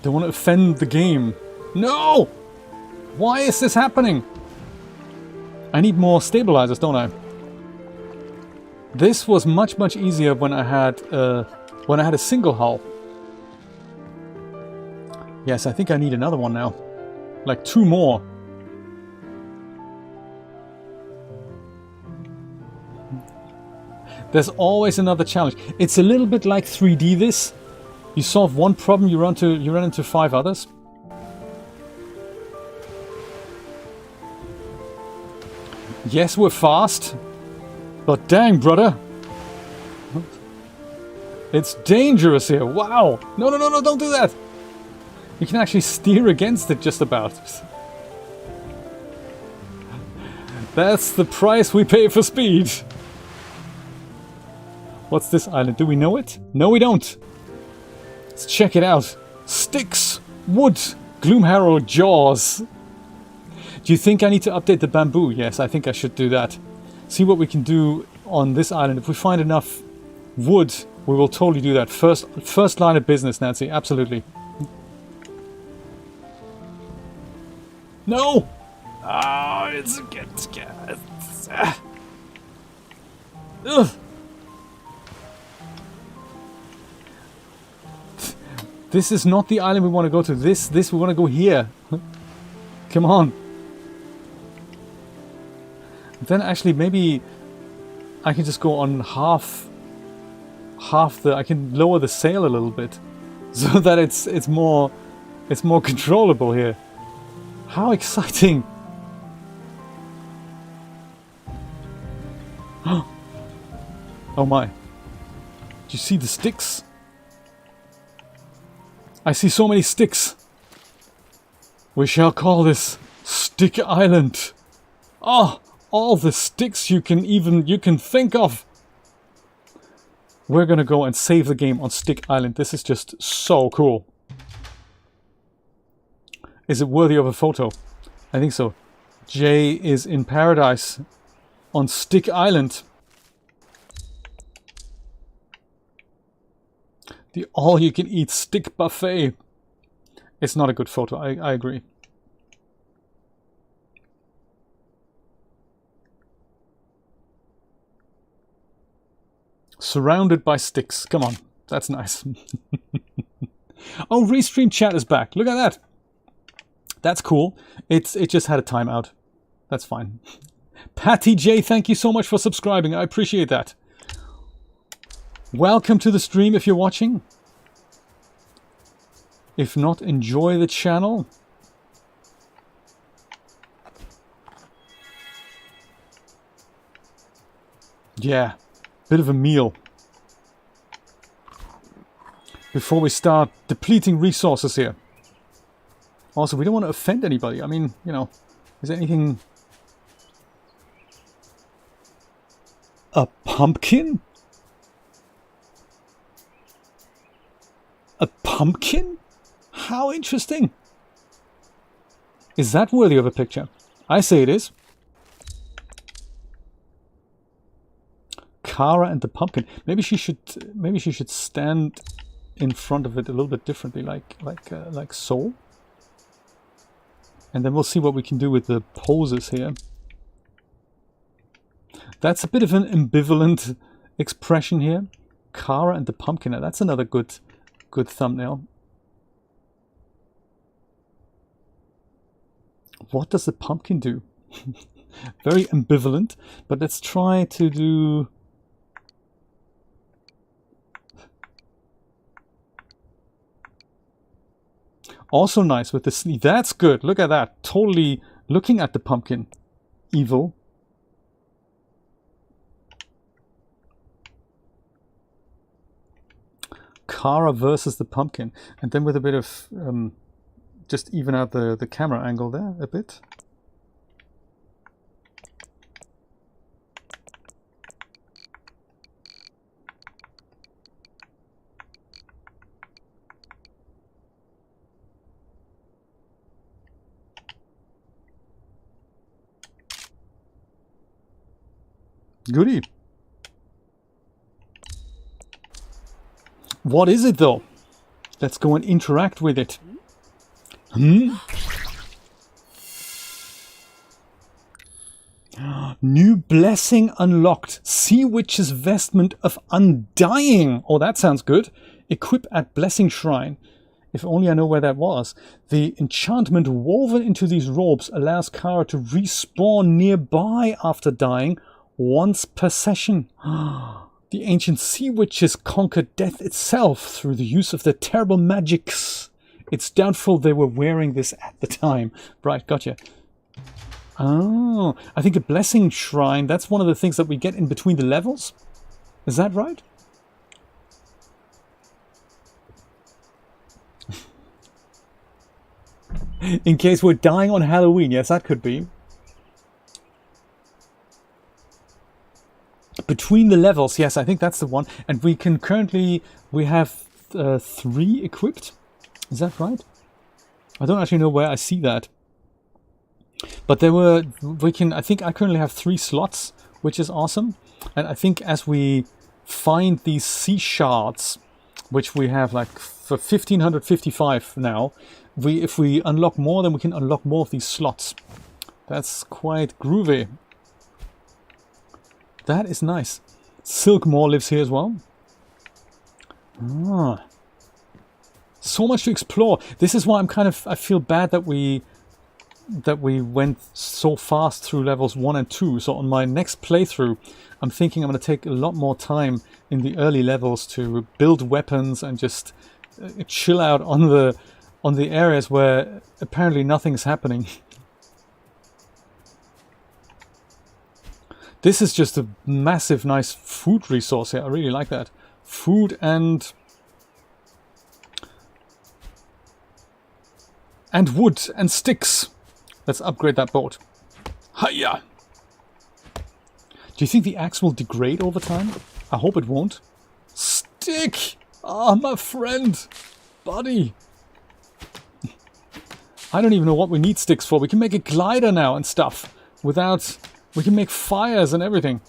They want to offend the game. No! Why is this happening? I need more stabilizers, don't I? This was much easier when I had a single hull. Yes, I think I need another one now. Like 2 more. There's always another challenge. It's a little bit like 3D this. You solve one problem, you run into 5 others. Yes, we're fast. But dang, brother. It's dangerous here. Wow. No, don't do that. You can actually steer against it just about. That's the price we pay for speed. What's this island? Do we know it? No, we don't. Let's check it out. Sticks, wood, Gloomharrow jaws. Do you think I need to update the bamboo? Yes, I think I should do that. See what we can do on this island. If we find enough wood, we will totally do that. First line of business, Nancy. Absolutely. No! Oh, it's good. This is not the island we want to go to. This we want to go here. Come on. Then actually maybe I can just go on half the. I can lower the sail a little bit, so that it's more controllable here. How exciting! Oh my! Do you see the sticks? I see so many sticks. We shall call this Stick Island. Oh, all the sticks you can think of. We're gonna go and save the game on Stick Island. This is just so cool. Is it worthy of a photo? I think so. Jay is in paradise on Stick Island. The all-you-can-eat stick buffet. It's not a good photo, I agree. Surrounded by sticks. Come on, that's nice. Oh, Restream chat is back. Look at that. That's cool. It just had a timeout. That's fine. Patty J, thank you so much for subscribing. I appreciate that. Welcome to the stream if you're watching. If not, enjoy the channel. Yeah, bit of a meal. Before we start depleting resources here. Also, we don't want to offend anybody. I mean, you know, is there anything... A pumpkin? A pumpkin? How interesting. Is that worthy of a picture? I say it is. Kara and the pumpkin. Maybe she should stand in front of it a little bit differently, like so. And then we'll see what we can do with the poses here. That's a bit of an ambivalent expression here. Kara and the pumpkin. Now, that's another good thumbnail. What does the pumpkin do? Very ambivalent, but let's try to do... Also nice with the sleeve. That's good. Look at that. Totally looking at the pumpkin. Evil. Kara versus the pumpkin. And then with a bit of... just even out the camera angle there a bit. Goody. What is it though? Let's go and interact with it. New blessing unlocked. Sea Witch's Vestment of Undying. Oh, that sounds good. Equip at Blessing Shrine. If only I know where that was. The enchantment woven into these robes allows Kara to respawn nearby after dying once per session. The ancient sea witches conquered death itself through the use of their terrible magics. It's doubtful they were wearing this at the time. Right, gotcha. Oh, I think a blessing shrine, that's one of the things that we get in between the levels. Is that right? In case we're dying on Halloween, yes, that could be. Between the levels, yes, I think that's the one. And we can currently, we have 3 equipped. Is that right? I don't actually know where I see that. But there were, I think I currently have 3 slots, which is awesome. And I think as we find these sea shards, which we have like for 1555 now, if we unlock more, then we can unlock more of these slots. That's quite groovy. That is nice. Silkmore lives here as well. Ah. So much to explore. This is why I feel bad that we went so fast through levels 1 and 2. So on my next playthrough, I'm thinking I'm going to take a lot more time in the early levels to build weapons and just chill out on the areas where apparently nothing's happening. This is just a massive, nice food resource here. I really like that. Food and wood and sticks. Let's upgrade that boat. Hiya! Do you think the axe will degrade over time? I hope it won't. Stick! Ah, my friend! Buddy! I don't even know what we need sticks for. We can make a glider now and stuff. Without... We can make fires and everything.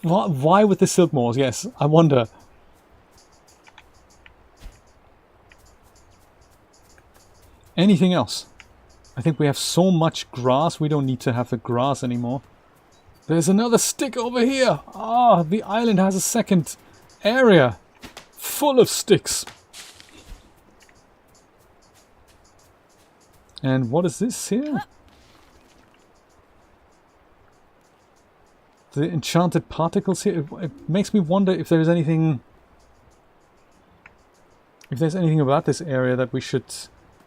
Why with the silk moors? Yes, I wonder. Anything else? I think we have so much grass, we don't need to have the grass anymore. There's another stick over here. Ah, the island has a second area full of sticks. And what is this here? The enchanted particles here. It makes me wonder if there's anything... If there's anything about this area that we should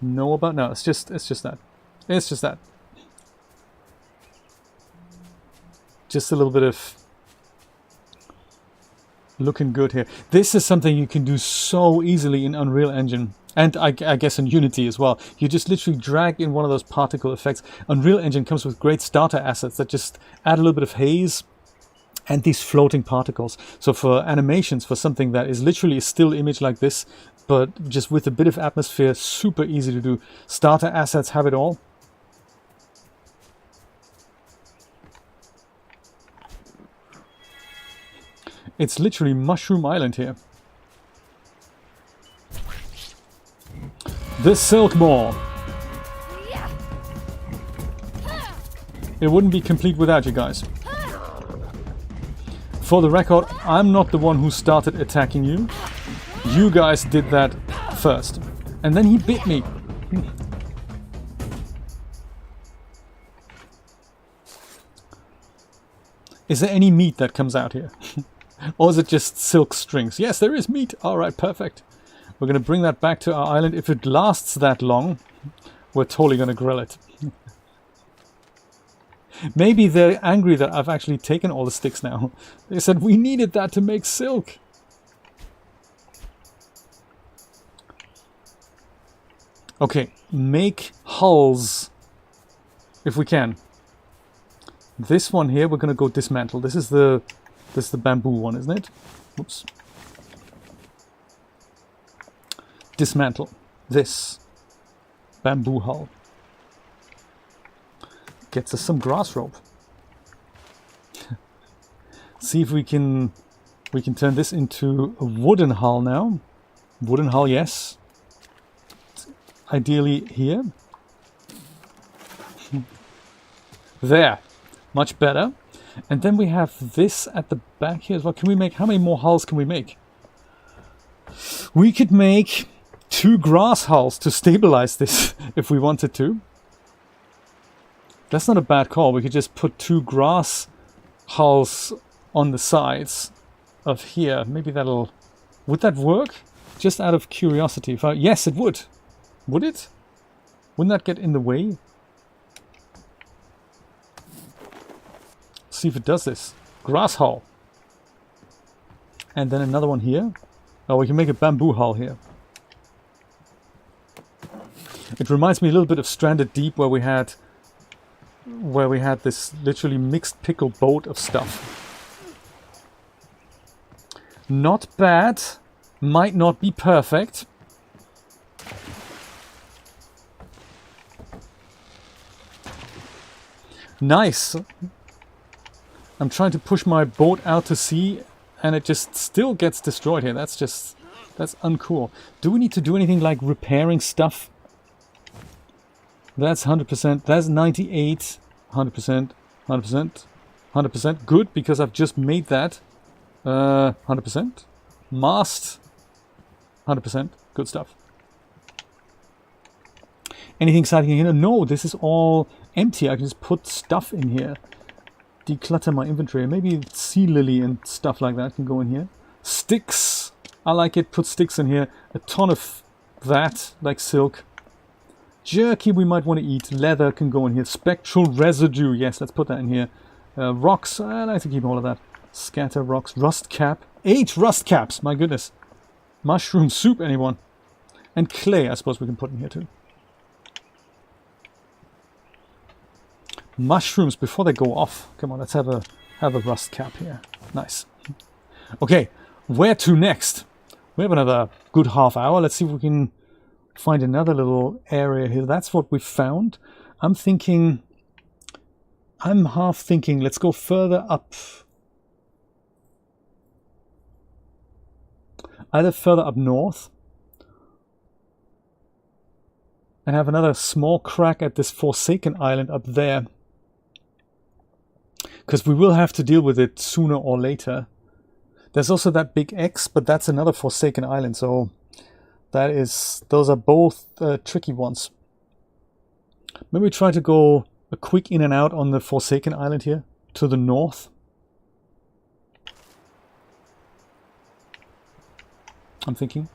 know about. No, it's just that. It's just that. Just a little bit of looking good here. This is something you can do so easily in Unreal Engine. And I guess in Unity as well. You just literally drag in one of those particle effects. Unreal Engine comes with great starter assets that just add a little bit of haze and these floating particles. So for animations, for something that is literally a still image like this, but just with a bit of atmosphere, super easy to do. Starter assets have it all. It's literally Mushroom Island here. The Silk Moor. It wouldn't be complete without you guys. For the record, I'm not the one who started attacking you. You guys did that first. And then he bit me. Is there any meat that comes out here? Or is it just silk strings? Yes, there is meat. Alright, perfect. We're going to bring that back to our island. If it lasts that long, we're totally going to grill it. Maybe they're angry that I've actually taken all the sticks now. They said we needed that to make silk. Okay, make hulls if we can. This one here we're going to go dismantle. This is the bamboo one, isn't it? Oops. Dismantle this bamboo hull. Gets us some grass rope. See if we can turn this into a wooden hull now. Wooden hull, yes. Ideally here. There. Much better. And then we have this at the back here as well. Can we make, how many more hulls can we make? We could make 2 grass hulls to stabilize this if we wanted to. That's not a bad call. We could just put 2 grass hulls on the sides of here. Maybe that'll... Would that work? Just out of curiosity. Yes, it would. Would it? Wouldn't that get in the way? See if it does this. Grass hull. And then another one here. Oh, we can make a bamboo hull here. It reminds me a little bit of Stranded Deep, where we had this literally mixed pickle boat of stuff. Not bad. Might not be perfect. Nice. I'm trying to push my boat out to sea and it just still gets destroyed here. That's uncool. Do we need to do anything like repairing stuff? That's 100%. That's 98. 100%. 100%. 100%. Good, because I've just made that. 100%. Mast. 100%. Good stuff. Anything exciting in here? No, this is all empty. I can just put stuff in here. Declutter my inventory. Maybe sea lily and stuff like that can go in here. Sticks. I like it. Put sticks in here. A ton of that, like silk. Jerky we might want to eat. Leather can go in here. Spectral residue. Yes, let's put that in here. Rocks. I like to keep all of that. Scatter rocks. Rust cap. 8 rust caps. My goodness. Mushroom soup, anyone? And clay, I suppose we can put in here too. Mushrooms before they go off. Come on, let's have a rust cap here. Nice. Okay, where to next? We have another good half hour. Let's see if we can find another little area here. That's what we found. I'm half thinking, let's go further up. Either further up north and have another small crack at this Forsaken Island up there. Because we will have to deal with it sooner or later. There's also that big X, but that's another Forsaken Island, so those are both tricky ones. Maybe we try to go a quick in and out on the Forsaken Island here, to the north. I'm thinking.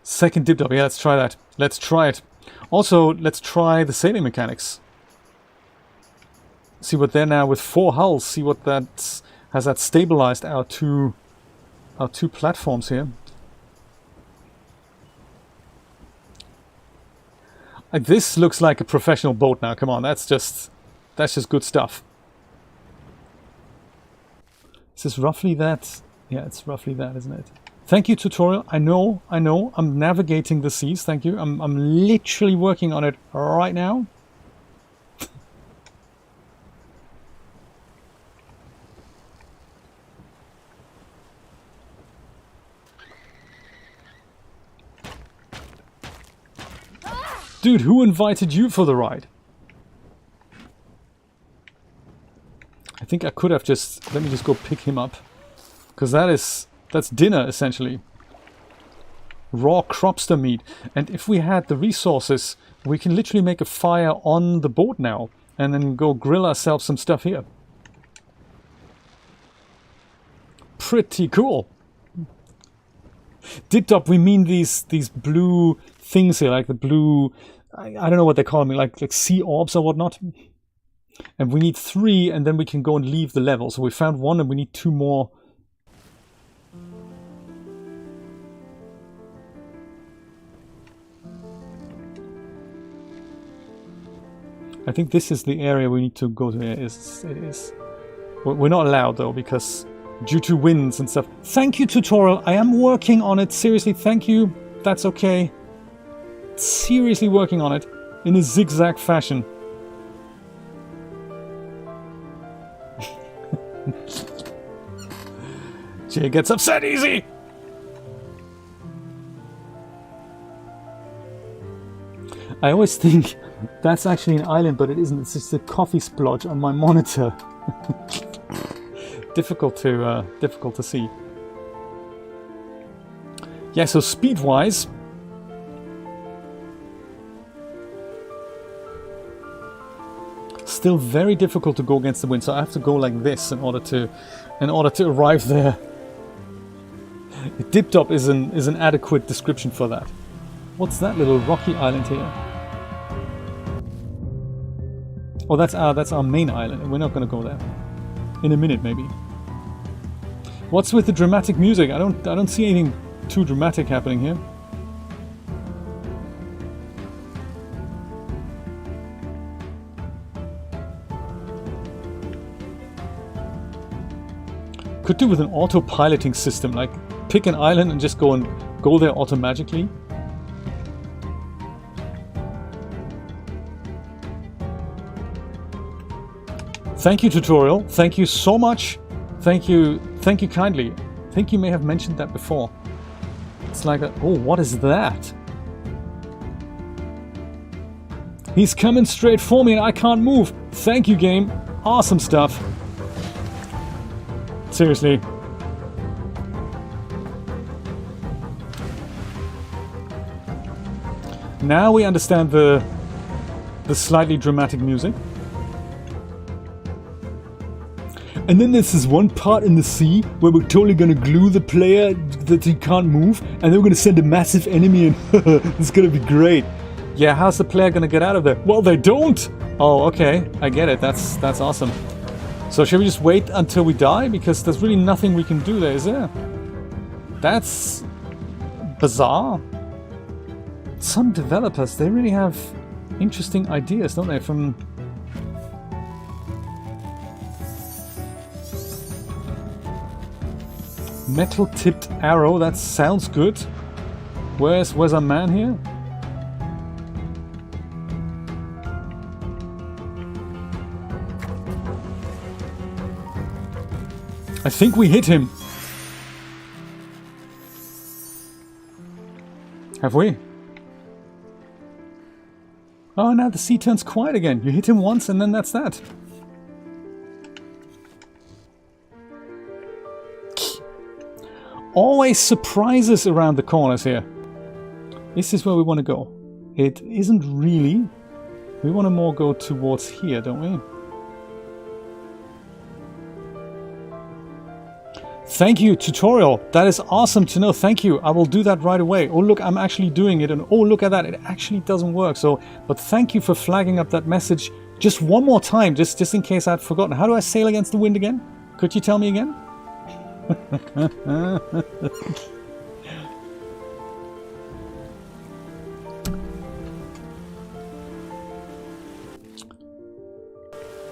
Second dip up, yeah, let's try that. Let's try it. Also, let's try the sailing mechanics. See what they're now with 4 hulls. See what that has that stabilized our two platforms here. This looks like a professional boat now. Come on, that's just good stuff. Is this roughly that? Yeah, it's roughly that, isn't it? Thank you, tutorial. I know. I'm navigating the seas. Thank you. I'm literally working on it right now. Dude, who invited you for the ride? I think I could have just... Let me just go pick him up. Because that's dinner, essentially. Raw cropster meat. And if we had the resources, we can literally make a fire on the boat now. And then go grill ourselves some stuff here. Pretty cool. Dipped up, we mean these blue things here, like the blue... I don't know what they call them, like sea orbs or whatnot. And we need 3, and then we can go and leave the level. So we found 1, and we need 2 more. I think this is the area we need to go to. It is. We're not allowed though, because due to winds and stuff. Thank you, tutorial. I am working on it. Seriously, thank you. That's okay. Seriously working on it in a zigzag fashion. Jay gets upset easy. I always think that's actually an island, but it isn't. It's just a coffee splodge on my monitor. difficult to see. Yeah, so speed-wise, still very difficult to go against the wind. So I have to go like this in order to arrive there. Dipped up is an adequate description for that. What's that little rocky island here? Oh, that's our main island, and we're not going to go there. In a minute, maybe. What's with the dramatic music? I don't see anything too dramatic happening here. Could do with an auto-piloting system, like pick an island and just go there automatically. Thank you, tutorial. Thank you so much. Thank you kindly. I think you may have mentioned that before. It's like oh, what is that? He's coming straight for me and I can't move. Thank you, game. Awesome stuff. Seriously. Now we understand the slightly dramatic music. And then there's this one part in the sea where we're totally gonna glue the player that he can't move, and then we're gonna send a massive enemy in. It's gonna be great. Yeah, how's the player gonna get out of there? Well, they don't! Oh, okay, I get it. That's awesome. So should we just wait until we die? Because there's really nothing we can do there, is there? That's bizarre. Some developers, they really have interesting ideas, don't they? From metal-tipped arrow, that sounds good. Where's our man here? I think we hit him. Have we? Oh, now the sea turns quiet again. You hit him once and then that's that. Always surprises around the corners here. This is where we want to go. It isn't really. We want to more go towards here, don't we? Thank you, tutorial. That is awesome to know. Thank you. I will do that right away. Oh, look, I'm actually doing it. And oh, look at that. It actually doesn't work. So, but thank you for flagging up that message just one more time, just in case I'd forgotten. How do I sail against the wind again? Could you tell me again?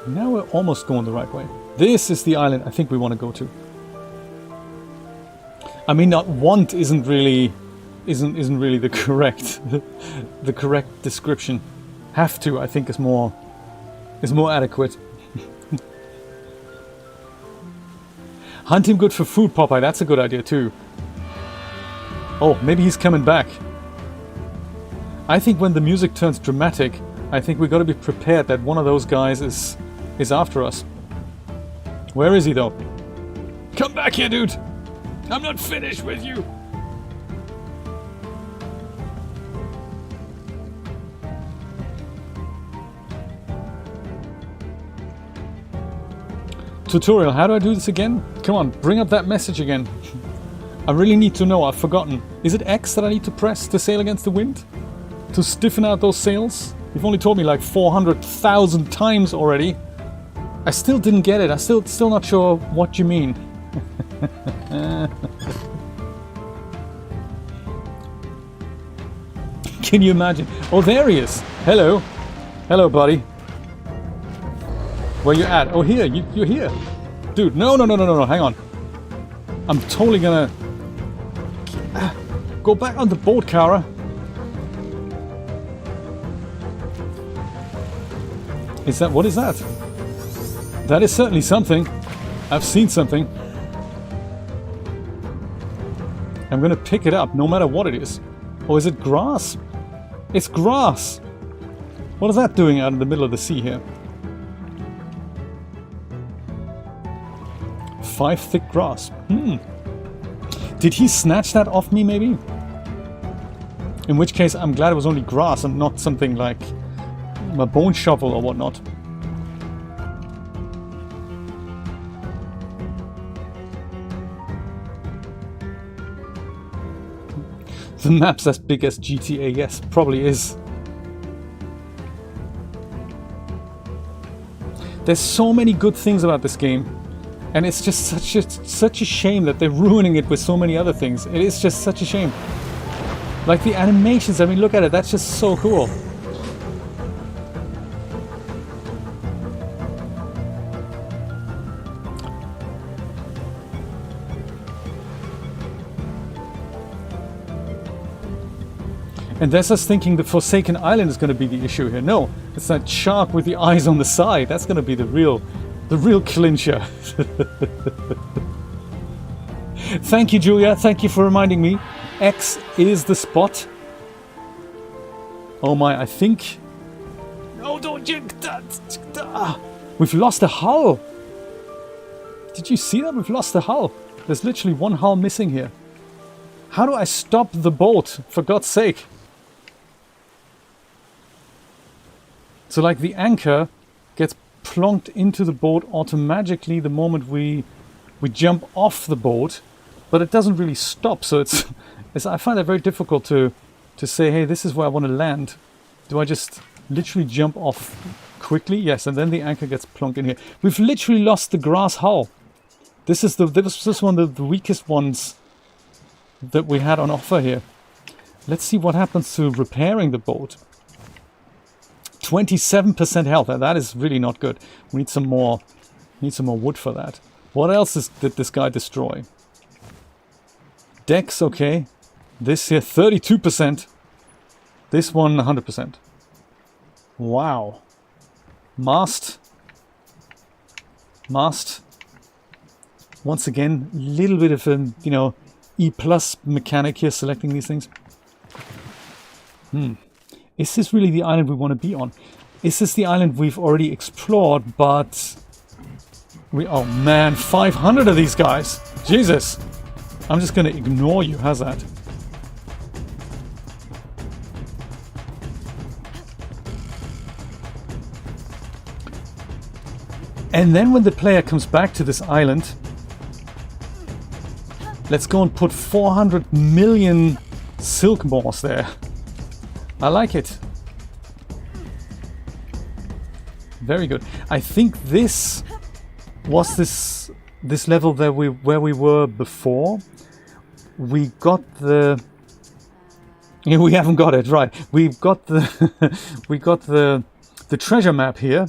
Now we're almost going the right way. This is the island I think we want to go to. I mean, not want isn't really the correct the correct description. Have to, I think, is more adequate. Hunt him good for food, Popeye. That's a good idea too. Oh, maybe he's coming back. I think when the music turns dramatic, I think we got to be prepared that one of those guys is after us. Where is he though? Come back here, dude. I'm not finished with you. Tutorial, how do I do this again? Come on, bring up that message again. I really need to know, I've forgotten. Is it X that I need to press to sail against the wind? To stiffen out those sails? You've only told me like 400,000 times already. I still didn't get it. I'm still not sure what you mean. Can you imagine? Oh, there he is. Hello. Hello, buddy. Where you at? Oh, here. You're here. Dude, no. Hang on. I'm totally gonna... Go back on the boat, Kara. Is that... What is that? That is certainly something. I've seen something. I'm gonna pick it up, no matter what it is. Oh, is it grass? It's grass! What is that doing out in the middle of the sea here? 5 thick grass. Did he snatch that off me, maybe? In which case, I'm glad it was only grass and not something like a bone shovel or whatnot. The map's as big as GTA, yes, probably is. There's so many good things about this game, and it's just such a shame that they're ruining it with so many other things. It is just such a shame. Like the animations, I mean, look at it, that's just so cool. And there's us thinking the Forsaken Island is going to be the issue here. No, it's that shark with the eyes on the side. That's going to be the real clincher. Thank you, Julia. Thank you for reminding me. X is the spot. Oh my, I think... No, don't you... We've lost a hull. Did you see that? We've lost the hull. There's literally one hull missing here. How do I stop the boat, for God's sake? So like the anchor gets plonked into the boat automatically the moment we jump off the boat, but it doesn't really stop. So it's I find that very difficult to say, hey, this is where I want to land. Do I just literally jump off quickly? Yes, and then the anchor gets plonked in here. We've literally lost the grass hull. This is one of the weakest ones that we had on offer here. Let's see what happens to repairing the boat. 27% health, and that is really not good. We need some more wood for that. What else did this guy destroy? Decks, okay. This here, 32%. This one, 100%. Wow. Mast. Once again, little bit of a, E+ mechanic here, selecting these things. Is this really the island we want to be on? Is this the island we've already explored, but... Oh man, 500 of these guys! Jesus! I'm just going to ignore you, how's that? And then when the player comes back to this island, let's go and put 400 million silk moss there. I like it. Very good. I think this was this level that where we were before. We got the... Yeah, we haven't got it, right. We've got the we got the treasure map here.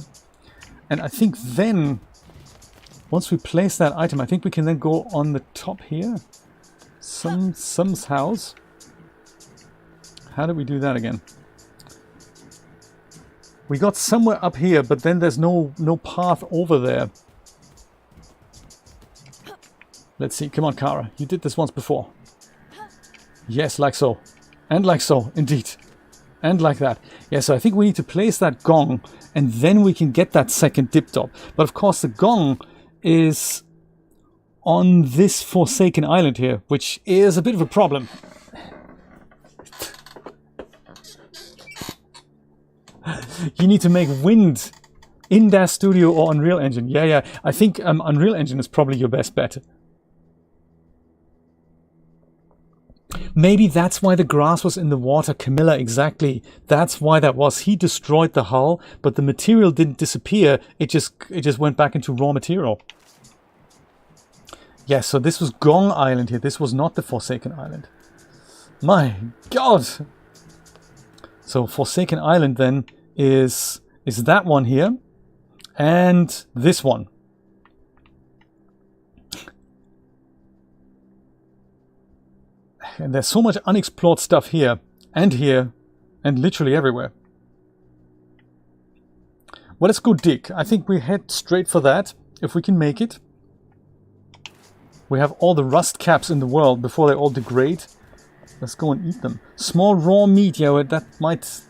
And I think then, once we place that item, I think we can then go on the top here. Some's house. How did we do that again? We got somewhere up here, but then there's no path over there. Let's see. Come on, Kara. You did this once before. Yes, like so. And like so, indeed. And like that. Yeah, so I think we need to place that gong, and then we can get that second dip top. But of course, the gong is on this Forsaken Island here, which is a bit of a problem. You need to make wind in Dash Studio or Unreal Engine. Yeah. I think Unreal Engine is probably your best bet. Maybe that's why the grass was in the water. Camilla, exactly. That's why that was. He destroyed the hull, but the material didn't disappear. It just went back into raw material. Yeah, so this was Gong Island here. This was not the Forsaken Island. My God! So Forsaken Island then is that one here, and this one. And there's so much unexplored stuff here, and literally everywhere. Well, let's go dig. I think we head straight for that, if we can make it. We have all the rust caps in the world before they all degrade. Let's go and eat them. Small raw meat, yeah, that might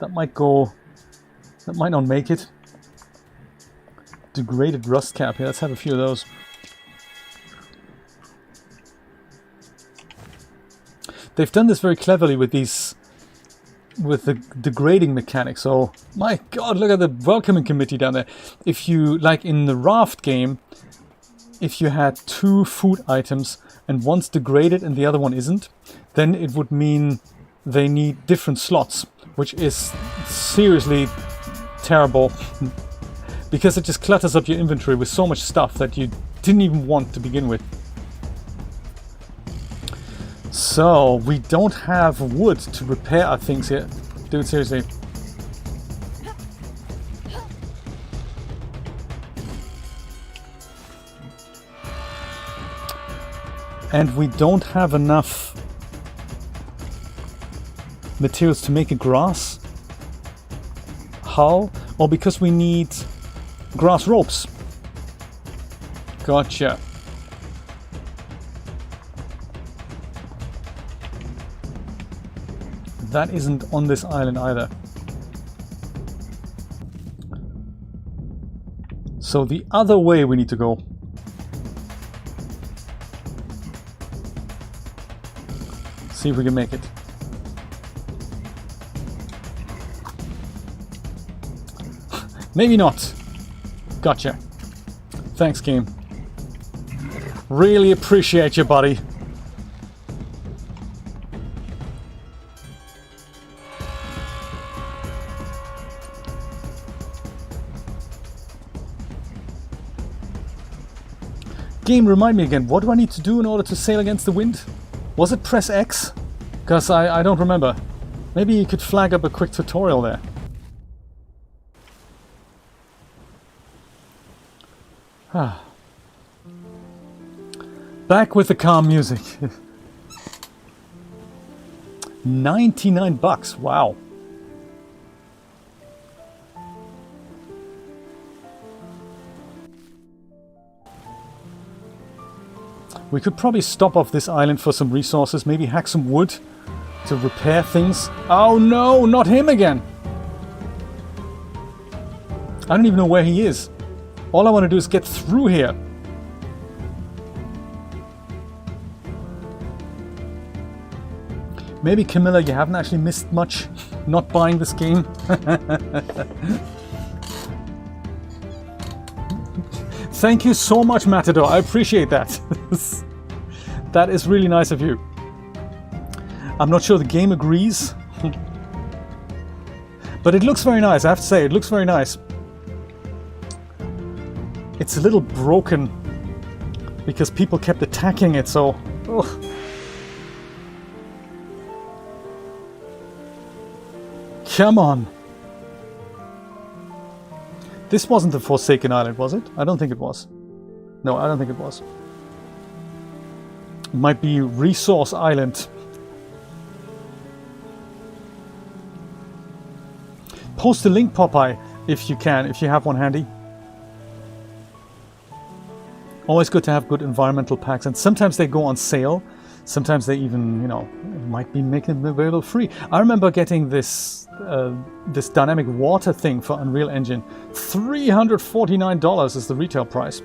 not make it. Degraded rust cap, yeah, let's have a few of those. They've done this very cleverly with the degrading mechanics. So, my God, look at the welcoming committee down there. If you, like in the raft game, if you had 2 food items and one's degraded and the other one isn't, then it would mean they need different slots, which is seriously terrible because it just clutters up your inventory with so much stuff that you didn't even want to begin with. So, we don't have wood to repair our things here. Dude, seriously. And we don't have enough materials to make a grass hull, or because we need grass ropes. Gotcha. That isn't on this island either. So the other way we need to go. See if we can make it. Maybe not. Gotcha. Thanks, game. Really appreciate you, buddy. Game, remind me again, what do I need to do in order to sail against the wind? Was it press X? Because I don't remember. Maybe you could flag up a quick tutorial there. Ah. Back with the calm music. 99 bucks, wow. We could probably stop off this island for some resources, maybe hack some wood to repair things. Oh no, not him again! I don't even know where he is. All I want to do is get through here. Maybe, Camilla, you haven't actually missed much not buying this game. Thank you so much, Matador. I appreciate that. That is really nice of you. I'm not sure the game agrees. But it looks very nice, I have to say. It looks very nice. It's a little broken because people kept attacking it, so... Ugh. Come on. This wasn't the Forsaken Island, was it? I don't think it was. No, I don't think it was. It might be Resource Island. Post a link, Popeye, if you can, if you have one handy. Always good to have good environmental packs, and sometimes they go on sale. Sometimes they even, you know, might be making them available free. I remember getting this this dynamic water thing for Unreal Engine. $349 is the retail price.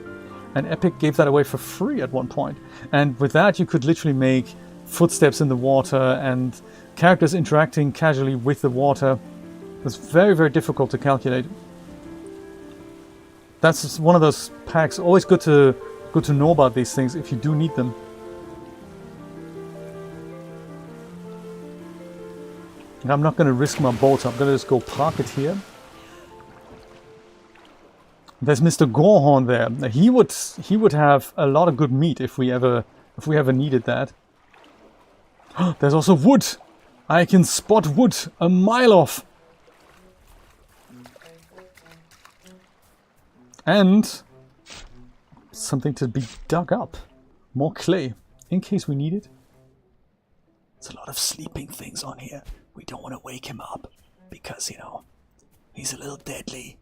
And Epic gave that away for free at one point. And with that you could literally make footsteps in the water and characters interacting casually with the water. It's very, very difficult to calculate. That's one of those packs. Always good to know about these things if you do need them. I'm not going to risk my boat. I'm going to just go park it here. There's Mr. Gorehorn there. He would have a lot of good meat if we ever needed that. There's also wood. I can spot wood a mile off. And something to be dug up. More clay in case we need it. There's a lot of sleeping things on here. We don't want to wake him up because, you know, he's a little deadly.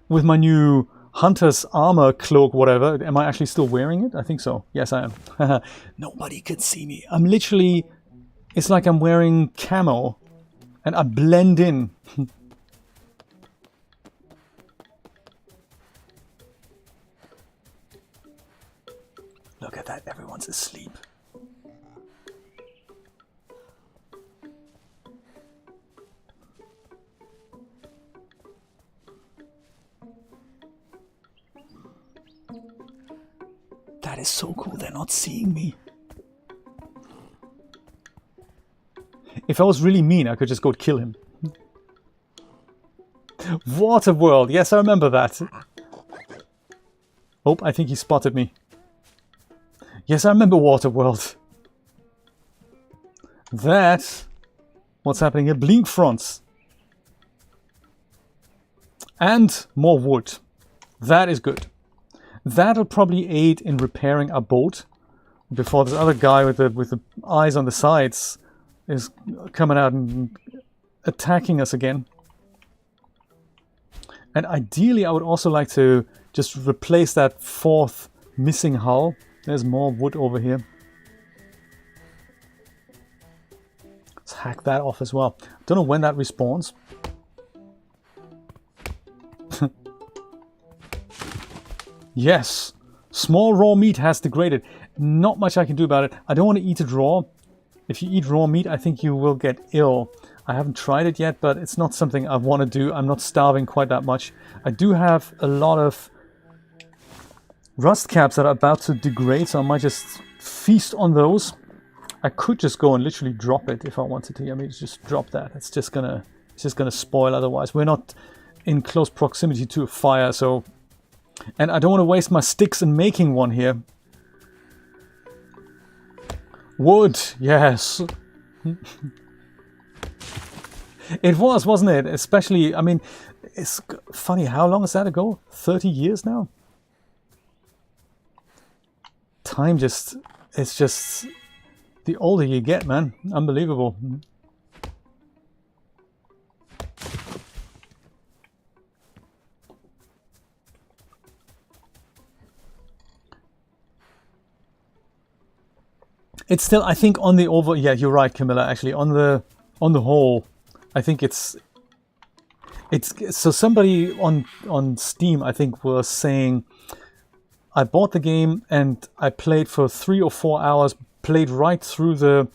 With my new Hunter's Armor cloak, whatever, am I actually still wearing it? I think so. Yes, I am. Nobody can see me. I'm literally, it's like I'm wearing camo and I blend in. Look at that, everyone's asleep. That is so cool, they're not seeing me. If I was really mean, I could just go kill him. Waterworld, yes, I remember that. Oh, I think he spotted me. Yes, I remember Waterworld. That... What's happening here? Blink fronts. And more wood. That is good. That'll probably aid in repairing our boat before this other guy with the eyes on the sides is coming out and attacking us again. And ideally I would also like to just replace that fourth missing hull. There's more wood over here. Let's hack that off as well. Don't know when that respawns. Yes, small raw meat has degraded. Not much I can do about it. I don't want to eat it raw. If you eat raw meat, I think you will get ill. I haven't tried it yet, but it's not something I want to do. I'm not starving quite that much. I do have a lot of rust caps that are about to degrade, so I might just feast on those. I could just go and literally drop it if I wanted to. I mean, just drop that. It's just gonna spoil otherwise. We're not in close proximity to a fire, so... And I don't want to waste my sticks in making one here. Wood, yes. It was, wasn't it? Especially, I mean, it's funny, how long is that ago? 30 years now? Time just, it's just, the older you get, man. Unbelievable. It's still, I think on the over, yeah, you're right, Camilla, actually, on the whole, I think it's, so somebody on Steam, I think, was saying, I bought the game and I played for 3 or 4 hours, played right through the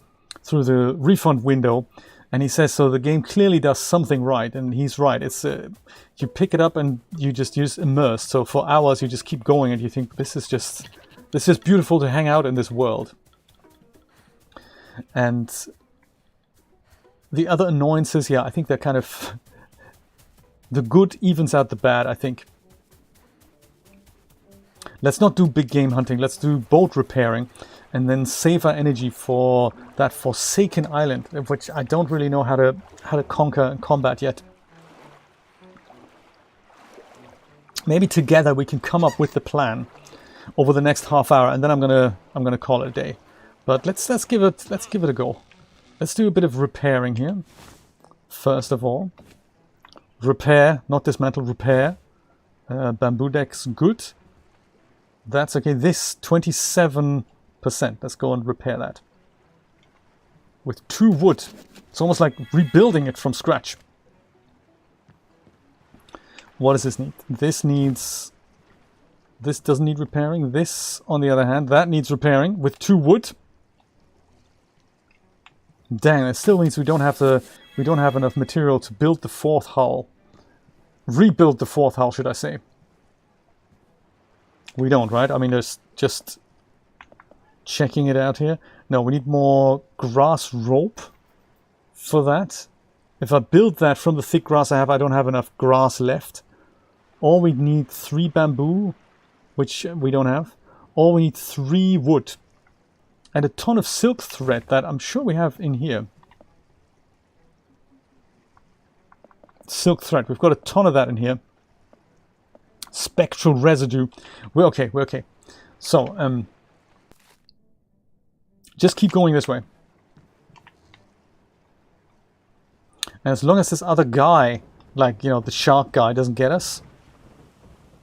refund window, and he says, so the game clearly does something right, and he's right. It's you pick it up and you just immerse, so for hours you just keep going and you think, this is beautiful to hang out in this world. And the other annoyances, yeah, I think they're kind of... The good evens out the bad, I think. Let's not do big game hunting. Let's do boat repairing. And then save our energy for that Forsaken Island, which I don't really know how to conquer and combat yet. Maybe together we can come up with the plan over the next half hour, and then I'm gonna call it a day. But let's give it a go. Let's do a bit of repairing here. First of all, repair, not dismantle, repair. Bamboo deck's good. That's okay. This 27%. Let's go and repair that with 2 wood. It's almost like rebuilding it from scratch. What does this need? This doesn't need repairing. This, on the other hand, that needs repairing with 2 wood. Dang, it still means we don't have enough material to build the 4th hull. Rebuild the 4th hull, should I say. We don't, right? I mean, there's just checking it out here. No, we need more grass rope for that. If I build that from the thick grass I have, I don't have enough grass left. Or we need 3 bamboo, which we don't have. Or we need 3 wood. And a ton of silk thread that I'm sure we have in here. Silk thread, we've got a ton of that in here. Spectral residue. We're okay, we're okay. So, just keep going this way. And as long as this other guy, like, you know, the shark guy doesn't get us,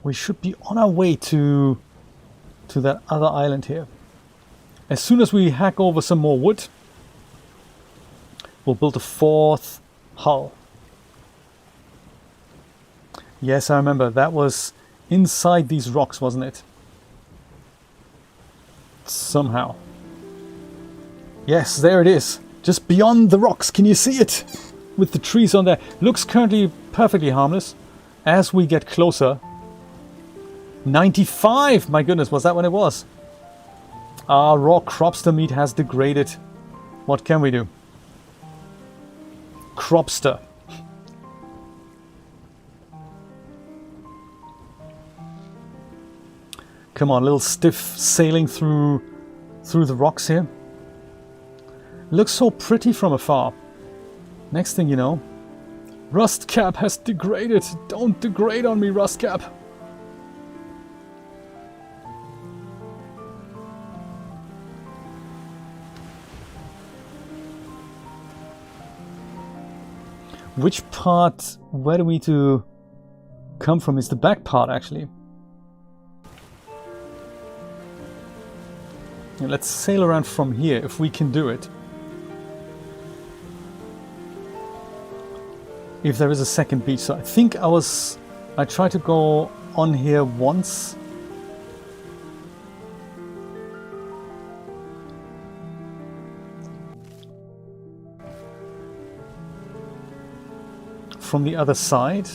we should be on our way to that other island here. As soon as we hack over some more wood, we'll build a 4th hull. Yes, I remember. That was inside these rocks, wasn't it? Somehow. Yes, there it is. Just beyond the rocks. Can you see it? With the trees on there. Looks currently perfectly harmless. As we get closer... 95! My goodness, was that when it was? Our raw cropster meat has degraded. What can we do? Cropster. Come on, a little stiff sailing through the rocks here. Looks so pretty from afar. Next thing you know, Rust Cap has degraded. Don't degrade on me, Rust Cap. Which part, where do we need to come from? Is the back part, actually. Yeah, let's sail around from here, if we can do it. If there is a second beach. So I think I tried to go on here once. from the other side.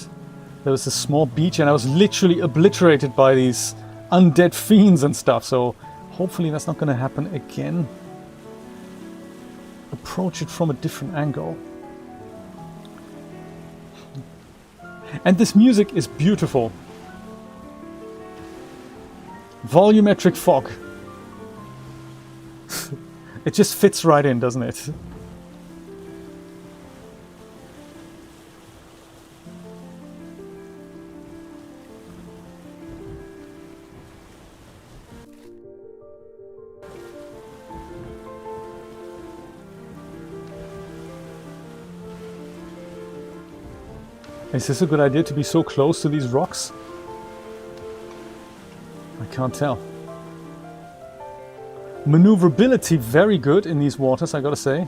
There was a small beach and I was literally obliterated by these undead fiends and stuff, so hopefully that's not going to happen again. Approach it from a different angle. And this music is beautiful. Volumetric fog. It just fits right in, doesn't it? Is this a good idea to be so close to these rocks? I can't tell. Maneuverability very good in these waters, I gotta say.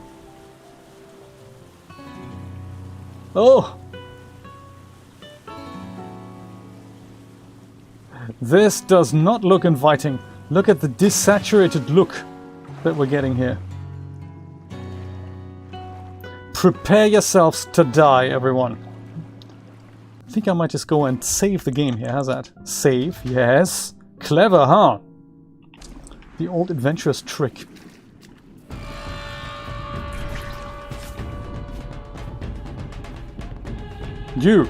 Oh! This does not look inviting. Look at the desaturated look that we're getting here. Prepare yourselves to die, everyone. I think I might just go and save the game here. How's that? Save, yes. Clever, huh? The old adventurous trick. You!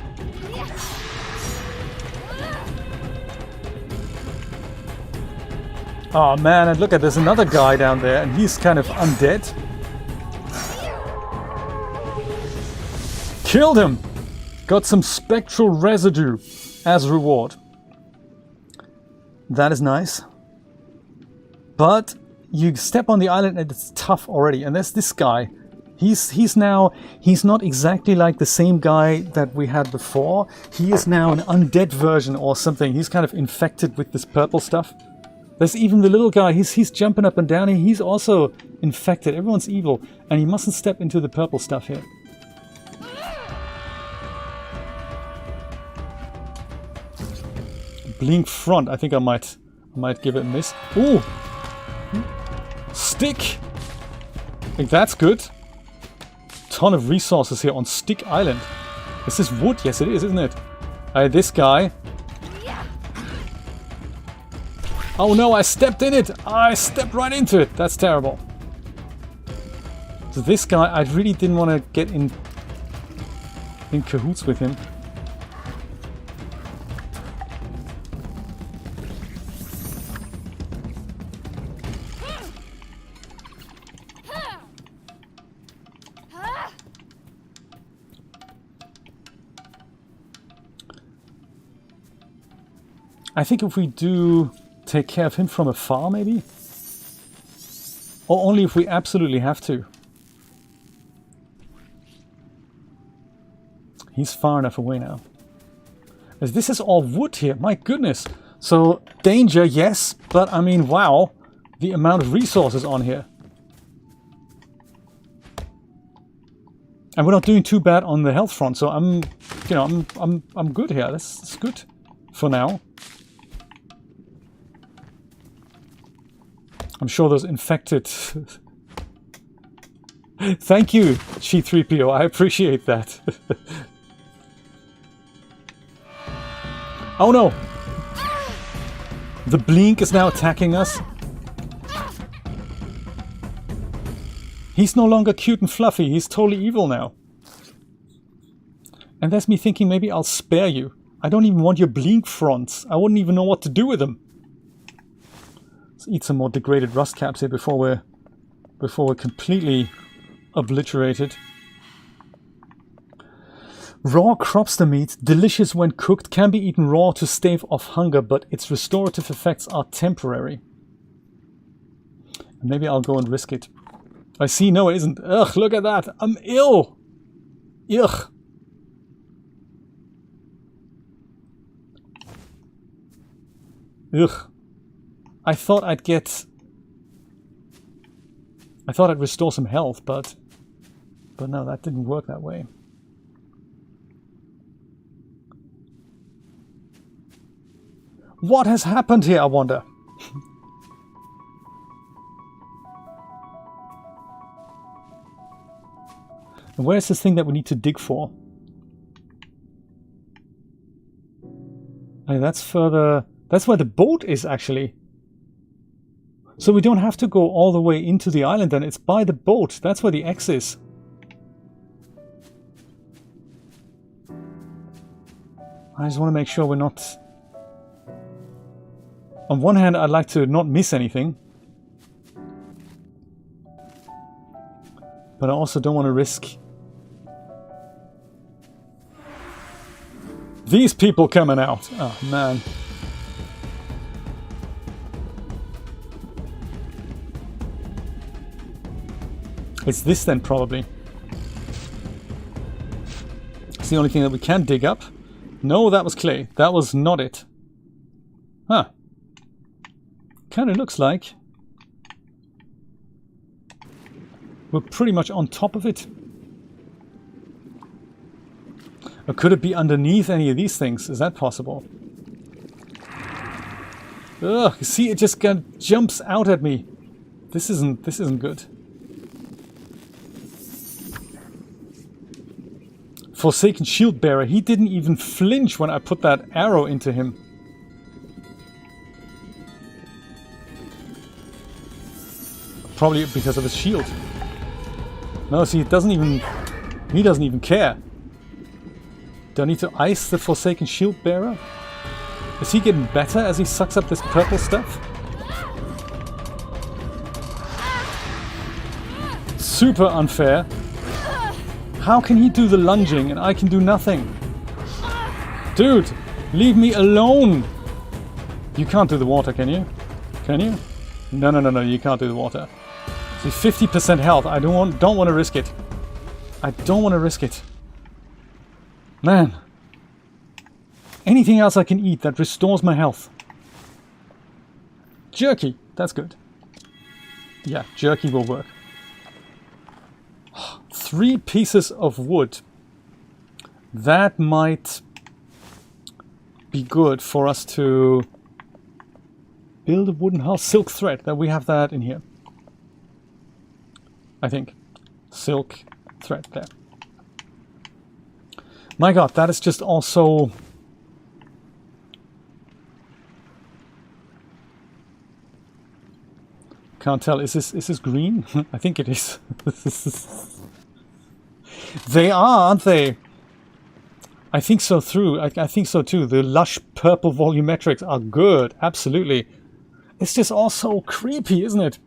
Oh man, and look at, there's another guy down there and he's kind of undead. Killed him! Got some spectral residue as reward. That is nice. But you step on the island and it's tough already. And there's this guy. He's not exactly like the same guy that we had before. He is now an undead version or something. He's kind of infected with this purple stuff. There's even the little guy. He's jumping up and down. He's also infected. Everyone's evil. And he mustn't step into the purple stuff here. Blink front. I think I might give it a miss. Ooh! Stick! I think that's good. Ton of resources here on Stick Island. Is this wood? Yes it is, isn't it? This guy. Oh no, I stepped in it! I stepped right into it! That's terrible. So this guy, I really didn't want to get in cahoots with him. I think if we do take care of him from afar, maybe? Or only if we absolutely have to. He's far enough away now. As this is all wood here, my goodness. So, danger, yes, but I mean, wow. The amount of resources on here. And we're not doing too bad on the health front, so I'm good here. That's good for now. I'm sure those infected... Thank you, G3PO. I appreciate that. Oh no! The Blink is now attacking us. He's no longer cute and fluffy. He's totally evil now. And that's me thinking maybe I'll spare you. I don't even want your Blink fronts. I wouldn't even know what to do with them. Let's eat some more degraded rust caps here before we're completely obliterated. Raw crobster meat, delicious when cooked, can be eaten raw to stave off hunger, but its restorative effects are temporary. Maybe I'll go and risk it. I see, no it isn't. Ugh, look at that. I'm ill. Ugh. Ugh. I thought I'd restore some health, but no, that didn't work that way. What has happened here, I wonder? And where's this thing that we need to dig for? Wait, that's further... That's where the boat is, actually. So we don't have to go all the way into the island then. It's by the boat. That's where the X is. I just want to make sure we're not... On one hand, I'd like to not miss anything. But I also don't want to risk... these people coming out. Oh, man. It's this then, probably. It's the only thing that we can dig up. No, that was clay. That was not it. Huh. Kind of looks like we're pretty much on top of it. Or could it be underneath any of these things? Is that possible? Ugh, you see, it just kind of jumps out at me. This isn't good. Forsaken Shield Bearer, he didn't even flinch when I put that arrow into him. Probably because of his shield. No, see, he doesn't even care. Do I need to ice the Forsaken Shield Bearer? Is he getting better as he sucks up this purple stuff? Super unfair. How can he do the lunging and I can do nothing? Dude, leave me alone! You can't do the water, can you? Can you? No, you can't do the water. See, 50% health. I don't want to risk it. I don't want to risk it. Man. Anything else I can eat that restores my health? Jerky. That's good. Yeah, jerky will work. 3 pieces of wood. That might be good for us to build a wooden house. Silk thread. That we have that in here. I think. Silk thread there. My god, that is just also... Can't tell. Is this green? I think it is. They are, aren't they? I think so too. I think so too. The lush purple volumetrics are good. Absolutely. It's just all so creepy, isn't it?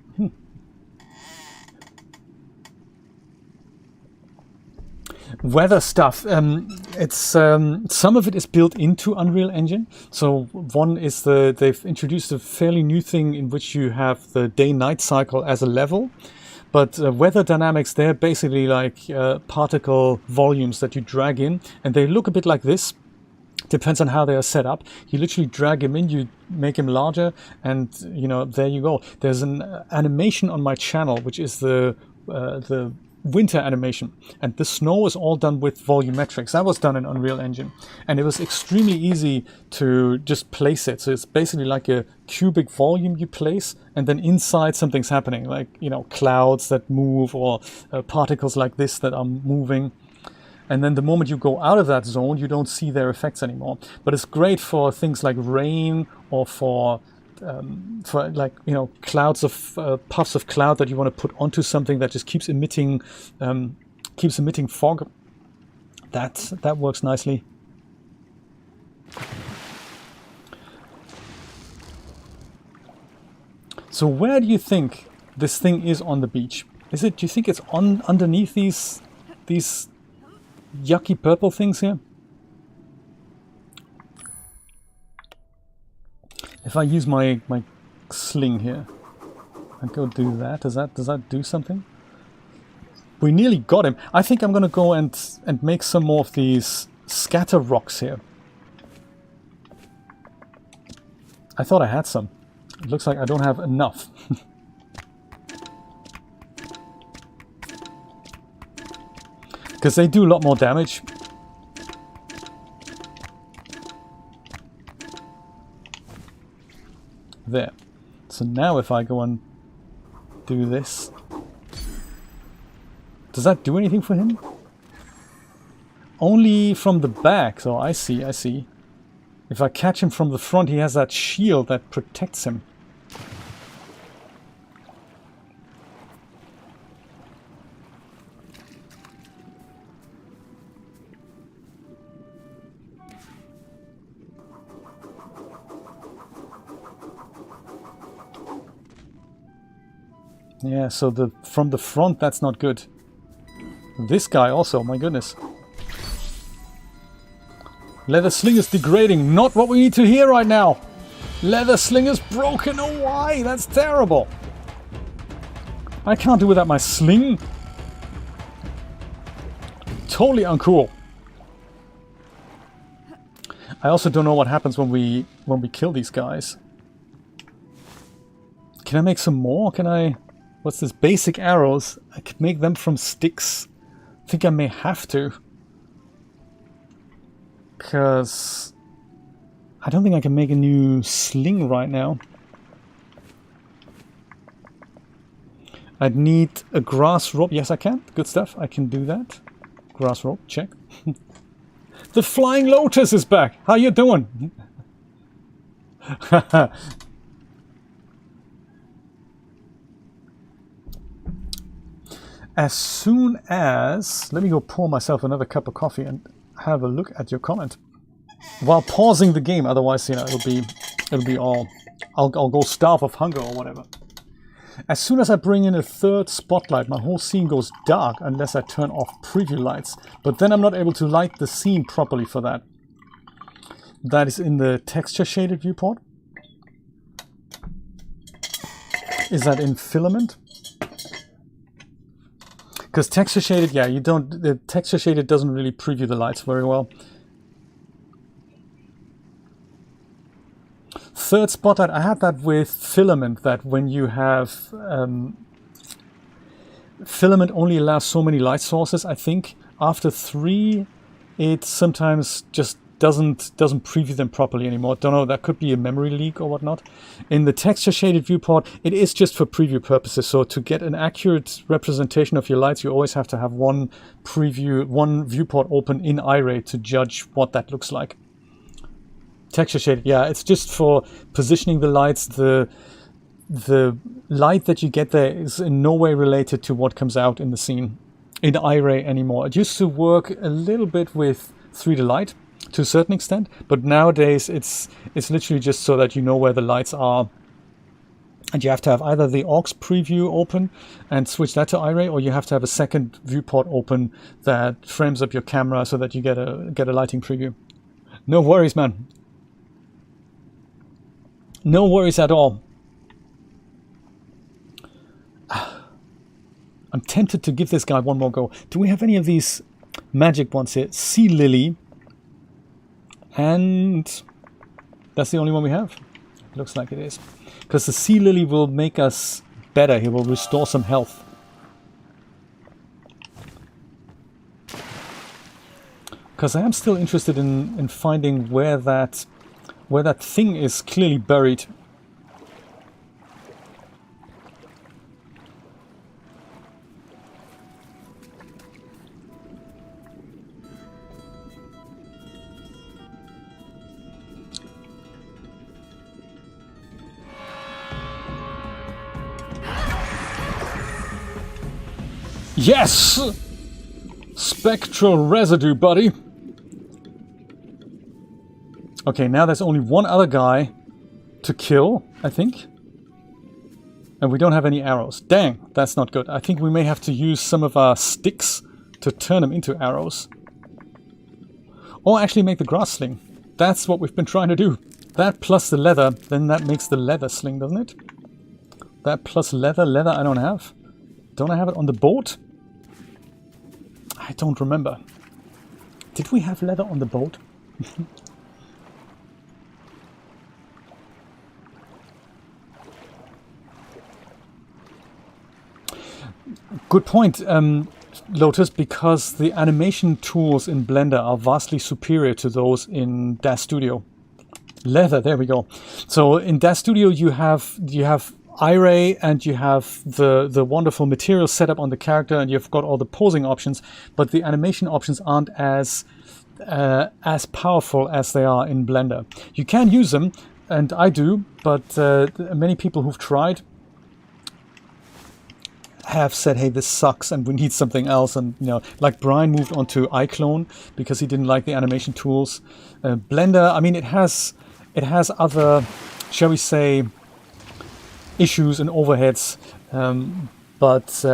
Weather stuff. It's some of it is built into Unreal Engine. So one is they've introduced a fairly new thing in which you have the day-night cycle as a level. But weather dynamics, they're basically like particle volumes that you drag in, and they look a bit like this. Depends on how they are set up. You literally drag him in, you make him larger, and you know, there you go. There's an animation on my channel, which is the winter animation, and the snow is all done with volumetrics. That was done in Unreal Engine, and it was extremely easy to just place it. So it's basically like a cubic volume you place, and then inside something's happening, like, you know, clouds that move, or particles like this that are moving. And then the moment you go out of that zone, you don't see their effects anymore. But it's great for things like rain, or for like, you know, clouds of puffs of cloud that you want to put onto something that just keeps emitting fog. That works nicely. So where do you think this thing is on the beach? Is it? Do you think it's on underneath these yucky purple things here? If I use my sling here and go do that, does that do something? We nearly got him. I think I'm gonna go and make some more of these scatter rocks here. I thought I had some. It looks like I don't have enough. Because they do a lot more damage. There. So now if I go and do this, does that do anything for him? Only from the back. So I see. If I catch him from the front, he has that shield that protects him. Yeah, so from the front, that's not good. This guy also, my goodness. Leather sling is degrading. Not what we need to hear right now. Leather sling is broken. Oh, why? That's terrible. I can't do without my sling. Totally uncool. I also don't know what happens when we kill these guys. Can I make some more? Can I... What's this? Basic arrows. I could make them from sticks. I think I may have to. Because I don't think I can make a new sling right now. I'd need a grass rope. Yes, I can. Good stuff. I can do that. Grass rope. Check. The Flying Lotus is back. How you doing? As soon as... Let me go pour myself another cup of coffee and have a look at your comment. While pausing the game, otherwise, you know, it'll be all... I'll go starve of hunger or whatever. As soon as I bring in a third spotlight, my whole scene goes dark unless I turn off preview lights. But then I'm not able to light the scene properly for that. That is in the texture shaded viewport. Is that in filament? Because texture shaded, yeah, you don't... The texture shaded doesn't really preview the lights very well. Third spotlight, I had that with filament, that when you have... filament only allows so many light sources, I think. After 3, it sometimes just doesn't preview them properly anymore. Don't know, that could be a memory leak or whatnot. In the texture shaded viewport, it is just for preview purposes. So to get an accurate representation of your lights, you always have to have one viewport open in iRay to judge what that looks like. Texture shaded, yeah, it's just for positioning the lights. The light that you get there is in no way related to what comes out in the scene in iRay anymore. It used to work a little bit with 3D light to a certain extent, but nowadays it's literally just so that you know where the lights are, and you have to have either the aux preview open and switch that to iRay, or you have to have a second viewport open that frames up your camera so that you get a lighting preview. No worries, man. No worries at all. I'm tempted to give this guy one more go. Do we have any of these magic ones here? Sea Lily. And that's the only one we have. Looks like it is. Because the Sea Lily will make us better. He will restore some health. Because I am still interested in finding where that thing is clearly buried. Yes! Spectral residue, buddy. Okay, now there's only one other guy to kill, I think. And we don't have any arrows. Dang, that's not good. I think we may have to use some of our sticks to turn them into arrows. Or actually make the grass sling. That's what we've been trying to do. That plus the leather, then that makes the leather sling, doesn't it? That plus leather. Leather I don't have. Don't I have it on the boat? I don't remember. Did we have leather on the boat? Good point, Lotus, because the animation tools in Blender are vastly superior to those in DAZ Studio. Leather, there we go. So in DAZ Studio you have iRay and you have the wonderful material set up on the character, and you've got all the posing options, but the animation options aren't as as powerful as they are in Blender. You can use them, and I do, but many people who've tried have said, hey, this sucks and we need something else. And, you know, like Brian moved on to iClone because he didn't like the animation tools. Blender, I mean, it has other, shall we say, issues and overheads, but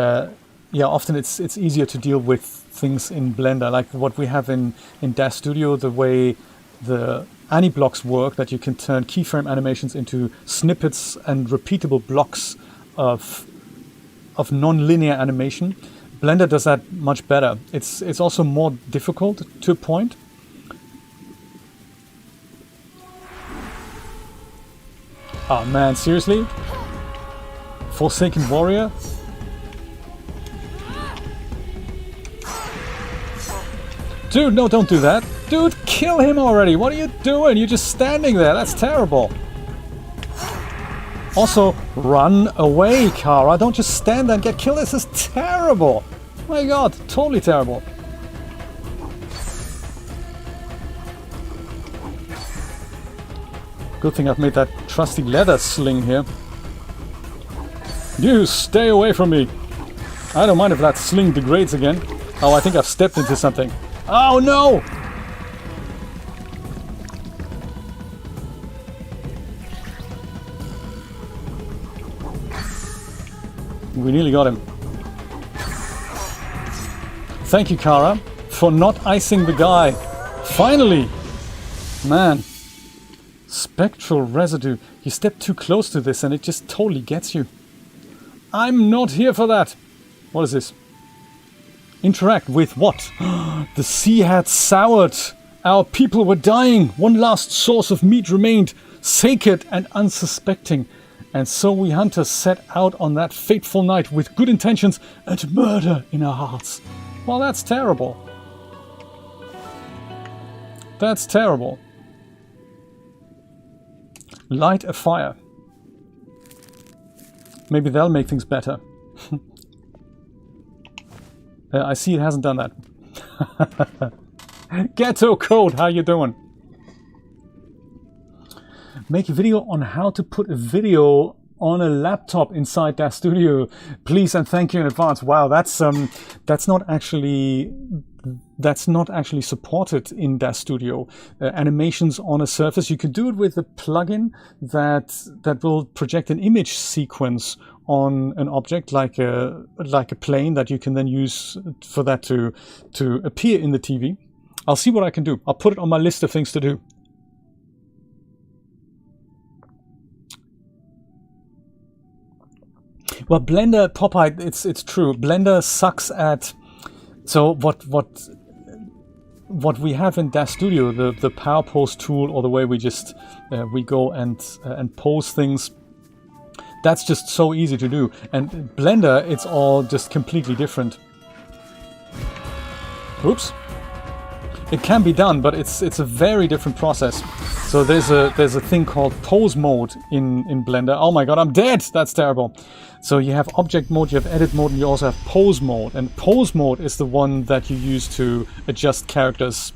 yeah, often it's easier to deal with things in Blender, like what we have in Dash Studio, the way the AniBlocks work, that you can turn keyframe animations into snippets and repeatable blocks of non-linear animation. Blender does that much better. It's also more difficult to a point. Oh man, seriously? Forsaken Warrior? Dude, no, don't do that. Dude, kill him already. What are you doing? You're just standing there. That's terrible. Also, run away, Kara. Don't just stand there and get killed. This is terrible. Oh my god, totally terrible. Good thing I've made that trusty leather sling here. You stay away from me. I don't mind if that sling degrades again. Oh, I think I've stepped into something. Oh no! We nearly got him. Thank you, Kara, for not icing the guy. Finally! Man. Spectral residue. You step too close to this and it just totally gets you. I'm not here for that. What is this? Interact with what? The sea had soured. Our people were dying. One last source of meat remained, sacred and unsuspecting. And so we hunters set out on that fateful night with good intentions and murder in our hearts. Well, that's terrible. That's terrible. Light a fire. Maybe they'll make things better. I see it hasn't done that. Ghetto Code, how you doing? Make a video on how to put a video on a laptop inside Dash Studio, please and thank you in advance. Wow, that's not actually supported in Dash Studio. Animations on a surface, you could do it with a plugin that will project an image sequence on an object like a plane that you can then use for that to appear in the TV. I'll see what I can do. I'll put it on my list of things to do. Well, Blender, Popeye, it's true. Blender sucks at. So what we have in Dash Studio, the power pose tool, or the way we just we go and pose things. That's just so easy to do. And Blender, it's all just completely different. Oops. It can be done, but it's a very different process. So there's a thing called pose mode in Blender. Oh my god, I'm dead! That's terrible. So you have object mode, you have edit mode, and you also have pose mode. And pose mode is the one that you use to adjust characters'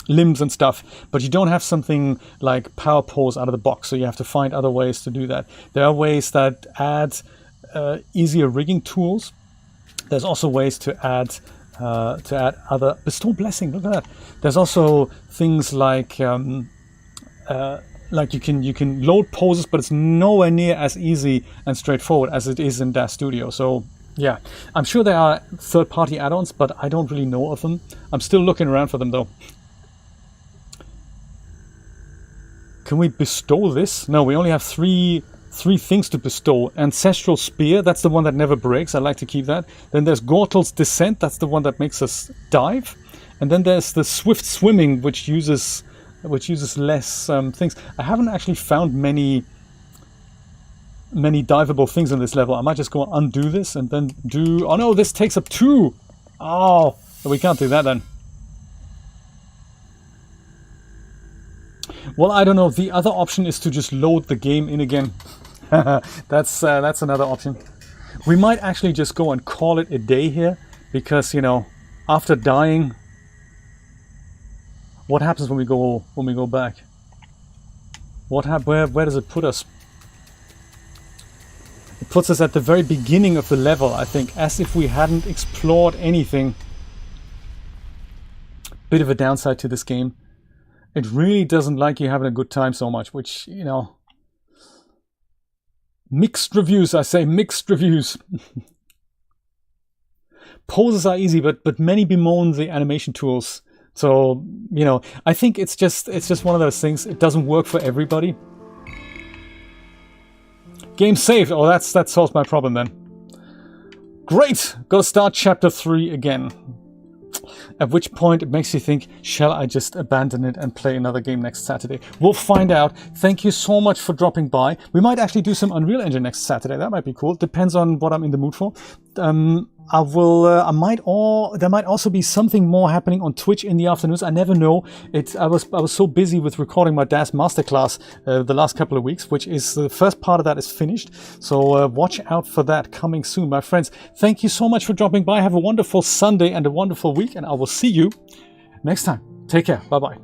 limbs and stuff. But you don't have something like power pose out of the box, so you have to find other ways to do that. There are ways that add easier rigging tools. There's also ways to add other bestow blessing. Look at that. There's also things like you can load poses, but it's nowhere near as easy and straightforward as it is in Dash Studio. So yeah, I'm sure there are third-party add-ons, but I don't really know of them. I'm still looking around for them though. Can we bestow this? No, we only have three things to bestow. Ancestral Spear, that's the one that never breaks. I like to keep that. Then there's Gortal's Descent, that's the one that makes us dive. And then there's the Swift Swimming, which uses less things. I haven't actually found many diveable things in this level. I might just go undo this and then do... Oh no, this takes up 2! Oh, we can't do that then. Well, I don't know. The other option is to just load the game in again. That's another option. We might actually just go and call it a day here, because, you know, after dying What happens when we go back? Where does it put us? It puts us at the very beginning of the level, I think, as if we hadn't explored anything. Bit of a downside to this game. It really doesn't like you having a good time so much, which, you know, mixed reviews, I say, mixed reviews. Poses are easy, but many bemoan the animation tools. So, you know, I think it's just one of those things. It doesn't work for everybody. Game saved. Oh, that solves my problem then. Great! Gotta start chapter 3 again. At which point it makes you think, shall I just abandon it and play another game next Saturday? We'll find out. Thank you so much for dropping by. We might actually do some Unreal Engine next Saturday. That might be cool. Depends on what I'm in the mood for. There might also be something more happening on Twitch in the afternoons. I never know. I was so busy with recording my DAS masterclass the last couple of weeks, which is the first part of that is finished. So watch out for that coming soon, my friends. Thank you so much for dropping by. Have a wonderful Sunday and a wonderful week, and I will see you next time. Take care. Bye bye.